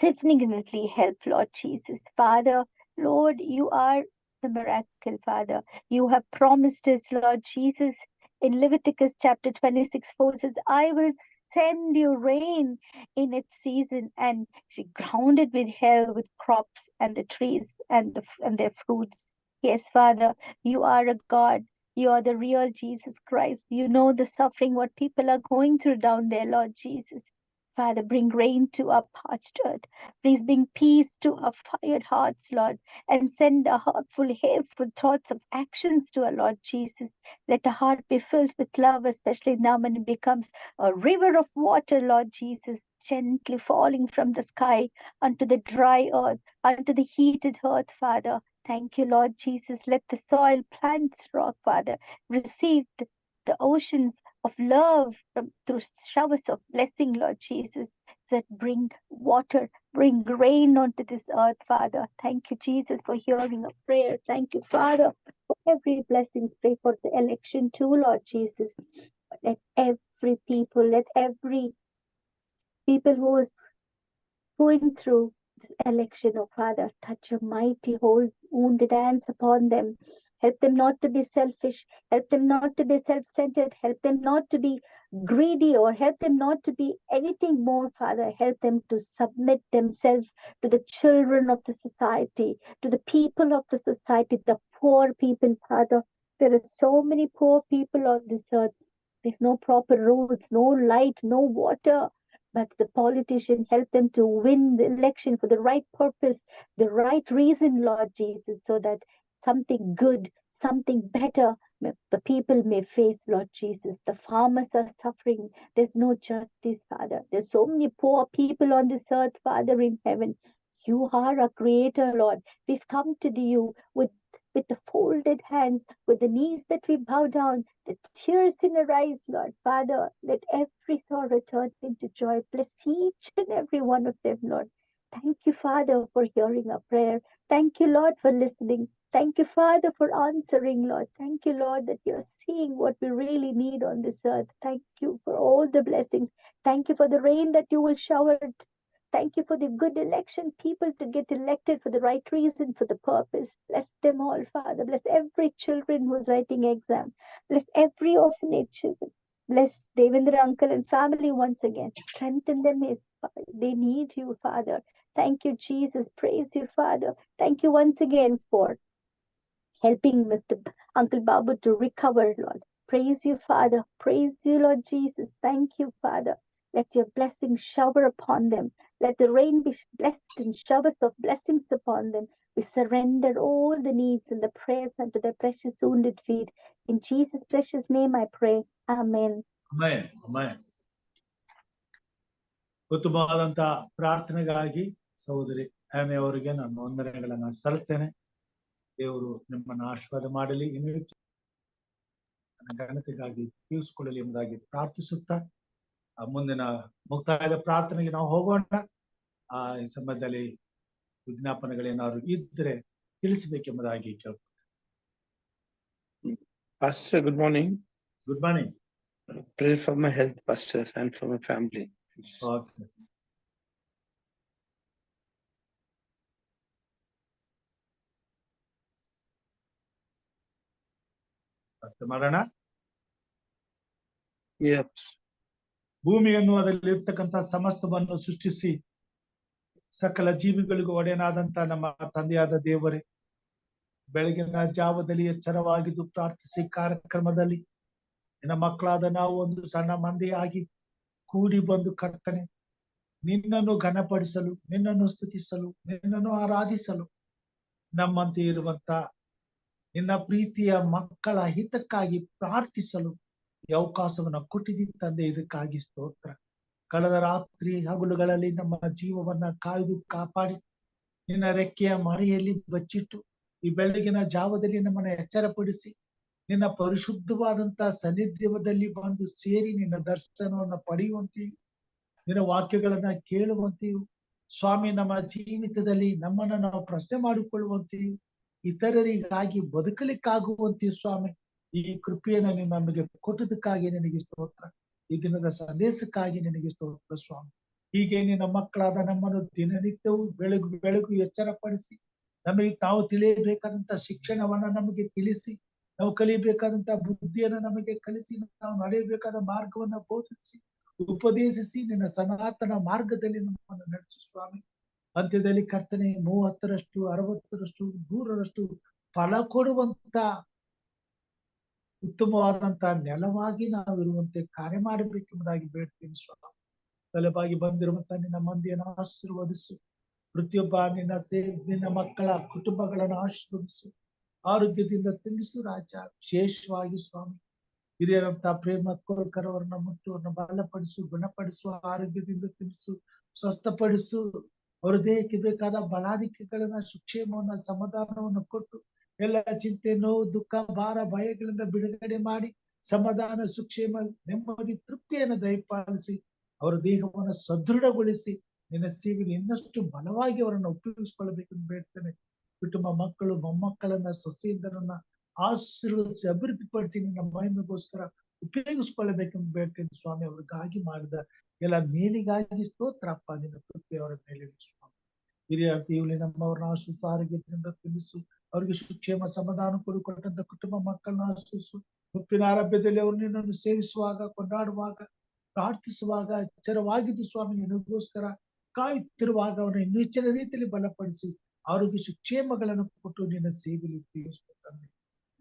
significantly helped, Lord Jesus. Father, Lord, you are the miracle, Father. You have promised us, Lord Jesus, in Leviticus chapter 26:4 says, I will send you rain in its season, and she grounded with hell with crops and the trees and their fruits. Yes, Father, you are a God. You are the real Jesus Christ. You know the suffering, what people are going through down there, Lord Jesus. Father, bring rain to our parched earth. Please bring peace to our fired hearts, Lord, and send a heart full, hateful thoughts of actions to our Lord Jesus. Let the heart be filled with love, especially now when it becomes a river of water, Lord Jesus, gently falling from the sky onto the dry earth, onto the heated earth, Father. Thank you, Lord Jesus. Let the soil, plants, rock, Father, receive the oceans of love through showers of blessing, Lord Jesus, that bring water, bring rain onto this earth, Father. Thank you, Jesus, for hearing our prayer. Thank you, Father, for every blessing. Pray for the election too, Lord Jesus. Let every people who is going through this election, oh Father, touch your mighty, whole, wounded hands upon them. Help them not to be selfish. Help them not to be self-centered. Help them not to be greedy, or help them not to be anything more, Father. Help them to submit themselves to the children of the society, to the people of the society, the poor people, Father. There are so many poor people on this earth. There's no proper roads, no light, no water. But the politicians help them to win the election for the right purpose, the right reason, Lord Jesus, so that something good, something better the people may face, Lord Jesus. The farmers are suffering. There's no justice, Father. There's so many poor people on this earth, Father in heaven. You are our creator, Lord. We've come to you with the folded hands, with the knees that we bow down, the tears in our eyes, Lord. Father, let every sorrow turn into joy. Bless each and every one of them, Lord. Thank you, Father, for hearing our prayer. Thank you, Lord, for listening. Thank you, Father, for answering, Lord. Thank you, Lord, that you're seeing what we really need on this earth. Thank you for all the blessings. Thank you for the rain that you will shower. Thank you for the good election, people to get elected for the right reason, for the purpose. Bless them all, Father. Bless every children who's writing exam. Bless every orphanage. Bless Devendra uncle and family once again. Strengthen them. They need you, Father. Thank you, Jesus. Praise you, Father. Thank you once again for helping Mr. Uncle Babu to recover, Lord. Praise you, Father. Praise you, Lord Jesus. Thank you, Father. Let your blessings shower upon them. Let the rain be blessed and showers of blessings upon them. We surrender all the needs and the prayers unto their precious wounded feet. In Jesus' precious name I pray. Amen. Amen, amen. ಉತ್ತಮವಾದಂತ ಪ್ರಾರ್ಥನೆಗಾಗಿ ಸಹೋದರಿ Anne ಅವರಿಗೆ ನಾನು ವಂದನೆಗಳನ್ನ ಸಲ್ಲಿಸ್ತೇನೆ. ದೇವರು ನಿಮ್ಮನ್ನ ಆಶೀರ್ವಾದ ಮಾಡಲಿ, ಇನ್ನೂ ನನ್ನ ಘನತೆಗಾಗಿ ತೀರಿಸಿಕೊಳ್ಳಲಿ ಎಂಬುದಾಗಿ ಪ್ರಾರ್ಥಿಸುತ್ತಾ ಮುಂದಿನ ಮುಕ್ತಾಯದ ಪ್ರಾರ್ಥನೆಗೆ ನಾವು ಹೋಗೋಣ. ಈ ಸಮಯದಲ್ಲಿ ವಿಜ್ಞಾಪನೆಗಳೇನಾದ್ರು ಇದ್ರೆ ತಿಳಿಸಬೇಕೆಂಬುದಾಗಿ ಕೇಳ್ತೀನಿ. Pastor, good morning. Good morning. Pray for my health, Pastor, and for my family. Okay. ಮತ್ತೆ ಮಾಡೋಣ. Yep. ಭೂಮಿಯನ್ನು ಅದರಲ್ಲಿ ಇರ್ತಕ್ಕಂಥ ಸಮಸ್ತವನ್ನು ಸೃಷ್ಟಿಸಿ ಸಕಲ ಜೀವಿಗಳಿಗೂ ಒಡೆಯನಾದಂತ ನಮ್ಮ ತಂದೆಯಾದ ದೇವರೇ, ಬೆಳಗಿನ ಜಾವದಲ್ಲಿ ಎಚ್ಚರವಾಗಿದ್ದು ಪ್ರಾರ್ಥಿಸಿ ಕಾರ್ಯಕ್ರಮದಲ್ಲಿ ನಿನ್ನ ಮಕ್ಕಳಾದ ನಾವು ಒಂದು ಸಣ್ಣ ಮಂದಿಯಾಗಿ ಕೂಡಿ ಬಂದು ಕರ್ತನೆ ನಿನ್ನನ್ನು ಘನಪಡಿಸಲು, ನಿನ್ನನ್ನು ಸ್ತುತಿಸಲು, ನಿನ್ನನ್ನು ಆರಾಧಿಸಲು ನಮ್ಮಂತೆ ಇರುವಂತ ನಿನ್ನ ಪ್ರೀತಿಯ ಮಕ್ಕಳ ಹಿತಕ್ಕಾಗಿ ಪ್ರಾರ್ಥಿಸಲು ಈ ಅವಕಾಶವನ್ನ ಕೊಟ್ಟಿದ್ದ ತಂದೆ, ಇದಕ್ಕಾಗಿ ಸ್ತೋತ್ರ. ಕಳೆದ ರಾತ್ರಿ ಹಗಲುಗಳಲ್ಲಿ ನಮ್ಮ ಜೀವವನ್ನ ಕಾಯ್ದು ಕಾಪಾಡಿ ನಿನ್ನ ರೆಕ್ಕೆಯ ಮರೆಯಲ್ಲಿ ಬಚ್ಚಿಟ್ಟು ಈ ಬೆಳಗಿನ ಜಾವದಲ್ಲಿ ನಮ್ಮನ್ನ ಎಚ್ಚರಪಡಿಸಿ ನಿನ್ನ ಪರಿಶುದ್ಧವಾದಂತ ಸಾನ್ನಿಧ್ಯದಲ್ಲಿ ಬಂದು ಸೇರಿ ನಿನ್ನ ದರ್ಶನವನ್ನ ಪಡೆಯುವಂತೆಯೂ ನಿನ್ನ ವಾಕ್ಯಗಳನ್ನ ಕೇಳುವಂತೆಯೂ ಸ್ವಾಮಿ, ನಮ್ಮ ಜೀವಿತದಲ್ಲಿ ನಮ್ಮನ್ನ ನಾವು ಪ್ರಶ್ನೆ ಮಾಡಿಕೊಳ್ಳುವಂತೆಯೂ ಇತರರಿಗಾಗಿ ಬದುಕಲಿಕ್ಕಾಗುವಂತೆಯೂ ಸ್ವಾಮಿ, ಈ ಕೃಪೆಯನ್ನು ನೀನು ನಮಗೆ ಕೊಟ್ಟದಕ್ಕಾಗಿ ನಿನಗೆ ಸ್ತೋತ್ರ. ಈ ದಿನದ ಸಂದೇಶಕ್ಕಾಗಿ ನಿನಗೆ ಸ್ತೋತ್ರ ಸ್ವಾಮಿ. ಹೀಗೆ ನಿನ್ನ ಮಕ್ಕಳಾದ ನಮ್ಮನ್ನು ದಿನನಿತ್ಯವೂ ಬೆಳಗು ಎಚ್ಚರಪಡಿಸಿ ನಮಗೆ ನಾವು ತಿಳಿಯಬೇಕಾದಂತ ಶಿಕ್ಷಣವನ್ನ ನಮಗೆ ತಿಳಿಸಿ, ನಾವು ಕಲಿಯಬೇಕಾದಂತ ಬುದ್ಧಿಯನ್ನು ನಮಗೆ ಕಲಿಸಿ, ನಾವು ನಡೆಯಬೇಕಾದ ಮಾರ್ಗವನ್ನ ಬೋಧಿಸಿ ಉಪದೇಶಿಸಿ ನಿನ್ನ ಸನಾತನ ಮಾರ್ಗದಲ್ಲಿ ನಮ್ಮನ್ನು ನಡೆಸು ಸ್ವಾಮಿ. ಅಂತ್ಯದಲ್ಲಿ ಕರ್ತನೆ 30ರಷ್ಟು 60ರಷ್ಟು 100ರಷ್ಟು ಫಲ ಕೊಡುವಂತ ಉತ್ತಮವಾದಂತ ನೆಲವಾಗಿ ನಾವಿರುವಂತೆ ಕಾರ್ಯ ಮಾಡಬೇಕೆಂಬುದಾಗಿ ಬೇಡ್ತೀನಿ ಸ್ವಾಮಿ. ತಲೆಬಾಗಿ ಬಂದಿರುವಂತ ನಿನ್ನ ಮಂದಿಯನ್ನು ಆಶೀರ್ವದಿಸು. ಪ್ರತಿಯೊಬ್ಬ ನಿನ್ನ ಮಕ್ಕಳ ಕುಟುಂಬಗಳನ್ನು ಆಶೀರ್ವದಿಸು, ಆರೋಗ್ಯದಿಂದ ತುಂಬಿಸು ರಾಜ. ವಿಶೇಷವಾಗಿ ಸ್ವಾಮಿ ಹಿರಿಯರಂತ ಪ್ರೇಮ ಕೋಲ್ಕರ್ ಅವರನ್ನ ಮುಟ್ಟು ಅವ್ರನ್ನ ಬಲಪಡಿಸು, ಗುಣಪಡಿಸು, ಆರೋಗ್ಯದಿಂದ ತುಂಬಿಸು, ಸ್ವಸ್ಥಪಡಿಸು. ಅವರ ದೇಹಕ್ಕೆ ಬೇಕಾದ ಬಲಾಧಿಕೆಗಳನ್ನ, ಸುಕ್ಷೇಮವನ್ನ, ಸಮಾಧಾನವನ್ನು ಕೊಟ್ಟು ಎಲ್ಲ ಚಿಂತೆ, ನೋವು, ದುಃಖ, ಭಾರ, ಭಯಗಳಿಂದ ಬಿಡುಗಡೆ ಮಾಡಿ ಸಮಾಧಾನ, ಸುಕ್ಷೇಮ, ನೆಮ್ಮದಿ, ತೃಪ್ತಿಯನ್ನು ದಯಪಾಲಿಸಿ ಅವರ ದೇಹವನ್ನು ಸದೃಢಗೊಳಿಸಿ ನಿನ್ನ ಸೇವೆಗೆ ಇನ್ನಷ್ಟು ಬಲವಾಗಿ ಅವರನ್ನು ಉಪಯೋಗಿಸಿಕೊಳ್ಳಬೇಕೆಂದು ಬೇಡ್ತೇನೆ. ಕುಟುಂಬ, ಮಕ್ಕಳು, ಮೊಮ್ಮಕ್ಕಳನ್ನ, ಸೊಸೆಯಂದರನ್ನ ಆಶೀರ್ವದಿಸಿ ಅಭಿವೃದ್ಧಿಪಡಿಸಿ ನಿನ್ನ ಮಹಿಮೆಗೋಸ್ಕರ ಉಪಯೋಗಿಸಿಕೊಳ್ಳಬೇಕೆಂದು ಬೇಡ್ತೇನೆ ಸ್ವಾಮಿ. ಅವ್ರಿಗಾಗಿ ಮಾಡಿದ ಎಲ್ಲ ಮೇಲಿಗಾಗಿ ಸ್ತೋತ್ರಪ್ಪ. ನಿನ್ನ ಕೃಪೆ ಅವರ ಮೇಲೆ ಸ್ವಾಮಿ. ಹಿರಿಯ ಇವಳಿ ನಮ್ಮವ್ರನ್ನ ಆಶಿಸು, ಆರೋಗ್ಯದಿಂದ ತಿಳಿಸು, ಅವ್ರಿಗೆ ಸುಕ್ಷೇಮ, ಸಮಾಧಾನ ಕೊಟ್ಟಂತ ಕುಟುಂಬ ಮಕ್ಕಳನ್ನ ಆಶಿಸು. ಮುಪ್ಪಿನ ಆರಂಭದಲ್ಲಿ ಅವರು ನಿನ್ನನ್ನು ಸೇವಿಸುವಾಗ, ಕೊಂಡಾಡುವಾಗ, ಪ್ರಾರ್ಥಿಸುವಾಗ ಎಚ್ಚರವಾಗಿದ್ದು ಸ್ವಾಮಿ ನಿನಗೋಸ್ಕರ ಕಾಯುತ್ತಿರುವಾಗ ಅವರನ್ನು ಇನ್ನೂ ಹೆಚ್ಚಿನ ರೀತಿಯಲ್ಲಿ ಬಲಪಡಿಸಿ ಆರೋಗ್ಯ ಸುಕ್ಷೇಮಗಳನ್ನು ಕೊಟ್ಟು ನಿನ್ನ ಸೇವೆಯಲ್ಲಿ ಉಪಯೋಗಿಸುತ್ತಂತೆ.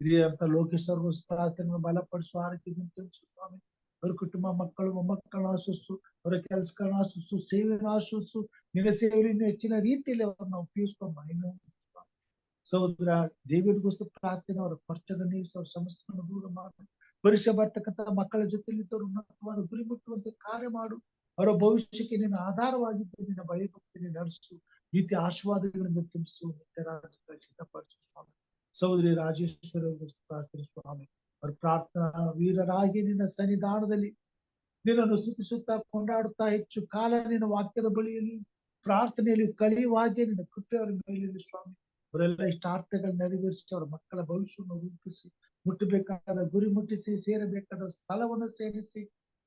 ಹಿರಿಯಂತ ಲೋಕೇಶ್ವರ ಪ್ರಾರ್ಥನೆಯನ್ನು ಬಲಪಡಿಸು, ಆರೋಗ್ಯದಿಂದ ತಿಳಿಸು ಸ್ವಾಮಿ. ಅವ್ರ ಕುಟುಂಬ, ಮಕ್ಕಳು, ಮೊಮ್ಮಕ್ಕಳನ್ನ ಆಶಿಸು, ಅವರ ಕೆಲಸಗಳನ್ನ ಆಶಿಸು, ಸೇವೆಯನ್ನು ಆಶಿಸು. ನಿನ್ನ ಸೇವೆಯಲ್ಲಿ ಇನ್ನೂ ಹೆಚ್ಚಿನ ರೀತಿಯಲ್ಲಿ ಅವರನ್ನ ಉಪಯೋಗಿಸುವ ಮಹಿಮೆ. ಸಹೋದರ ಡೇವಿಡ್ಗೋಸ್ಕರ ಪ್ರಾರ್ಥನೆ, ಅವರ ಕೊರತೆಯನ್ನು ನೀಗಿಸಿ, ಅವರ ಸಮಸ್ಯೆಯನ್ನು ದೂರ ಮಾಡು. ಪರೀಕ್ಷೆ ಬರ್ತಕ್ಕಂಥ ಮಕ್ಕಳ ಜೊತೆಲಿದ್ದವರು ಉನ್ನತವಾದ ಗುರಿ ಮುಟ್ಟುವಂತೆ ಕಾರ್ಯ ಮಾಡು. ಅವರ ಭವಿಷ್ಯಕ್ಕೆ ನಿನ್ನ ಆಧಾರವಾಗಿದ್ದು ನಿನ್ನ ಭಯಭಕ್ತಿಯನ್ನು ನಡೆಸು, ನೀತಿ ಆಶೀರ್ವಾದಗಳಿಂದ ತುಂಬಿಸು, ನಿತ್ಯ ರಾಜ್ಯಕ್ಕೆ ಸಿದ್ಧಪಡಿಸು ಸ್ವಾಮಿ. ಸಹೋದರಿ ರಾಜೇಶ್ವರ ಪ್ರಾರ್ಥನೆ ಸ್ವಾಮಿ, ಅವರ ಪ್ರಾರ್ಥನಾ ವೀರರಾಗಿ ನಿನ್ನ ಸನ್ನಿಧಾನದಲ್ಲಿ ನಿನ್ನನ್ನು ಸ್ತುತಿಸುತ್ತಾ ಕೊಂಡಾಡುತ್ತಾ ಹೆಚ್ಚು ಕಾಲ ನಿನ್ನ ವಾಕ್ಯದ ಬಳಿಯಲ್ಲಿ ಪ್ರಾರ್ಥನೆಯಲ್ಲಿ ಕಲಿಯುವಾಗೆ ನಿನ್ನ ಕೃಪೆ ಅವರ ಮೇಲೆ ಸ್ವಾಮಿ. ಅವರೆಲ್ಲ ಇಷ್ಟಾರ್ಥಗಳನ್ನು ನೆರವೇರಿಸಿ ಅವರ ಮಕ್ಕಳ ಭವಿಷ್ಯವನ್ನು ರೂಪಿಸಿ, ಮುಟ್ಟಬೇಕಾದ ಗುರಿ ಮುಟ್ಟಿಸಿ, ಸೇರಬೇಕಾದ ಸ್ಥಳವನ್ನು ಸೇರಿಸಿ,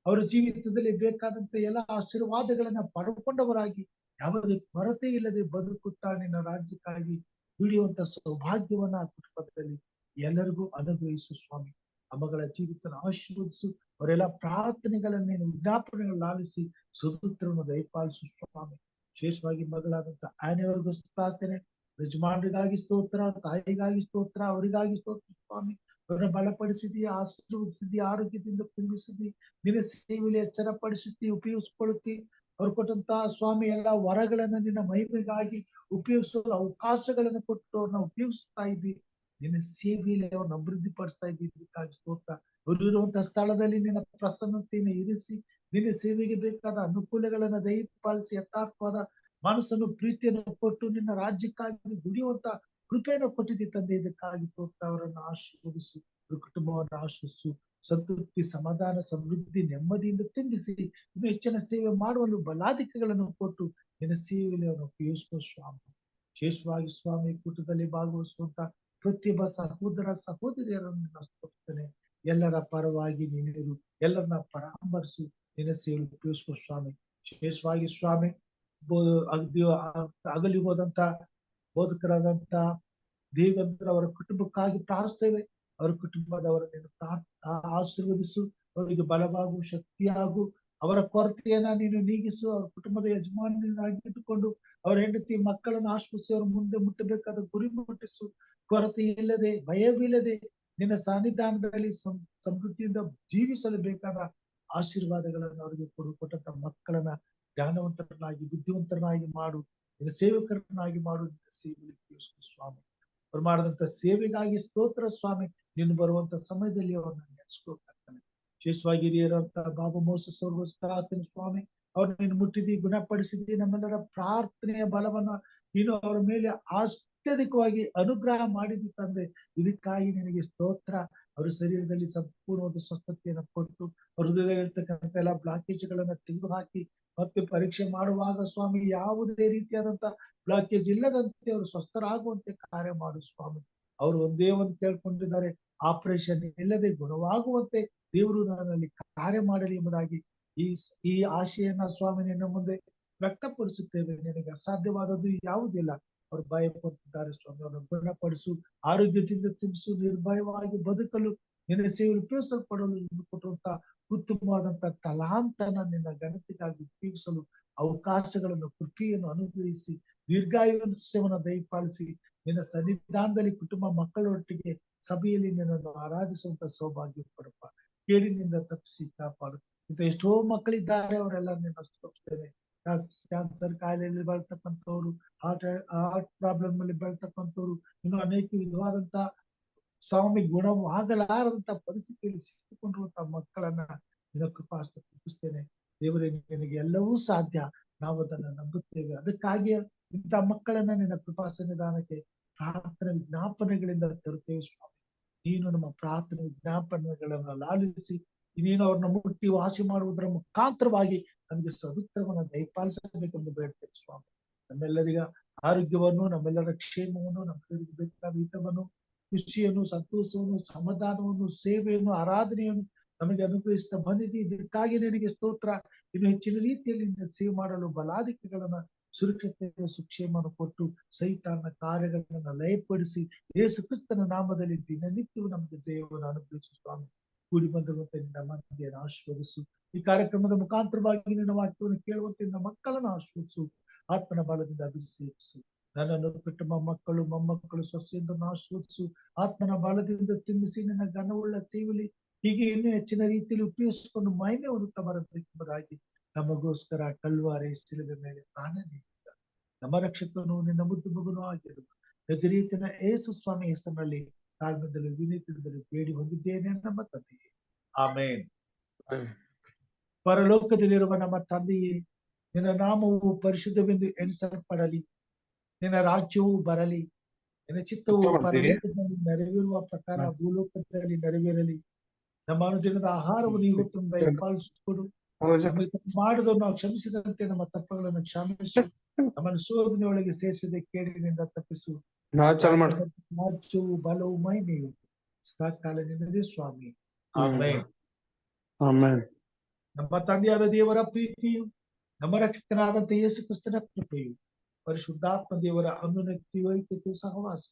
ಅವರ ಜೀವಿತದಲ್ಲಿ ಬೇಕಾದಂತ ಎಲ್ಲ ಆಶೀರ್ವಾದಗಳನ್ನ ಪಡೆದುಕೊಂಡವರಾಗಿ ಯಾವುದೇ ಕೊರತೆ ಇಲ್ಲದೆ ಬದುಕುತ್ತಾ ನಿನ್ನ ರಾಜ್ಯಕ್ಕಾಗಿ ದುಡಿಯುವಂತ ಸೌಭಾಗ್ಯವನ್ನ ಆ ಕುಟುಂಬದಲ್ಲಿ ಎಲ್ಲರಿಗೂ ಅನುಗ್ರಹಿಸು ಸ್ವಾಮಿ. ಮಗಳ ಜೀವಿತನ ಆಶೀರ್ವದಿಸು. ಅವರೆಲ್ಲ ಪ್ರಾರ್ಥನೆಗಳನ್ನ ನೀನು ವಿಜ್ಞಾಪನೆಗಳನ್ನು ಆಲಿಸಿ ಸುಧುತ್ರವನ್ನು ದಯಪಾಲಿಸು ಸ್ವಾಮಿ. ವಿಶೇಷವಾಗಿ ಮಗಳಾದಂತ ಆನೆಯವರಿಗೂ ಪ್ರಾರ್ಥನೆ, ಯಜಮಾನರಿಗಾಗಿ ಸ್ತೋತ್ರ, ತಾಯಿಗಾಗಿ ಸ್ತೋತ್ರ, ಅವರಿಗಾಗಿ ಸ್ತೋತ್ರ ಸ್ವಾಮಿ. ಅವರನ್ನು ಬಲಪಡಿಸಿದಿ, ಆಶೀರ್ವದಿಸಿದಿ, ಆರೋಗ್ಯದಿಂದ ತುಂಬಿಸಿದಿ, ನಿನ್ನ ಸೇವೆಯಲ್ಲಿ ಎಚ್ಚರಪಡಿಸುತ್ತಿ, ಉಪಯೋಗಿಸಿಕೊಳ್ಳುತ್ತಿ. ಅವ್ರು ಕೊಟ್ಟಂತಹ ಸ್ವಾಮಿ ಎಲ್ಲಾ ವರಗಳನ್ನ ನಿನ್ನ ಮಹಿಮೆಗಾಗಿ ಉಪಯೋಗಿಸಲು ಅವಕಾಶಗಳನ್ನು ಕೊಟ್ಟು ಅವ್ರನ್ನ ಉಪಯೋಗಿಸ್ತಾ ಇದ್ದಿ. ನಿನ್ನ ಸೇವೆಯಲ್ಲಿ ಅವ್ರನ್ನ ಅಭಿವೃದ್ಧಿ ಪಡಿಸ್ತಾ ಇದ್ದಿದ್ದಕ್ಕಾಗಿ ಸ್ತೋತ್ರ. ಅವರು ಇರುವಂತಹ ಸ್ಥಳದಲ್ಲಿ ನಿನ್ನ ಪ್ರಸನ್ನತೆಯನ್ನು ಇರಿಸಿ, ನಿನ್ನ ಸೇವೆಗೆ ಬೇಕಾದ ಅನುಕೂಲಗಳನ್ನ ದಯಪಾಲಿಸಿ, ಯಥಾರ್ಥವಾದ ಮನಸ್ಸನ್ನು ಪ್ರೀತಿಯನ್ನು ಕೊಟ್ಟು ನಿನ್ನ ರಾಜ್ಯಕ್ಕಾಗಿ ದುಡಿಯುವಂತ ಕೃಪೆಯನ್ನು ಕೊಟ್ಟಿದ್ದಿ ತಂದೆ. ಇದಕ್ಕಾಗಿ ಸ್ತೋತ್ರ. ಅವರನ್ನು ಆಶೀರ್ವದಿಸು, ಅವ್ರ ಕುಟುಂಬವನ್ನು ಆಶೀರ್ವಿಸು, ಸಂತೃಪ್ತಿ, ಸಮಾಧಾನ, ಸಮೃದ್ಧಿ, ನೆಮ್ಮದಿಯಿಂದ ತುಂಬಿಸಿ, ಇನ್ನು ಹೆಚ್ಚಿನ ಸೇವೆ ಮಾಡುವಲು ಬಲಾಧಿಕಗಳನ್ನು ಕೊಟ್ಟು ನಿನ್ನ ಸೇವೆಯಲ್ಲಿ ಅವನು ಉಪಯೋಗಿಸುವ ಸ್ವಾಮಿ. ವಿಶೇಷವಾಗಿ ಸ್ವಾಮಿ ಕೂಟದಲ್ಲಿ ಭಾಗವಹಿಸುವಂತ ಪ್ರತಿಯೊಬ್ಬ ಸಹೋದರ ಸಹೋದರಿಯರನ್ನು ಸ್ತುತಿಸುತ್ತೇನೆ. ಎಲ್ಲರ ಪರವಾಗಿ ನೀನಿರು, ಎಲ್ಲರನ್ನ ಪರಾಮರ್ಶಿ ನಿನ್ನ ಸೇವೆ ಉಪಯೋಗಿಸುವ ಸ್ವಾಮಿ. ವಿಶೇಷವಾಗಿ ಸ್ವಾಮಿ ಅಗಲಿ ಹೋದಂತ ಬೋಧಕರಾದಂತ ದೇವೇಂದ್ರ ಅವರ ಕುಟುಂಬಕ್ಕಾಗಿ ಪ್ರಾರ್ಥಿಸ್ತೇವೆ. ಅವರ ಕುಟುಂಬದವರನ್ನು ಆಶೀರ್ವದಿಸು, ಅವರಿಗೆ ಬಲವಾಗು, ಶಕ್ತಿಯಾಗು, ಅವರ ಕೊರತೆಯನ್ನ ನೀನು ನೀಗಿಸು. ಅವರ ಕುಟುಂಬದ ಯಜಮಾನನಾಗಿದ್ದುಕೊಂಡು ಅವರ ಹೆಂಡತಿ ಮಕ್ಕಳನ್ನು ಆಶ್ವಾಸಿ ಅವರ ಮುಂದೆ ಮುಟ್ಟಬೇಕಾದ ಗುರಿ ಮುಟ್ಟಿಸು. ಕೊರತೆ ಇಲ್ಲದೆ, ಭಯವಿಲ್ಲದೆ ನಿನ್ನ ಸಾನ್ನಿಧಾನದಲ್ಲಿ ಸಮೃದ್ಧಿಯಿಂದ ಜೀವಿಸಲು ಬೇಕಾದ ಆಶೀರ್ವಾದಗಳನ್ನು ಅವರಿಗೆ ಕೊಟ್ಟಂತ ಮಕ್ಕಳನ್ನ ಜ್ಞಾನವಂತರನ್ನಾಗಿ, ಬುದ್ಧಿವಂತರನ್ನಾಗಿ ಮಾಡು, ನಿನ್ನ ಸೇವಕರನ್ನಾಗಿ ಮಾಡು. ನಿನ್ನ ಸೇವೆಯಲ್ಲಿ ಸ್ವಾಮಿ ಅವ್ರು ಮಾಡಿದಂತ ಸೇವೆಗಾಗಿ ಸ್ತೋತ್ರ ಸ್ವಾಮಿ. ನೀನು ಬರುವಂತ ಸಮಯದಲ್ಲಿ ಅವ್ರನ್ನ ನೆನೆಸ್ಕೋಬೇಕಾಗ್ತಾನೆ. ವಿಶೇಷವಾಗಿ ಹಿರಿಯರಂತ ಬಾಬಾ ಮೋಸಸ್ ಅವ್ರಿಗೋಸ್ಕರ ಸ್ವಾಮಿ, ಅವ್ರು ನೀನು ಮುಟ್ಟಿದಿ, ಗುಣಪಡಿಸಿದಿ. ನಮ್ಮೆಲ್ಲರ ಪ್ರಾರ್ಥನೆಯ ಬಲವನ್ನ ನೀನು ಅವರ ಮೇಲೆ ಅತ್ಯಧಿಕವಾಗಿ ಅನುಗ್ರಹ ಮಾಡಿದಿ ತಂದೆ. ಇದಕ್ಕಾಗಿ ನಿನಗೆ ಸ್ತೋತ್ರ. ಅವರ ಶರೀರದಲ್ಲಿ ಸಂಪೂರ್ಣವಾದ ಸ್ವಸ್ಥತೆಯನ್ನು ಕೊಟ್ಟು, ಅವ್ರ ಹೃದಯದಲ್ಲಿರ್ತಕ್ಕಂಥ ಎಲ್ಲ ಬ್ಲಾಕೇಜ್ಗಳನ್ನ ತೆಗೆದುಹಾಕಿ, ಮತ್ತೆ ಪರೀಕ್ಷೆ ಮಾಡುವಾಗ ಸ್ವಾಮಿ ಯಾವುದೇ ರೀತಿಯಾದಂತ ಬ್ಲಾಕೇಜ್ ಇಲ್ಲದಂತೆ ಅವರು ಸ್ವಸ್ಥರಾಗುವಂತೆ ಕಾರ್ಯ ಮಾಡು ಸ್ವಾಮಿ. ಅವರು ಒಂದೇ ಒಂದು ಕೇಳ್ಕೊಂಡಿದ್ದಾರೆ, ಆಪರೇಷನ್ ಇಲ್ಲದೆ ಗುಣವಾಗುವಂತೆ ದೇವರು ನನ್ನಲ್ಲಿ ಕಾರ್ಯ ಮಾಡಲಿ ಎಂಬುದಾಗಿ ಈ ಆಶೆಯನ್ನ ಸ್ವಾಮಿ ನಿನ್ನ ಮುಂದೆ ವ್ಯಕ್ತಪಡಿಸುತ್ತೇವೆ. ನಿನಗೆ ಅಸಾಧ್ಯವಾದದ್ದು ಯಾವುದಿಲ್ಲ. ಅವರು ಭಯ ಪಡ್ತಿದ್ದಾರೆ ಸ್ವಾಮಿ, ಅವರನ್ನು ಗುಣಪಡಿಸು, ಆರೋಗ್ಯದಿಂದ ತುಂಬಿಸು, ನಿರ್ಭಯವಾಗಿ ಬದುಕಲು ನಿನ್ನ ಸೇವೆ ಉಪಯೋಗಿಸಲ್ಪಡಲು ನಿನ್ನ ಕೊಟ್ಟಂತ ಉತ್ತಮವಾದಂತ ತಲಾಂತನ ನಿನ್ನ ಗಣತಿಗಾಗಿ ಉಪಯೋಗಿಸಲು ಅವಕಾಶಗಳನ್ನು, ಕೃಪೆಯನ್ನು ಅನುಗ್ರಹಿಸಿ, ದೀರ್ಘಾಯುಷ್ಯವನ್ನು ದಯಪಾಲಿಸಿ, ನಿನ್ನ ಸನ್ನಿಧಾನದಲ್ಲಿ ಕುಟುಂಬ ಮಕ್ಕಳೊಟ್ಟಿಗೆ ಸಭೆಯಲ್ಲಿ ನಿನ್ನನ್ನು ಆರಾಧಿಸುವಂತ ಸೌಭಾಗ್ಯ ಕೊಡಪ್ಪ. ಕೇಳಿನಿಂದ ತಪ್ಪಿಸಿ ಕಾಪಾಡು. ಇಂಥ ಎಷ್ಟೋ ಮಕ್ಕಳಿದ್ದಾರೆ, ಅವರೆಲ್ಲ ನಿನ್ನ ಸ್ತುತಿಸ್ತೇನೆ. ಕ್ಯಾನ್ಸರ್ ಕಾಯಿಲೆಯಲ್ಲಿ ಬೆಳ್ತಕ್ಕಂಥವ್ರು, ಹಾರ್ಟ್ ಪ್ರಾಬ್ಲಮ್ ಅಲ್ಲಿ ಬೆಳ್ತಕ್ಕಂಥವ್ರು, ಇನ್ನು ಅನೇಕ ವಿಧವಾದಂತ ಸ್ವಾಮಿ ಗುಣವಾಗಲಾರದಂತ ಪರಿಸ್ಥಿತಿಯಲ್ಲಿ ಸಿಕ್ಕಿಕೊಂಡಿರುವಂತ ಮಕ್ಕಳನ್ನ ನಿನ್ನ ಕೃಪಾಸ್ತ ತಪ್ಪಿಸ್ತೇನೆ. ದೇವರೇ, ನಿನಗೆ ಎಲ್ಲವೂ ಸಾಧ್ಯ, ನಾವು ಅದನ್ನ ನಂಬುತ್ತೇವೆ. ಅದಕ್ಕಾಗಿ ಇಂಥ ಮಕ್ಕಳನ್ನ ನಿನ್ನ ಕೃಪಾ ಸನ್ನಿಧಾನಕ್ಕೆ ಪ್ರಾರ್ಥನೆ ವಿಜ್ಞಾಪನೆಗಳಿಂದ ತರುತ್ತೇವೆ ಸ್ವಾಮಿ. ನೀನು ನಮ್ಮ ಪ್ರಾರ್ಥನೆ ವಿಜ್ಞಾಪನೆಗಳನ್ನ ಲಾಲಿಸಿ, ನೀನು ಅವ್ರನ್ನ ಮುಟ್ಟಿ ವಾಸಿ ಮಾಡುವುದರ ಮುಖಾಂತರವಾಗಿ ನಮಗೆ ಸದುತ್ತರವನ್ನ ದಯಪಾಲಿಸಬೇಕೆಂದು ಬೇಡ್ತೇವೆ ಸ್ವಾಮಿ. ನಮ್ಮೆಲ್ಲರಿಗ ಆರೋಗ್ಯವನ್ನು, ನಮ್ಮೆಲ್ಲರ ಕ್ಷೇಮವನ್ನು, ನಮ್ಮೆಲ್ಲರಿಗೆ ಬೇಕಾದ ಹಿತವನ್ನು, ಖುಷಿಯನ್ನು, ಸಂತೋಷವನ್ನು, ಸಮಾಧಾನವನ್ನು, ಸೇವೆಯನ್ನು, ಆರಾಧನೆಯನ್ನು ನಮಗೆ ಅನುಗ್ರಹಿಸ್ತಾ ಬಂದಿದೆ. ಇದಕ್ಕಾಗಿ ನಿನಗೆ ಸ್ತೋತ್ರ. ಇನ್ನು ಹೆಚ್ಚಿನ ರೀತಿಯಲ್ಲಿ ಸೇವೆ ಮಾಡಲು ಬಲಾಧಿಕಗಳನ್ನ, ಸುರಕ್ಷತೆ, ಸುಕ್ಷೇಮವನ್ನು ಕೊಟ್ಟು ಸೈತಾನ ಕಾರ್ಯಗಳನ್ನ ಲಯಪಡಿಸಿ, ಯೇಸು ಕ್ರಿಸ್ತನ ನಾಮದಲ್ಲಿ ದಿನನಿತ್ಯವೂ ನಮಗೆ ಜಯವನ್ನು ಅನುಗ್ರಹಿಸು ಸ್ವಾಮಿ. ಕೂಡಿ ಬಂದಿರುವಂತೆ ನಿನ್ನ ಮಂದಿಯನ್ನು ಆಶೀರ್ವದಿಸು. ಈ ಕಾರ್ಯಕ್ರಮದ ಮುಖಾಂತರವಾಗಿ ನಿನ್ನ ವಾಕ್ಯವನ್ನು ಕೇಳುವಂತೆ ನಿನ್ನ ಮಕ್ಕಳನ್ನು ಆಶೀರ್ವದಿಸು. ಆತ್ಮನ ಬಲದಿಂದ ಅಭಿಷೇಕಿಸು. ನನ್ನನ್ನು ಕುಟುಂಬ ಮಕ್ಕಳು, ಮೊಮ್ಮಕ್ಕಳು, ಸೊಸೆಯಿಂದ ಆಶೀರ್ವದಿಸು. ಆತ್ಮನ ಬಲದಿಂದ ತುಂಬಿಸಿ ನಿನ್ನ ಘನವುಳ್ಳ ಸೇವೆಯಲ್ಲಿ ಹೀಗೆ ಇನ್ನೂ ಹೆಚ್ಚಿನ ರೀತಿಯಲ್ಲಿ ಉಪಯೋಗಿಸಿಕೊಂಡು ಮಹಿಮೆ ಹೊರುತ್ತಾ ಬರಬೇಕೆಂಬುದಾಗಿ ನಮಗೋಸ್ಕರ ಕಲ್ವಾರಿ ಶಿಲುಬೆ ಮೇಲೆ ಪ್ರಾಣ ನೀಡಿದ ನಮ್ಮ ರಕ್ಷಕನು, ನಿನ್ನ ಮುದ್ದು ಮಗನೂ ಆಗಿರುವ ನಜರೇತಿನ ಯೇಸು ಸ್ವಾಮಿ ಹೆಸರಿನಲ್ಲಿ ತಾಳ್ಮೆಯಿಂದಲೂ ವಿನೀತಿಯಿಂದಲೂ ಬೇಡಿ ಹೊಂದಿದ್ದೇನೆ ನಮ್ಮ ತಂದೆಯೇ, ಆಮೇನ್. ಪರಲೋಕದಲ್ಲಿರುವ ನಮ್ಮ ತಂದೆಯೇ, ನಿನ್ನ ನಾಮವು ಪರಿಶುದ್ಧವೆಂದು ಎಣಿಸಲ್ಪಡಲಿ, ನಿನ್ನ ರಾಜ್ಯವು ಬರಲಿ, ನಿನ್ನ ಚಿತ್ತವು ಪರಲೋಕದಲ್ಲಿ ನೆರವೇರುವ ಪ್ರಕಾರ ಭೂಲೋಕದಲ್ಲಿ ನೆರವೇರಲಿ. ನಮ್ಮ ಅನುದಿನದ ಆಹಾರವನ್ನು ಇವತ್ತು ದಯಪಾಲಿಸಿಕೊಡು. ಮಾಡುವುದನ್ನು ನಾವು ಕ್ಷಮಿಸಿದಂತೆ ನಮ್ಮ ತಪ್ಪುಗಳನ್ನು ಕ್ಷಮಿಸು. ನಮ್ಮನ್ನು ಶೋಧನೆಯೊಳಗೆ ಸೇರಿಸದೆ ಕೇಡಿನಿಂದ ತಪ್ಪಿಸು. ರಾಜ್ಯವು, ಬಲವು, ಮಹಿಮೆಯು ಸದಾಕಾಲ ನಿನ್ನದೇ ಸ್ವಾಮಿ, ಆಮೇನ್. ನಮ್ಮ ತಂದೆಯಾದ ದೇವರ ಪ್ರೀತಿಯು, ನಮ್ಮ ರಕ್ಷಕನಾದಂತ ಯೇಸು ಕ್ರಿಸ್ತನ ಕೃಪೆಯು, ಪರಿಶುದ್ಧಾತ್ಮ ದೇವರ ಅನುನೈತಿಕ ಸಹವಾಸ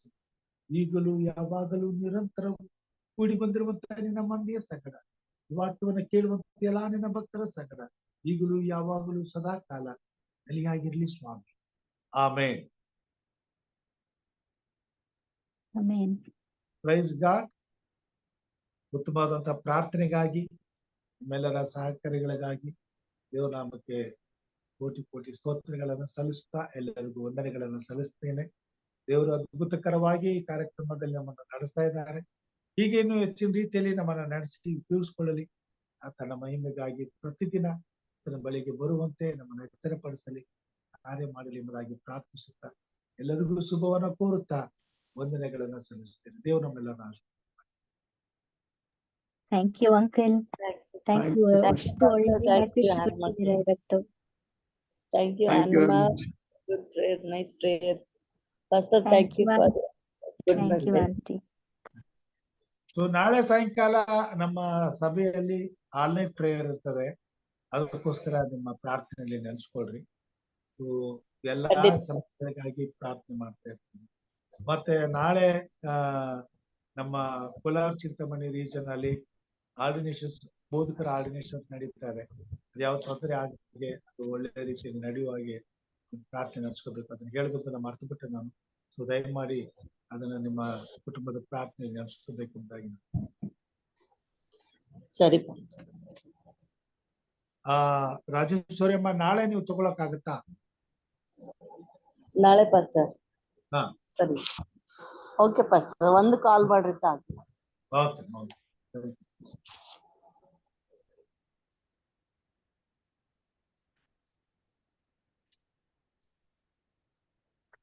ಈಗಲೂ ಯಾವಾಗಲೂ ನಿರಂತರವೂ ಕೂಡಿ ಬಂದಿರುವಂತಹ ನಿನ್ನ ಮಂದಿಯ ಸಗಡ, ವಾಕ್ಯವನ್ನು ಕೇಳುವಂತ ಎಲ್ಲಾ ನಿನ್ನ ಭಕ್ತರ ಸಗಡ ಈಗಲೂ ಯಾವಾಗಲೂ ಸದಾ ಕಾಲ ನೆಲೆಯಾಗಿರ್ಲಿ ಸ್ವಾಮಿ, ಆಮೇನ್. Amen. Praise God. ಉತ್ತಮವಾದಂತಹ ಪ್ರಾರ್ಥನೆಗಾಗಿ ನಿಮ್ಮೆಲ್ಲರ ಸಹಕಾರಿಗಳಿಗಾಗಿ ದೇವರ ನಾಮಕ್ಕೆ ಕೋಟಿ ಕೋಟಿ ಸ್ತೋತ್ರಗಳನ್ನು ಸಲ್ಲಿಸ್ತಾ ಎಲ್ಲರಿಗೂ ವಂದನೆಗಳನ್ನು ಸಲ್ಲಿಸ್ತೇನೆ. ದೇವರು ಅದ್ಭುತಕರವಾಗಿ ಈ ಕಾರ್ಯಕ್ರಮದಲ್ಲಿ ನಮ್ಮನ್ನು ನಡೆಸ್ತಾ ಇದ್ದಾರೆ. ಹೀಗೆ ಇನ್ನೂ ಹೆಚ್ಚಿನ ರೀತಿಯಲ್ಲಿ ನಮ್ಮನ್ನು ನಡೆಸಿ ಉಪಯೋಗಿಸಿಕೊಳ್ಳಲಿ. ಆತನ ಮಹಿಮೆಗಾಗಿ ಪ್ರತಿದಿನ ಆತನ ಬಳಿಗೆ ಬರುವಂತೆ ನಮ್ಮನ್ನು ಎಚ್ಚರಪಡಿಸಲಿ, ಕಾರ್ಯ ಮಾಡಲಿ ಎಂಬುದಾಗಿ ಪ್ರಾರ್ಥಿಸುತ್ತಾ ಎಲ್ಲರಿಗೂ ಶುಭವನ್ನು ಕೋರುತ್ತಾ ವಂದನೆಗಳನ್ನು ಸಲ್ಲಿಸ್ತೇನೆ. ದೇವರು ನಮ್ಮೆಲ್ಲರನ್ನ ಆಶೀರ್ವದಿಸಲಿ. Thank you, Uncle. Thank you. Thank you, ಅಷ್ಟು ಒಳ್ಳೆ thank you, ಮೆಸೇಜ್ Hannah. ಕೊಟ್ಟಿದ್ದೀರಾ ಇವತ್ತು. Thank you, Thank you very Anuma. much. Good prayer, nice prayer. Pastor, Thank thank you you, for Aunty. good Thank you, message. Aunty. So ನಾಳೆ ಸಾಯಂಕಾಲ ನಮ್ಮ ಸಭೆಯಲ್ಲಿ online prayer ಇರ್ತದೆ. ಅದಕ್ಕೋಸ್ಕರ ನಿಮ್ಮ ಪ್ರಾರ್ಥನೆಯಲ್ಲಿ ನೆನೆಸ್ಕೊಳ್ರಿ. ಸೊ ಎಲ್ಲಾ ಖಂಡಿತ. ಸಮಸ್ಯೆಗಳಿಗಾಗಿ ಪ್ರಾರ್ಥನೆ ಮಾಡ್ತಾ ಇರ್ತೀನಿ. ಮತ್ತೆ ನಾಳೆ ನಮ್ಮ ಕೋಲಾರ ಚಿಂತಾಮಣಿ ರೀಜನ್ ಅಲ್ಲಿ ಆರ್ಡಿನೇಷನ್ಸ್, ಬೋಧಕರ ಆರ್ಡಿನೇಷನ್ಸ್ ನಡೀತಾ ಇದೆ. ಅದು ಯಾವ ತೊಂದರೆ ಆಗಿದೆ, ಅದು ಒಳ್ಳೆ ರೀತಿಯಲ್ಲಿ ನಡೆಯುವ ಹಾಗೆ ಪ್ರಾರ್ಥನೆ ನಡೆಸ್ಕೋಬೇಕು. ಅದನ್ನ ಹೇಳ್ಬೇಕು, ನಾನು ಮರ್ತು ಬಿಟ್ಟೆ ನಾನು. ಸೊ ದಯಮಾಡಿ ಅದನ್ನ ನಿಮ್ಮ ಕುಟುಂಬದ ಪ್ರಾರ್ಥನೆ ನಡೆಸ್ಕೋಬೇಕು ಅಂತಾಗಿ. ಸರಿ. ರಾಜೇಶ್ವರಿ ಅಮ್ಮ, ನಾಳೆ ನೀವು ತಗೊಳಕ್ಕಾಗತ್ತಾ? ನಾಳೆ ಪಾಸ್ಟರ್. ಹಾ, ಸರಿ. ಓಕೆ ಪಾಸ್ಟರ್, ಒಂದು ಕಾಲ್ ಮಾಡ್ರಿ ಸಾಕು. ಓಕೆ.